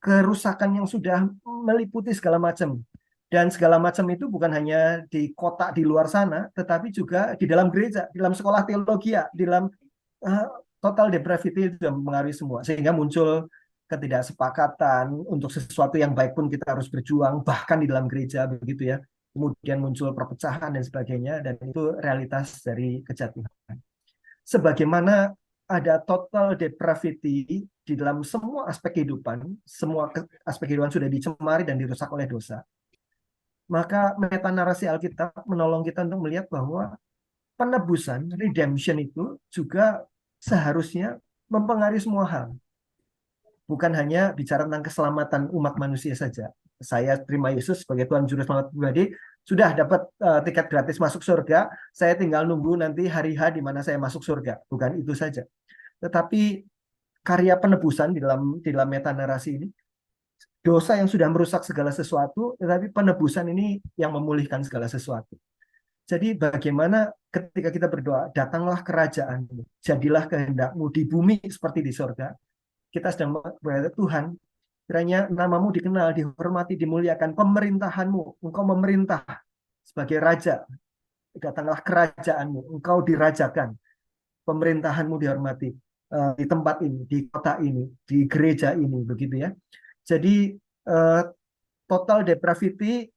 kerusakan yang sudah meliputi segala macam. Dan segala macam itu bukan hanya di kota di luar sana, tetapi juga di dalam gereja, di dalam sekolah teologi ya, di dalam total depravity itu mempengaruhi semua. Sehingga muncul ketidaksepakatan untuk sesuatu yang baik pun kita harus berjuang, bahkan di dalam gereja begitu ya. Kemudian muncul perpecahan dan sebagainya, dan itu realitas dari kejatuhan. Sebagaimana ada total depravity di dalam semua aspek kehidupan, semua aspek kehidupan sudah dicemari dan dirusak oleh dosa, maka metanarasi Alkitab menolong kita untuk melihat bahwa penebusan, redemption itu juga seharusnya mempengaruhi semua hal. Bukan hanya bicara tentang keselamatan umat manusia saja. Saya terima Yesus sebagai Tuhan Juru Selamat pribadi, sudah dapat tiket gratis masuk surga, saya tinggal nunggu nanti hari H di mana saya masuk surga. Bukan itu saja. Tetapi karya penebusan di dalam metanarasi ini, dosa yang sudah merusak segala sesuatu, tetapi penebusan ini yang memulihkan segala sesuatu. Jadi bagaimana ketika kita berdoa, datanglah kerajaan-Mu, jadilah kehendak-Mu di bumi seperti di surga. Kita sedang berkata, Tuhan, kiranya nama-Mu dikenal, dihormati, dimuliakan, pemerintahan-Mu, Engkau memerintah sebagai raja. Datanglah kerajaan-Mu, Engkau dirajakan, pemerintahan-Mu dihormati di tempat ini, di kota ini, di gereja ini, begitu ya. Jadi total depravity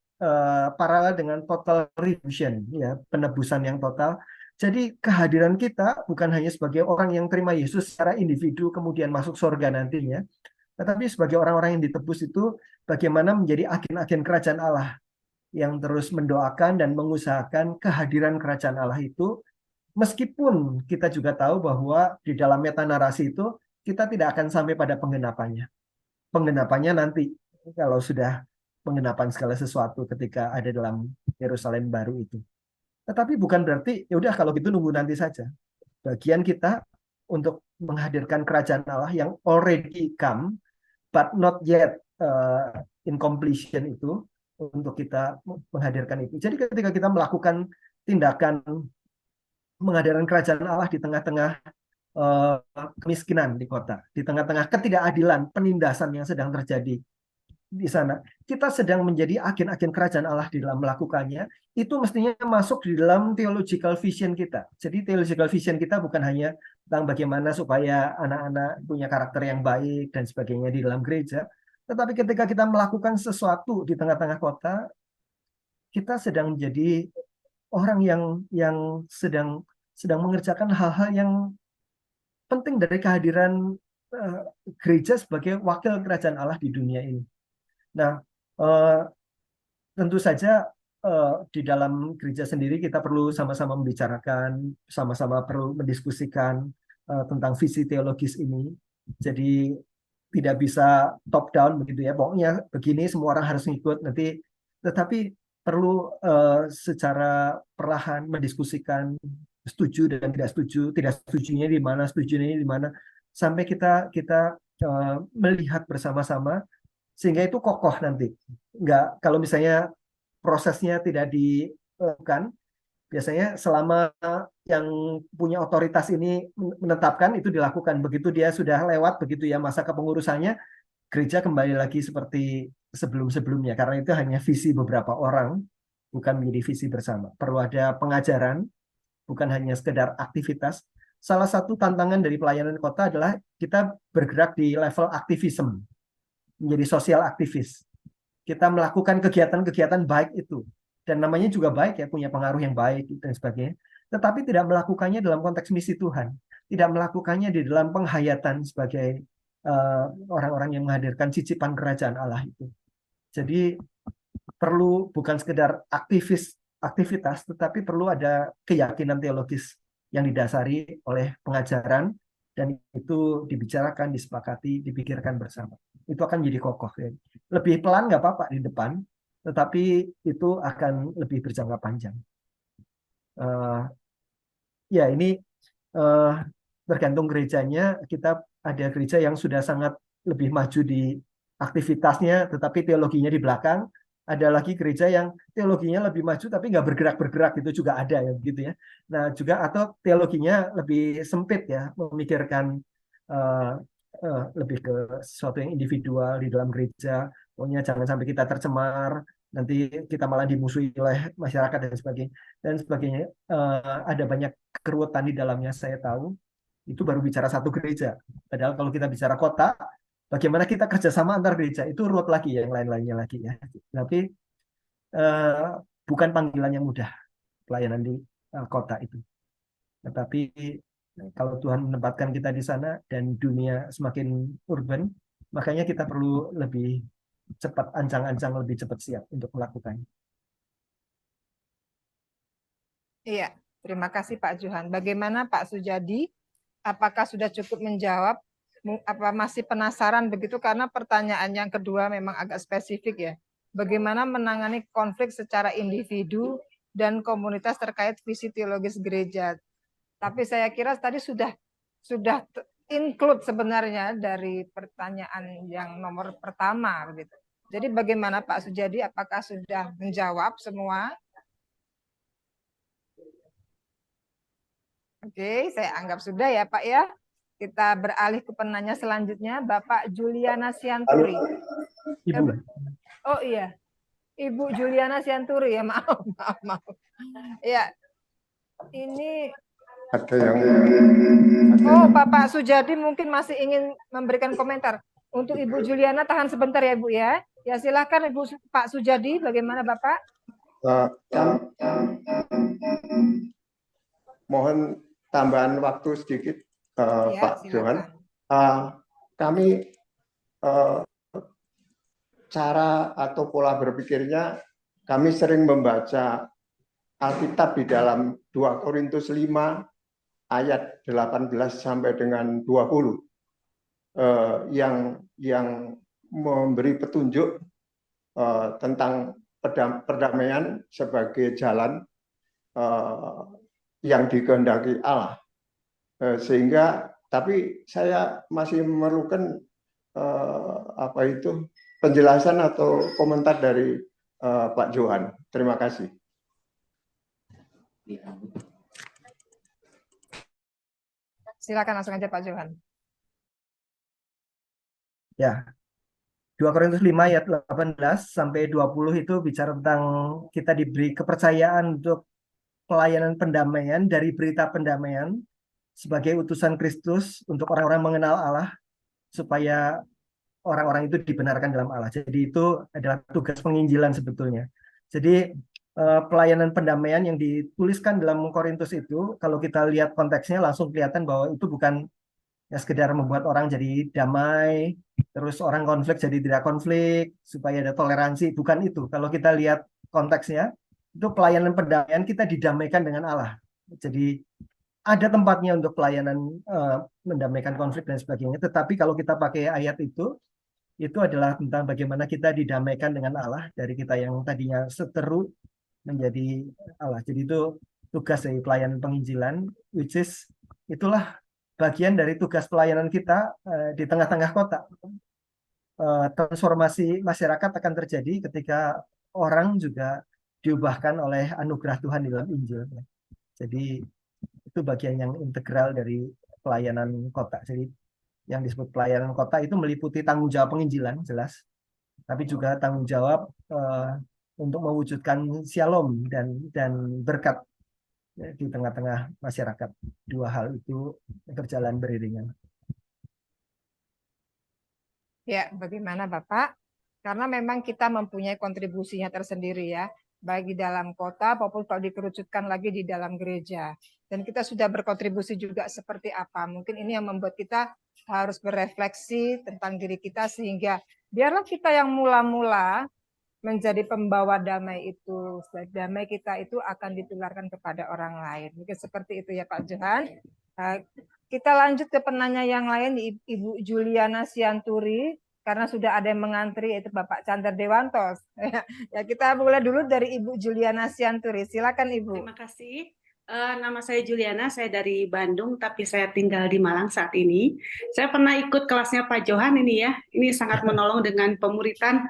paralel dengan total redemption, ya, penebusan yang total. Jadi kehadiran kita bukan hanya sebagai orang yang terima Yesus secara individu kemudian masuk surga nantinya, tetapi sebagai orang-orang yang ditebus itu bagaimana menjadi agen-agen kerajaan Allah yang terus mendoakan dan mengusahakan kehadiran kerajaan Allah itu, meskipun kita juga tahu bahwa di dalam metanarasi itu kita tidak akan sampai pada penggenapannya. Penggenapannya nanti kalau sudah penggenapan segala sesuatu ketika ada dalam Yerusalem baru itu. Tetapi bukan berarti ya udah kalau gitu nunggu nanti saja. Bagian kita untuk menghadirkan kerajaan Allah yang already come but not yet in completion itu, untuk kita menghadirkan itu. Jadi ketika kita melakukan tindakan menghadirkan kerajaan Allah di tengah-tengah kemiskinan di kota, di tengah-tengah ketidakadilan, penindasan yang sedang terjadi di sana, kita sedang menjadi agen-agen kerajaan Allah di dalam melakukannya. Itu mestinya masuk di dalam theological vision kita. Jadi theological vision kita bukan hanya tentang bagaimana supaya anak-anak punya karakter yang baik dan sebagainya di dalam gereja, tetapi ketika kita melakukan sesuatu di tengah-tengah kota, kita sedang menjadi orang yang sedang mengerjakan hal-hal yang penting dari kehadiran gereja sebagai wakil kerajaan Allah di dunia ini. Nah, tentu saja di dalam gereja sendiri kita perlu sama-sama membicarakan, sama-sama perlu mendiskusikan tentang visi teologis ini. Jadi tidak bisa top down begitu ya, pokoknya begini semua orang harus ngikut nanti. Tetapi perlu secara perlahan mendiskusikan, setuju dan tidak setuju, tidak setujunya di mana, setujunya di mana, sampai kita melihat bersama-sama sehingga itu kokoh nanti. Enggak, kalau misalnya prosesnya tidak dilakukan, biasanya selama yang punya otoritas ini menetapkan itu dilakukan. Begitu dia sudah lewat begitu ya masa kepengurusannya, gereja kembali lagi seperti sebelum-sebelumnya, karena itu hanya visi beberapa orang, bukan menjadi visi bersama. Perlu ada pengajaran, bukan hanya sekedar aktivitas. Salah satu tantangan dari pelayanan kota adalah kita bergerak di level aktivisme, menjadi sosial aktivis. Kita melakukan kegiatan-kegiatan baik itu, dan namanya juga baik ya, punya pengaruh yang baik dan sebagainya, tetapi tidak melakukannya dalam konteks misi Tuhan, tidak melakukannya di dalam penghayatan sebagai orang-orang yang menghadirkan cicipan kerajaan Allah itu. Jadi perlu bukan sekedar aktivitas, tetapi perlu ada keyakinan teologis yang didasari oleh pengajaran, dan itu dibicarakan, disepakati, dipikirkan bersama. Itu akan jadi kokoh. Ya. Lebih pelan nggak apa-apa di depan, tetapi itu akan lebih berjangka panjang. Ya ini tergantung gerejanya. Kita ada gereja yang sudah sangat lebih maju di aktivitasnya, tetapi teologinya di belakang. Ada lagi gereja yang teologinya lebih maju tapi nggak bergerak-bergerak, itu juga ada ya begitu ya. Nah juga atau teologinya lebih sempit ya, memikirkan lebih ke sesuatu yang individual di dalam gereja. Pokoknya jangan sampai kita tercemar, nanti kita malah dimusuhi oleh masyarakat dan sebagainya. Dan sebagainya. Ada banyak keruwetan di dalamnya, saya tahu. Itu baru bicara satu gereja. Padahal kalau kita bicara kota, bagaimana kita kerjasama antar gereja, itu ruwet lagi, yang lain-lainnya lagi ya. Tapi bukan panggilan yang mudah pelayanan di kota itu. Tetapi kalau Tuhan menempatkan kita di sana dan dunia semakin urban, makanya kita perlu lebih cepat, ancang-ancang lebih cepat siap untuk melakukannya. Iya, terima kasih Pak Johan. Bagaimana Pak Sujadi? Apakah sudah cukup menjawab? Apa masih penasaran begitu? Karena pertanyaan yang kedua memang agak spesifik ya. Bagaimana menangani konflik secara individu dan komunitas terkait visi teologis gereja? Tapi saya kira tadi sudah include sebenarnya dari pertanyaan yang nomor pertama begitu. Jadi bagaimana Pak Sujadi? Apakah sudah menjawab semua? Oke, saya anggap sudah ya Pak ya. Kita beralih ke penanya selanjutnya, Bapak Juliana Sianturi. Ibu. Oh iya, Ibu Juliana Sianturi ya, maaf. Ya, ini. Ada yang. Oh, Bapak Sujadi mungkin masih ingin memberikan komentar. Untuk Ibu Juliana tahan sebentar ya Bu ya. Ya silakan Ibu Pak Sujadi, bagaimana Bapak? Mohon tambahan waktu sedikit, Ya, Pak Johan. silakan. Kami cara atau pola berpikirnya, kami sering membaca Alkitab di dalam 2 Korintus 5 ayat 18 sampai dengan 20 yang memberi petunjuk tentang perdamaian sebagai jalan yang dikehendaki Allah. Sehingga tapi saya masih memerlukan penjelasan atau komentar dari Pak Johan. Terima kasih. Silakan langsung aja Pak Johan. Ya. 2 Korintus 5 ayat 18 sampai 20 itu bicara tentang kita diberi kepercayaan untuk pelayanan pendamaian, dari berita pendamaian sebagai utusan Kristus untuk orang-orang mengenal Allah, supaya orang-orang itu dibenarkan dalam Allah. Jadi itu adalah tugas penginjilan sebetulnya. Jadi pelayanan pendamaian yang dituliskan dalam Korintus itu, kalau kita lihat konteksnya langsung kelihatan bahwa itu bukan ya sekedar membuat orang jadi damai, terus orang konflik jadi tidak konflik, supaya ada toleransi. Bukan itu. Kalau kita lihat konteksnya, itu pelayanan pendamaian, kita didamaikan dengan Allah. Jadi ada tempatnya untuk pelayanan mendamaikan konflik dan sebagainya. Tetapi kalau kita pakai ayat itu adalah tentang bagaimana kita didamaikan dengan Allah, dari kita yang tadinya seteru menjadi Allah. Jadi itu tugas dari pelayanan penginjilan, which is itulah bagian dari tugas pelayanan kita di tengah-tengah kota. Transformasi masyarakat akan terjadi ketika orang juga diubahkan oleh anugerah Tuhan di dalam Injil. Jadi itu bagian yang integral dari pelayanan kota. Jadi yang disebut pelayanan kota itu meliputi tanggung jawab penginjilan jelas, tapi juga tanggung jawab untuk mewujudkan shalom dan berkat di tengah-tengah masyarakat. Dua hal itu berjalan beriringan. Ya, bagaimana Bapak? Karena memang kita mempunyai kontribusinya tersendiri ya, baik di dalam kota maupun kalau dikerucutkan lagi di dalam gereja. Dan kita sudah berkontribusi juga seperti apa. Mungkin ini yang membuat kita harus berefleksi tentang diri kita sehingga biarlah kita yang mula-mula menjadi pembawa damai itu. Damai kita itu akan ditularkan kepada orang lain. Mungkin seperti itu ya Pak Johan. Kita lanjut ke penanya yang lain, Ibu Juliana Sianturi, karena sudah ada yang mengantri, yaitu Bapak Chandra Dewantos. Ya, kita mulai dulu dari Ibu Juliana Sianturi. Silakan Ibu. Terima kasih. Nama saya Juliana, saya dari Bandung, tapi saya tinggal di Malang saat ini. Saya pernah ikut kelasnya Pak Johan ini ya. Ini sangat menolong dengan pemuritan,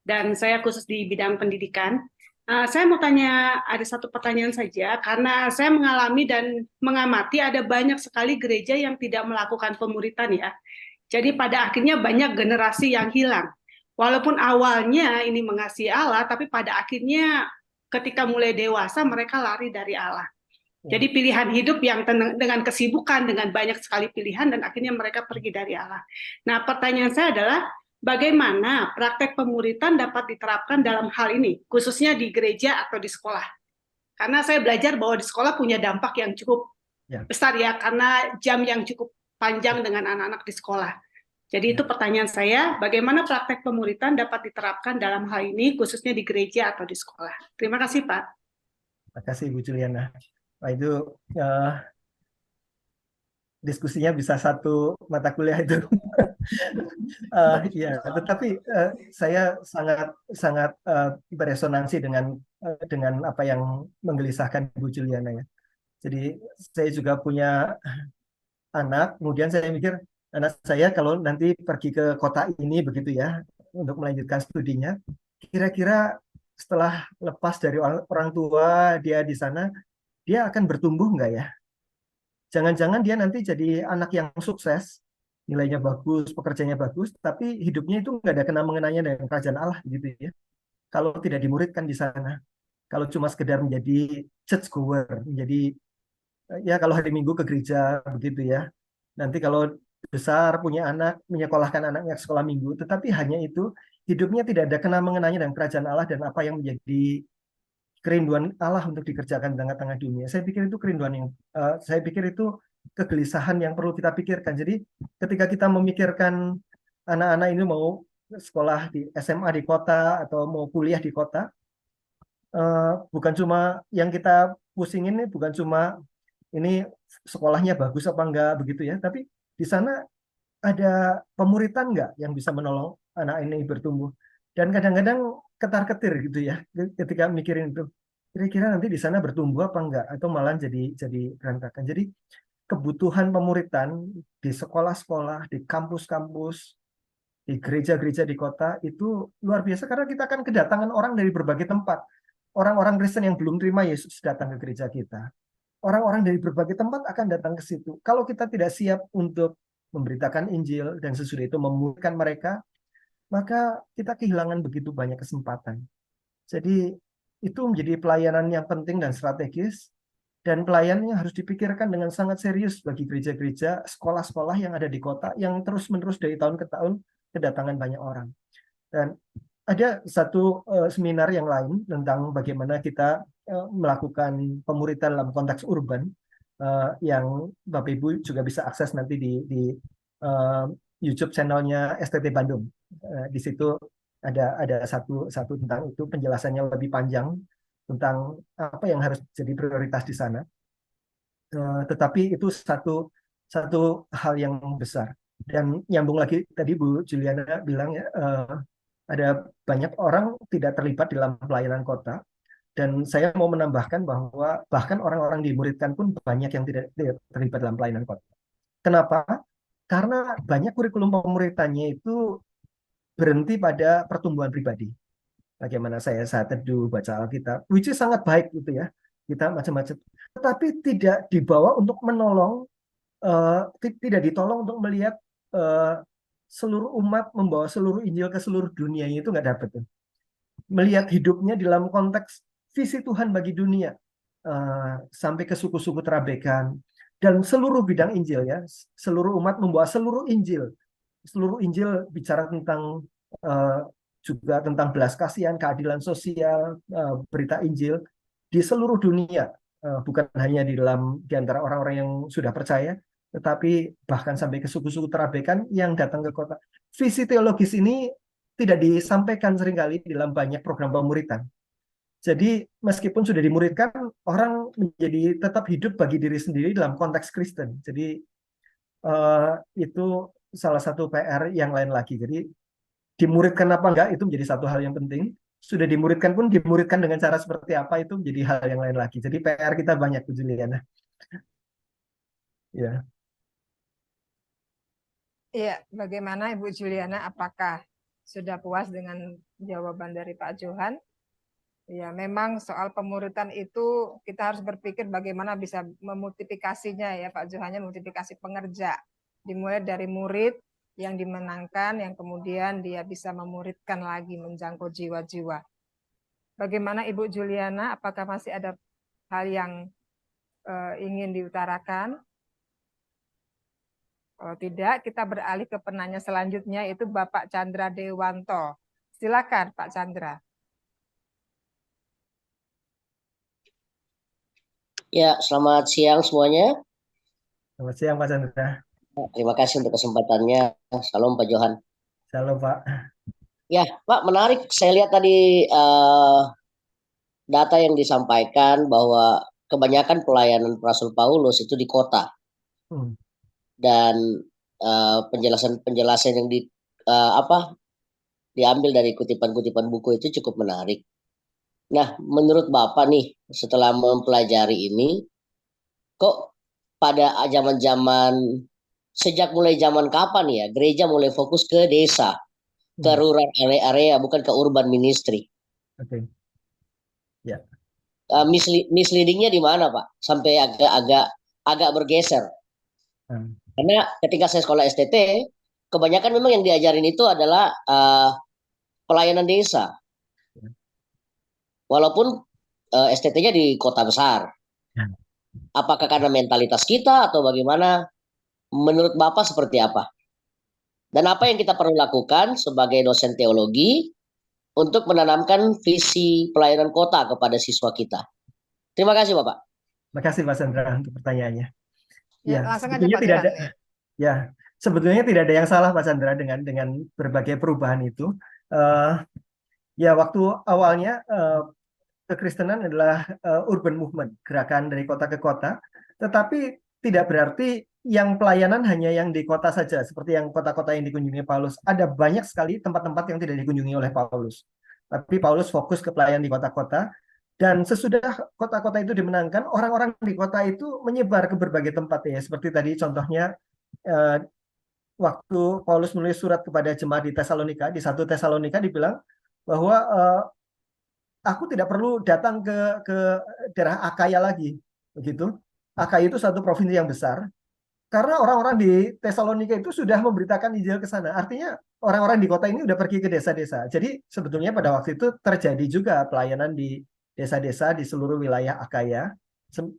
dan saya khusus di bidang pendidikan. Saya mau tanya, ada satu pertanyaan saja, karena saya mengalami dan mengamati ada banyak sekali gereja yang tidak melakukan pemuritan ya. Jadi pada akhirnya banyak generasi yang hilang. Walaupun awalnya ini mengasihi Allah, tapi pada akhirnya ketika mulai dewasa mereka lari dari Allah. Jadi pilihan hidup yang dengan kesibukan, dengan banyak sekali pilihan, dan akhirnya mereka pergi dari Allah. Nah, pertanyaan saya adalah, bagaimana praktek pemuritan dapat diterapkan dalam hal ini, khususnya di gereja atau di sekolah? Karena saya belajar bahwa di sekolah punya dampak yang cukup besar ya, karena jam yang cukup panjang dengan anak-anak di sekolah. Jadi itu pertanyaan saya, bagaimana praktek pemuritan dapat diterapkan dalam hal ini, khususnya di gereja atau di sekolah? Terima kasih, Pak. Terima kasih, Bu Juliana. Nah, itu diskusinya bisa satu mata kuliah itu. Ya, tetapi saya sangat beresonansi dengan apa yang menggelisahkan Bu Juliana ya. Jadi saya juga punya anak, kemudian saya mikir anak saya kalau nanti pergi ke kota ini begitu ya untuk melanjutkan studinya, kira-kira setelah lepas dari orang tua dia di sana, dia akan bertumbuh nggak ya? Jangan-jangan dia nanti jadi anak yang sukses, nilainya bagus, pekerjaannya bagus, tapi hidupnya itu nggak ada kena mengenanya dengan kerajaan Allah gitu ya. Kalau tidak dimuridkan di sana, kalau cuma sekedar menjadi church goer, menjadi ya kalau hari Minggu ke gereja begitu ya. Nanti kalau besar punya anak, menyekolahkan anaknya ke sekolah Minggu, tetapi hanya itu, hidupnya tidak ada kena mengenanya dengan kerajaan Allah dan apa yang menjadi kerinduan Allah untuk dikerjakan di tengah-tengah dunia. Saya pikir itu kerinduan yang, saya pikir itu kegelisahan yang perlu kita pikirkan. Jadi ketika kita memikirkan anak-anak ini mau sekolah di SMA di kota atau mau kuliah di kota, bukan cuma yang kita pusingin nih, bukan cuma ini sekolahnya bagus apa enggak begitu ya, tapi di sana ada pemuritan enggak yang bisa menolong anak ini bertumbuh. Dan kadang-kadang ketar-ketir gitu ya ketika mikirin itu, kira-kira nanti di sana bertumbuh apa enggak atau malah jadi berantakan. Jadi kebutuhan pemuritan di sekolah-sekolah, di kampus-kampus, di gereja-gereja di kota itu luar biasa karena kita akan kedatangan orang dari berbagai tempat. Orang-orang Kristen yang belum terima Yesus datang ke gereja kita. Orang-orang dari berbagai tempat akan datang ke situ. Kalau kita tidak siap untuk memberitakan Injil dan sesudah itu memuridkan mereka, maka kita kehilangan begitu banyak kesempatan. Jadi itu menjadi pelayanan yang penting dan strategis, dan pelayanannya harus dipikirkan dengan sangat serius bagi gereja-gereja, sekolah-sekolah yang ada di kota yang terus-menerus dari tahun ke tahun kedatangan banyak orang. Dan ada satu seminar yang lain tentang bagaimana kita melakukan pemuritan dalam konteks urban yang Bapak Ibu juga bisa akses nanti di YouTube channelnya STT Bandung. Di situ ada satu tentang itu, penjelasannya lebih panjang tentang apa yang harus jadi prioritas di sana. Tetapi itu satu hal yang besar. Dan nyambung lagi tadi Bu Juliana bilang ya, ada banyak orang tidak terlibat dalam pelayanan kota. Dan saya mau menambahkan bahwa bahkan orang-orang dimuridkan pun banyak yang tidak terlibat dalam pelayanan kota. Kenapa? Karena banyak kurikulum pemuritannya itu berhenti pada pertumbuhan pribadi. Bagaimana saya saat teduh, baca Alkitab, which is sangat baik gitu ya. Kita macam-macam. Tetapi tidak dibawa untuk menolong tidak ditolong untuk melihat seluruh umat membawa seluruh Injil ke seluruh dunia, itu nggak dapat tuh. Melihat hidupnya dalam konteks visi Tuhan bagi dunia, sampai ke suku-suku terabekan dan seluruh bidang Injil ya, seluruh umat membawa seluruh Injil. Seluruh Injil bicara tentang juga tentang belas kasihan, keadilan sosial, berita Injil di seluruh dunia, bukan hanya di antara orang-orang yang sudah percaya, tetapi bahkan sampai ke suku-suku terabekan yang datang ke kota. Visi teologis ini tidak disampaikan seringkali dalam banyak program pemuritan. Jadi meskipun sudah dimuridkan, orang menjadi tetap hidup bagi diri sendiri dalam konteks Kristen. Jadi itu salah satu PR yang lain lagi. Jadi dimuridkan apa enggak itu menjadi satu hal yang penting. Sudah dimuridkan pun dimuridkan dengan cara seperti apa itu menjadi hal yang lain lagi. Jadi PR kita banyak, Bu Juliana. Ya. Iya, bagaimana Ibu Juliana? Apakah sudah puas dengan jawaban dari Pak Johan? Ya, memang soal pemuritan itu kita harus berpikir bagaimana bisa memultiplikasinya ya Pak Johannya, multiplikasi pengerja. Dimulai dari murid yang dimenangkan, yang kemudian dia bisa memuridkan lagi, menjangkau jiwa-jiwa. Bagaimana Ibu Juliana? Apakah masih ada hal yang ingin diutarakan? Kalau tidak, kita beralih ke penanya selanjutnya, yaitu Bapak Chandra Dewanto. Silakan Pak Chandra. Ya, selamat siang semuanya. Selamat siang Pak Chandra. Terima kasih untuk kesempatannya. Salam Pak Johan. Salam Pak. Ya, Pak, menarik. Saya lihat tadi data yang disampaikan bahwa kebanyakan pelayanan Rasul Paulus itu di kota. Dan penjelasan-penjelasan yang diambil dari kutipan-kutipan buku itu cukup menarik. Nah, menurut Bapak nih, setelah mempelajari ini, kok pada zaman-zaman, sejak mulai zaman kapan ya, gereja mulai fokus ke desa, ke rural area, bukan ke urban ministry? Oke. Ya. Misleadingnya di mana, Pak? Sampai agak bergeser. Karena ketika saya sekolah STT, kebanyakan memang yang diajarin itu adalah pelayanan desa. Walaupun STT-nya di kota besar. Apakah karena mentalitas kita atau bagaimana? Menurut Bapak seperti apa? Dan apa yang kita perlu lakukan sebagai dosen teologi untuk menanamkan visi pelayanan kota kepada siswa kita? Terima kasih Bapak. Terima kasih Pak Chandra untuk pertanyaannya. Ya, langsung aja sebetulnya Pak tidak Johan. ada. Ya, sebetulnya tidak ada yang salah Pak Chandra dengan berbagai perubahan itu. Ya, waktu awalnya kekristenan adalah urban movement, gerakan dari kota ke kota, tetapi tidak berarti yang pelayanan hanya yang di kota saja, seperti yang kota-kota yang dikunjungi Paulus. Ada banyak sekali tempat-tempat yang tidak dikunjungi oleh Paulus. Tapi Paulus fokus ke pelayanan di kota-kota, dan sesudah kota-kota itu dimenangkan, orang-orang di kota itu menyebar ke berbagai tempat ya. Seperti tadi contohnya, waktu Paulus menulis surat kepada jemaat di Tesalonika, di 1 Tesalonika dibilang bahwa aku tidak perlu datang ke daerah Akaya lagi, begitu. Akaya itu satu provinsi yang besar, karena orang-orang di Tesalonika itu sudah memberitakan Injil ke sana. Artinya orang-orang di kota ini sudah pergi ke desa-desa. Jadi sebetulnya pada waktu itu terjadi juga pelayanan di desa-desa di seluruh wilayah Akaya,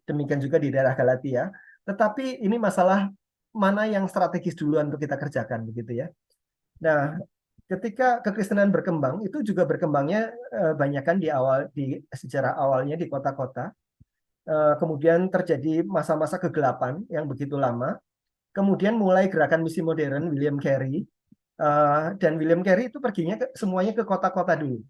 demikian juga di daerah Galatia. Tetapi ini masalah mana yang strategis duluan untuk kita kerjakan, begitu ya. Nah, ketika kekristenan berkembang, itu juga berkembangnya banyakkan di sejarah awalnya di kota-kota. Kemudian terjadi masa-masa kegelapan yang begitu lama. Kemudian mulai gerakan misi modern William Carey. Dan William Carey itu perginya semuanya ke kota-kota dulu.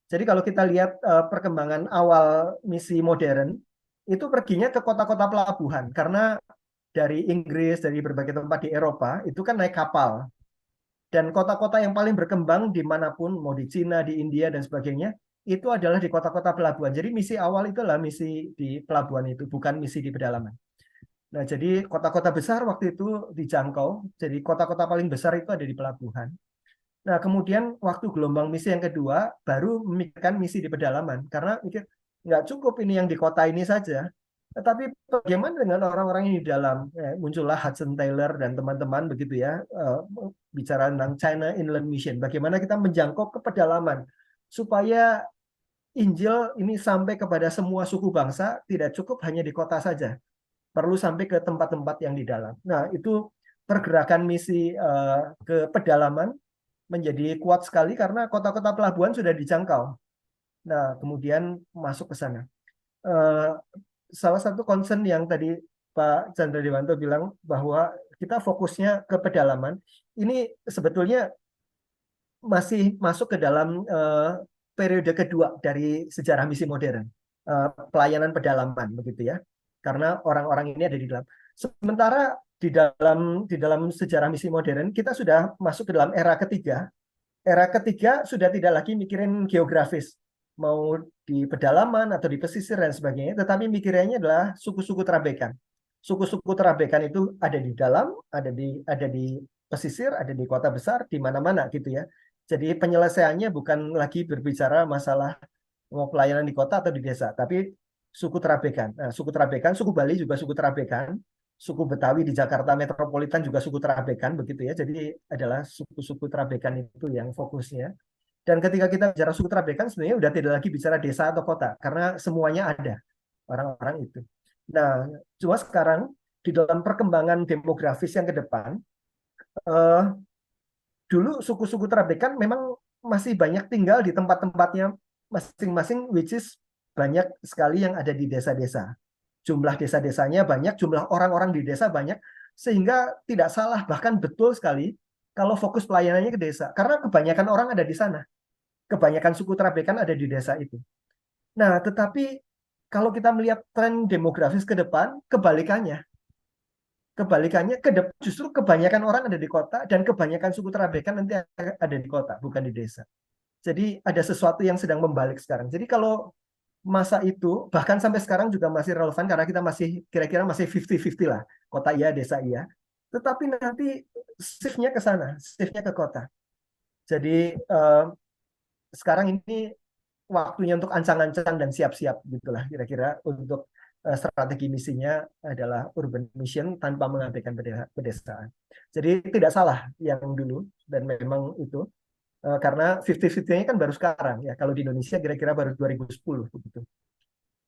Jadi kalau kita lihat perkembangan awal misi modern, itu perginya ke kota-kota pelabuhan. Karena dari Inggris, dari berbagai tempat di Eropa, itu kan naik kapal. Dan kota-kota yang paling berkembang dimanapun, mau di Cina, di India, dan sebagainya, itu adalah di kota-kota pelabuhan. Jadi misi awal itu adalah misi di pelabuhan itu, bukan misi di pedalaman. Nah, jadi kota-kota besar waktu itu dijangkau, jadi kota-kota paling besar itu ada di pelabuhan. Nah, kemudian waktu gelombang misi yang kedua, baru memikirkan misi di pedalaman. Karena mikir, nggak cukup ini yang di kota ini saja. Tetapi bagaimana dengan orang-orang yang di dalam? Muncullah Hudson Taylor dan teman-teman begitu ya, bicara tentang China Inland Mission. Bagaimana kita menjangkau ke pedalaman supaya Injil ini sampai kepada semua suku bangsa, tidak cukup hanya di kota saja, perlu sampai ke tempat-tempat yang di dalam. Nah, itu pergerakan misi ke pedalaman menjadi kuat sekali karena kota-kota pelabuhan sudah dijangkau. Nah, kemudian masuk ke sana. Salah satu concern yang tadi Pak Chandra Dewanto bilang bahwa kita fokusnya ke pedalaman, ini sebetulnya masih masuk ke dalam periode kedua dari sejarah misi modern, pelayanan pedalaman begitu ya, karena orang-orang ini ada di dalam. Sementara di dalam sejarah misi modern kita sudah masuk ke dalam era ketiga. Era ketiga sudah tidak lagi mikirin geografis, mau di pedalaman atau di pesisir dan sebagainya, tetapi mikirannya adalah suku-suku terabekan. Suku-suku terabekan itu ada di dalam, ada di pesisir, ada di kota besar, di mana-mana gitu ya. Jadi penyelesaiannya bukan lagi berbicara masalah mau pelayanan di kota atau di desa, tapi suku terabekan. Nah, suku terabekan, suku Bali juga suku terabekan, suku Betawi di Jakarta metropolitan juga suku terabekan begitu ya. Jadi adalah suku-suku terabekan itu yang fokusnya. Dan ketika kita bicara suku terabekan sebenarnya udah tidak lagi bicara desa atau kota karena semuanya ada orang-orang itu. Nah, cuma sekarang di dalam perkembangan demografis yang ke depan, dulu suku-suku terabekan memang masih banyak tinggal di tempat-tempatnya masing-masing, which is banyak sekali yang ada di desa-desa. Jumlah desa-desanya banyak, jumlah orang-orang di desa banyak, sehingga tidak salah, bahkan betul sekali kalau fokus pelayanannya ke desa. Karena kebanyakan orang ada di sana. Kebanyakan suku terabekan ada di desa itu. Nah, tetapi kalau kita melihat tren demografis ke depan, kebalikannya. Justru kebanyakan orang ada di kota dan kebanyakan suku terabekan nanti ada di kota, bukan di desa. Jadi ada sesuatu yang sedang membalik sekarang. Jadi kalau masa itu, bahkan sampai sekarang juga masih relevan karena kita masih kira-kira masih 50-50 lah. Kota iya, desa iya. Tetapi nanti shift-nya ke sana, shift-nya ke kota. Jadi sekarang ini waktunya untuk ancang-ancang dan siap-siap gitulah kira-kira untuk strategi misinya adalah urban mission tanpa mengabaikan pedesaan. Jadi tidak salah yang dulu dan memang itu karena 50-50-nya kan baru sekarang ya. Kalau di Indonesia kira-kira baru 2010 begitu.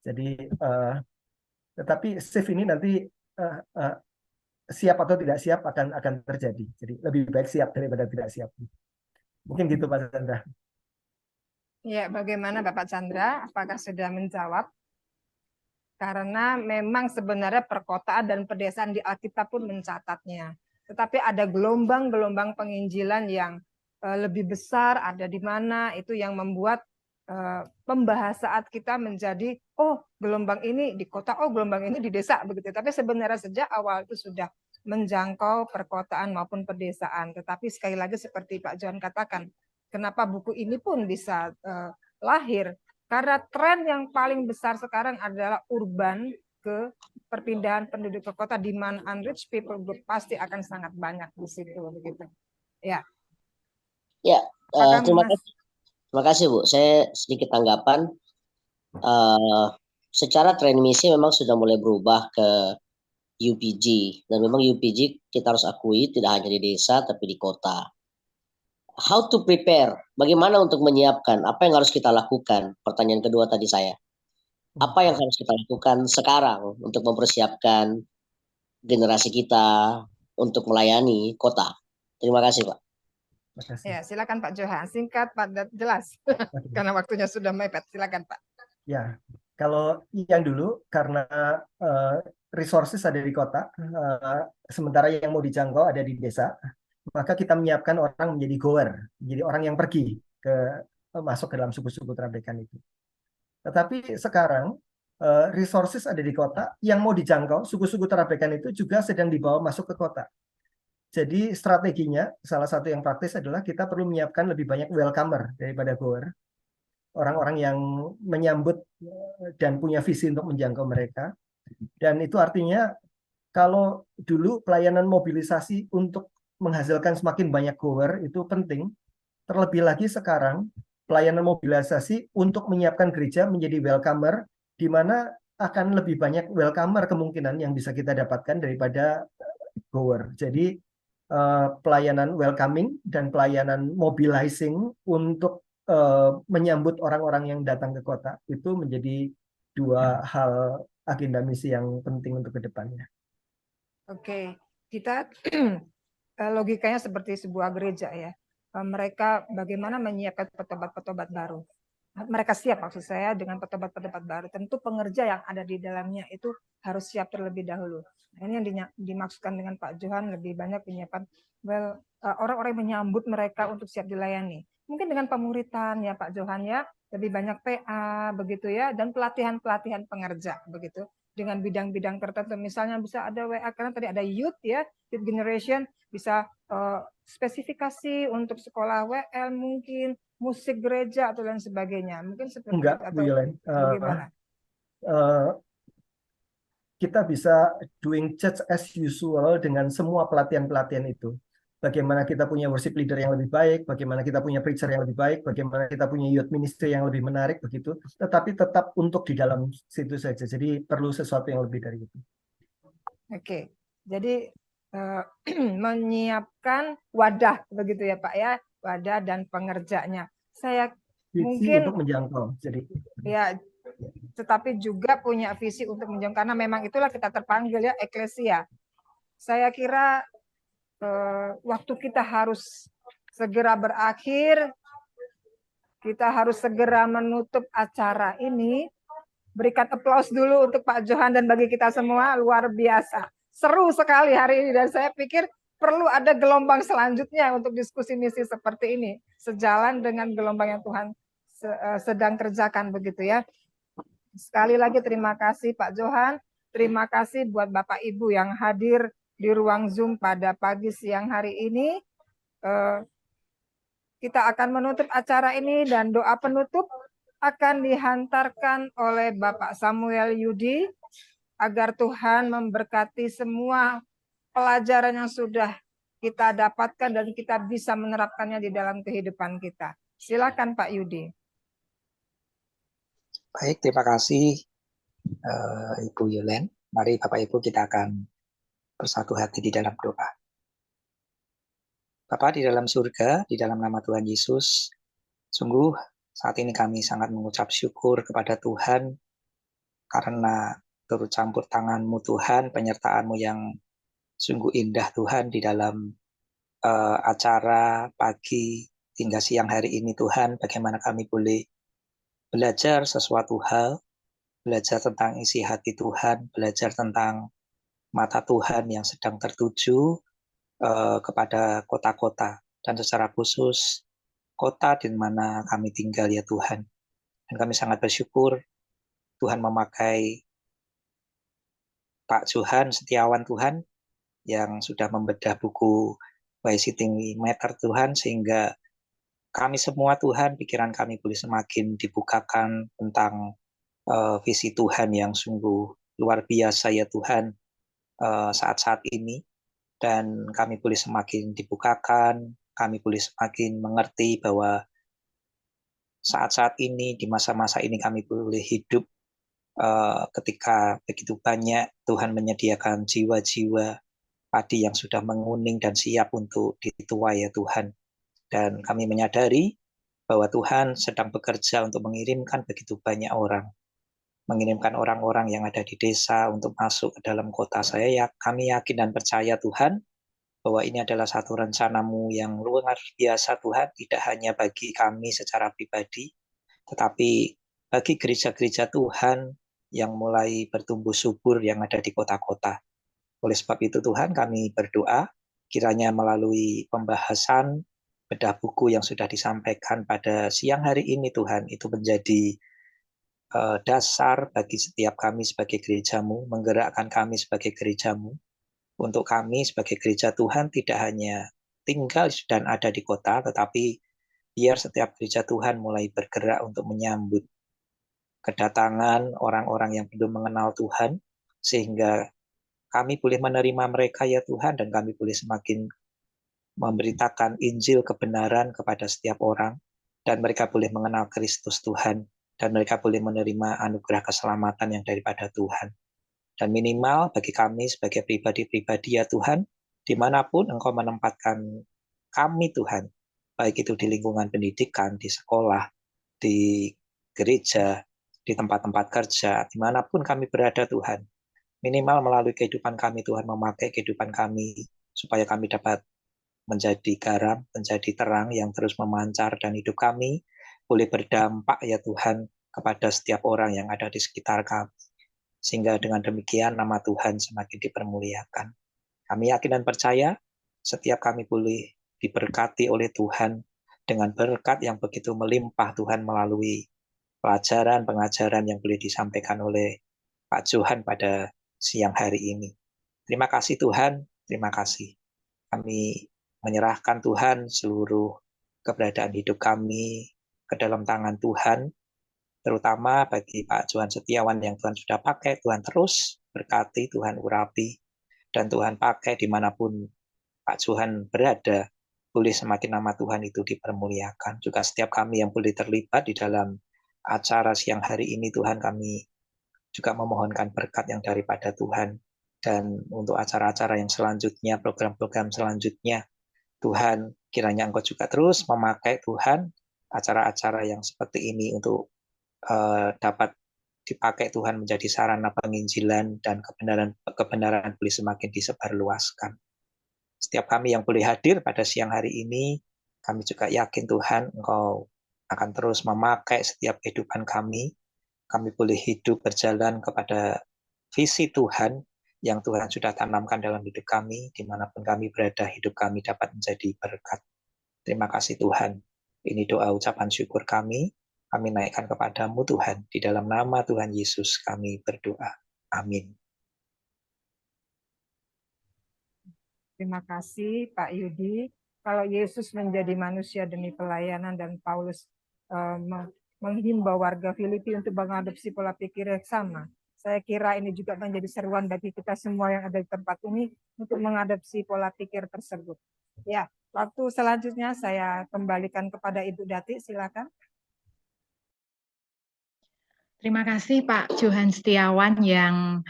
Jadi tetapi shift ini nanti siap atau tidak siap akan terjadi. Jadi lebih baik siap daripada tidak siap. Mungkin gitu Pak Chandra. Ya, bagaimana Bapak Chandra? Apakah sudah menjawab? Karena memang sebenarnya perkotaan dan pedesaan di Alkitab pun mencatatnya. Tetapi ada gelombang-gelombang penginjilan yang lebih besar, ada di mana itu yang membuat pembahasan kita menjadi, oh gelombang ini di kota, oh gelombang ini di desa, begitu. Tapi sebenarnya sejak awal itu sudah menjangkau perkotaan maupun pedesaan. Tetapi sekali lagi seperti Pak Johan katakan, kenapa buku ini pun bisa lahir? Karena tren yang paling besar sekarang adalah urban ke perpindahan penduduk ke kota, di mana unreached people group pasti akan sangat banyak di situ begitu. Ya. Ya, terima kasih Bu. Saya sedikit tanggapan. Secara tren misi memang sudah mulai berubah ke UPG, dan memang UPG kita harus akui tidak hanya di desa tapi di kota. How to prepare? Bagaimana untuk menyiapkan? Apa yang harus kita lakukan? Pertanyaan kedua tadi saya. Apa yang harus kita lakukan sekarang untuk mempersiapkan generasi kita untuk melayani kota? Terima kasih, Pak. Ya, silakan Pak Johan. Singkat, padat, jelas. Karena waktunya sudah mepet. Silakan, Pak. Ya, kalau yang dulu karena resources ada di kota, sementara yang mau dijangkau ada di desa, maka kita menyiapkan orang menjadi goer, menjadi orang yang pergi masuk ke dalam suku-suku terabekan itu. Tetapi sekarang resources ada di kota, yang mau dijangkau suku-suku terabekan itu juga sedang dibawa masuk ke kota. Jadi strateginya salah satu yang praktis adalah kita perlu menyiapkan lebih banyak welcomer daripada goer, orang-orang yang menyambut dan punya visi untuk menjangkau mereka. Dan itu artinya kalau dulu pelayanan mobilisasi untuk menghasilkan semakin banyak goer itu penting, terlebih lagi sekarang pelayanan mobilisasi untuk menyiapkan gereja menjadi welcomer, di mana akan lebih banyak welcomer kemungkinan yang bisa kita dapatkan daripada goer. Jadi pelayanan welcoming dan pelayanan mobilizing untuk menyambut orang-orang yang datang ke kota itu menjadi dua hal agenda misi yang penting untuk ke depannya. Oke, kita logikanya seperti sebuah gereja ya. Mereka bagaimana menyiapkan petobat-petobat baru. Mereka siap maksud saya dengan petobat-petobat baru. Tentu pengerja yang ada di dalamnya itu harus siap terlebih dahulu. Nah, ini yang dimaksudkan dengan Pak Johan, lebih banyak penyiapan orang-orang yang menyambut mereka untuk siap dilayani. Mungkin dengan pemuritan ya Pak Johan ya, lebih banyak PA begitu ya, dan pelatihan-pelatihan pengerja begitu. Dengan bidang-bidang tertentu, misalnya bisa ada WA, karena tadi ada youth ya, youth generation, bisa spesifikasi untuk sekolah WL mungkin, musik gereja atau lain sebagainya. Mungkin seperti Enggak, itu, Bu atau Yelen. bagaimana? Kita bisa doing church as usual dengan semua pelatihan-pelatihan itu. Bagaimana kita punya worship leader yang lebih baik, bagaimana kita punya preacher yang lebih baik, bagaimana kita punya youth ministry yang lebih menarik, begitu. Tetapi tetap untuk di dalam situ saja. Jadi perlu sesuatu yang lebih dari itu. Oke, jadi menyiapkan wadah begitu ya Pak ya, wadah dan pengerjanya. Saya Visi mungkin untuk menjangkau. Jadi ya, tetapi juga punya visi untuk menjangkau, karena memang itulah kita terpanggil ya, eklesia. Saya kira waktu kita harus segera berakhir, kita harus segera menutup acara ini. Berikan aplaus dulu untuk Pak Johan dan bagi kita semua, luar biasa. Seru sekali hari ini, dan saya pikir perlu ada gelombang selanjutnya untuk diskusi misi seperti ini, sejalan dengan gelombang yang Tuhan sedang kerjakan begitu ya. Sekali lagi terima kasih Pak Johan, terima kasih buat Bapak Ibu yang hadir di ruang Zoom pada pagi siang hari ini. Kita akan menutup acara ini, dan doa penutup akan dihantarkan oleh Bapak Samuel Yudi, agar Tuhan memberkati semua pelajaran yang sudah kita dapatkan dan kita bisa menerapkannya di dalam kehidupan kita. Silakan Pak Yudi. Baik, terima kasih Ibu Yulen. Mari Bapak Ibu kita akan bersatu hati di dalam doa. Bapa di dalam surga, di dalam nama Tuhan Yesus, sungguh saat ini kami sangat mengucap syukur kepada Tuhan karena turut campur tangan-Mu Tuhan, penyertaan-Mu yang sungguh indah Tuhan di dalam acara pagi hingga siang hari ini Tuhan, bagaimana kami boleh belajar sesuatu hal, belajar tentang isi hati Tuhan, belajar tentang mata Tuhan yang sedang tertuju kepada kota-kota, dan secara khusus kota di mana kami tinggal ya Tuhan. Dan kami sangat bersyukur Tuhan memakai Pak Johan Setiawan Tuhan yang sudah membedah buku Why Sitting We Matter Tuhan, sehingga kami semua Tuhan, pikiran kami boleh semakin dibukakan tentang visi Tuhan yang sungguh luar biasa ya Tuhan saat-saat ini, dan kami boleh semakin dibukakan, kami boleh semakin mengerti bahwa saat-saat ini, di masa-masa ini kami boleh hidup ketika begitu banyak Tuhan menyediakan jiwa-jiwa padi yang sudah menguning dan siap untuk dituai ya Tuhan. Dan kami menyadari bahwa Tuhan sedang bekerja untuk mengirimkan begitu banyak orang, mengirimkan orang-orang yang ada di desa untuk masuk ke dalam kota. Kami yakin dan percaya Tuhan bahwa ini adalah satu rencana-Mu yang luar biasa Tuhan, tidak hanya bagi kami secara pribadi, tetapi bagi gereja-gereja Tuhan yang mulai bertumbuh subur yang ada di kota-kota. Oleh sebab itu Tuhan, kami berdoa kiranya melalui pembahasan bedah buku yang sudah disampaikan pada siang hari ini Tuhan, itu menjadi dasar bagi setiap kami sebagai gereja-Mu, menggerakkan kami sebagai gereja-Mu, untuk kami sebagai gereja Tuhan tidak hanya tinggal dan ada di kota, tetapi biar setiap gereja Tuhan mulai bergerak untuk menyambut kedatangan orang-orang yang belum mengenal Tuhan, sehingga kami boleh menerima mereka ya Tuhan, dan kami boleh semakin memberitakan Injil kebenaran kepada setiap orang, dan mereka boleh mengenal Kristus Tuhan, dan mereka boleh menerima anugerah keselamatan yang daripada Tuhan. Dan minimal bagi kami sebagai pribadi-pribadi ya Tuhan, dimanapun Engkau menempatkan kami Tuhan, baik itu di lingkungan pendidikan, di sekolah, di gereja, di tempat-tempat kerja, dimanapun kami berada Tuhan, minimal melalui kehidupan kami Tuhan, memakai kehidupan kami, supaya kami dapat menjadi garam, menjadi terang yang terus memancar, dan hidup kami boleh berdampak ya Tuhan kepada setiap orang yang ada di sekitar kami. Sehingga dengan demikian nama Tuhan semakin dipermuliakan. Kami yakin dan percaya setiap kami boleh diberkati oleh Tuhan dengan berkat yang begitu melimpah Tuhan melalui pelajaran, pengajaran yang boleh disampaikan oleh Pak Johan pada siang hari ini. Terima kasih Tuhan, terima kasih. Kami menyerahkan Tuhan seluruh keberadaan hidup kami ke dalam tangan Tuhan, terutama bagi Pak Johan Setiawan yang Tuhan sudah pakai, Tuhan terus berkati, Tuhan urapi, dan Tuhan pakai dimanapun Pak Johan berada, boleh semakin nama Tuhan itu dipermuliakan. Juga setiap kami yang boleh terlibat di dalam acara siang hari ini, Tuhan, kami juga memohonkan berkat yang daripada Tuhan. Dan untuk acara-acara yang selanjutnya, program-program selanjutnya, Tuhan, kiranya Engkau juga terus memakai Tuhan acara-acara yang seperti ini untuk dapat dipakai Tuhan menjadi sarana penginjilan, dan kebenaran boleh semakin disebarluaskan. Setiap kami yang boleh hadir pada siang hari ini, kami juga yakin Tuhan Engkau akan terus memakai setiap kehidupan kami. Kami boleh hidup berjalan kepada visi Tuhan yang Tuhan sudah tanamkan dalam hidup kami. Dimanapun kami berada, hidup kami dapat menjadi berkat. Terima kasih Tuhan. Ini doa ucapan syukur kami. Kami naikkan kepadamu Tuhan. Di dalam nama Tuhan Yesus kami berdoa. Amin. Terima kasih Pak Yudi. Kalau Yesus menjadi manusia demi pelayanan dan Paulus menghimbau warga Filipi untuk mengadopsi pola pikir yang sama, saya kira ini juga menjadi seruan bagi kita semua yang ada di tempat ini untuk mengadopsi pola pikir tersebut. Ya, waktu selanjutnya saya kembalikan kepada Ibu Dati, silakan. Terima kasih Pak Johan Setiawan yang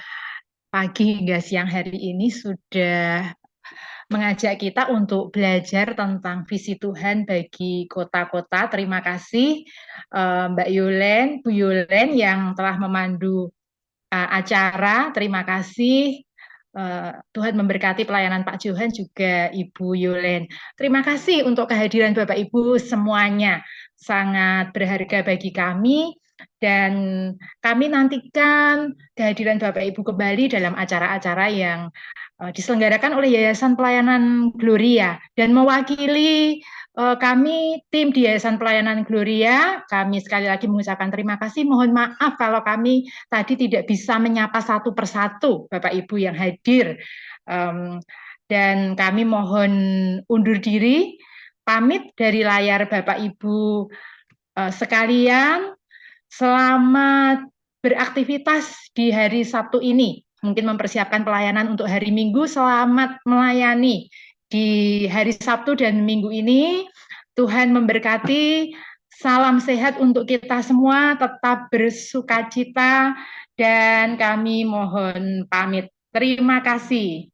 pagi hingga siang hari ini sudah mengajak kita untuk belajar tentang visi Tuhan bagi kota-kota. Terima kasih Mbak Yulen, Bu Yulen yang telah memandu acara. Terima kasih Tuhan memberkati pelayanan Pak Johan juga Ibu Yulen. Terima kasih untuk kehadiran Bapak Ibu semuanya. Sangat berharga bagi kami. Dan kami nantikan kehadiran Bapak Ibu kembali dalam acara-acara yang diselenggarakan oleh Yayasan Pelayanan Gloria. Dan mewakili kami, tim di Yayasan Pelayanan Gloria, kami sekali lagi mengucapkan terima kasih. Mohon maaf kalau kami tadi tidak bisa menyapa satu persatu Bapak Ibu yang hadir. Dan kami mohon undur diri, pamit dari layar Bapak Ibu sekalian. Selamat beraktivitas di hari Sabtu ini. Mungkin mempersiapkan pelayanan untuk hari Minggu. Selamat melayani di hari Sabtu dan Minggu ini. Tuhan memberkati. Salam sehat untuk kita semua. Tetap bersukacita. Dan kami mohon pamit. Terima kasih.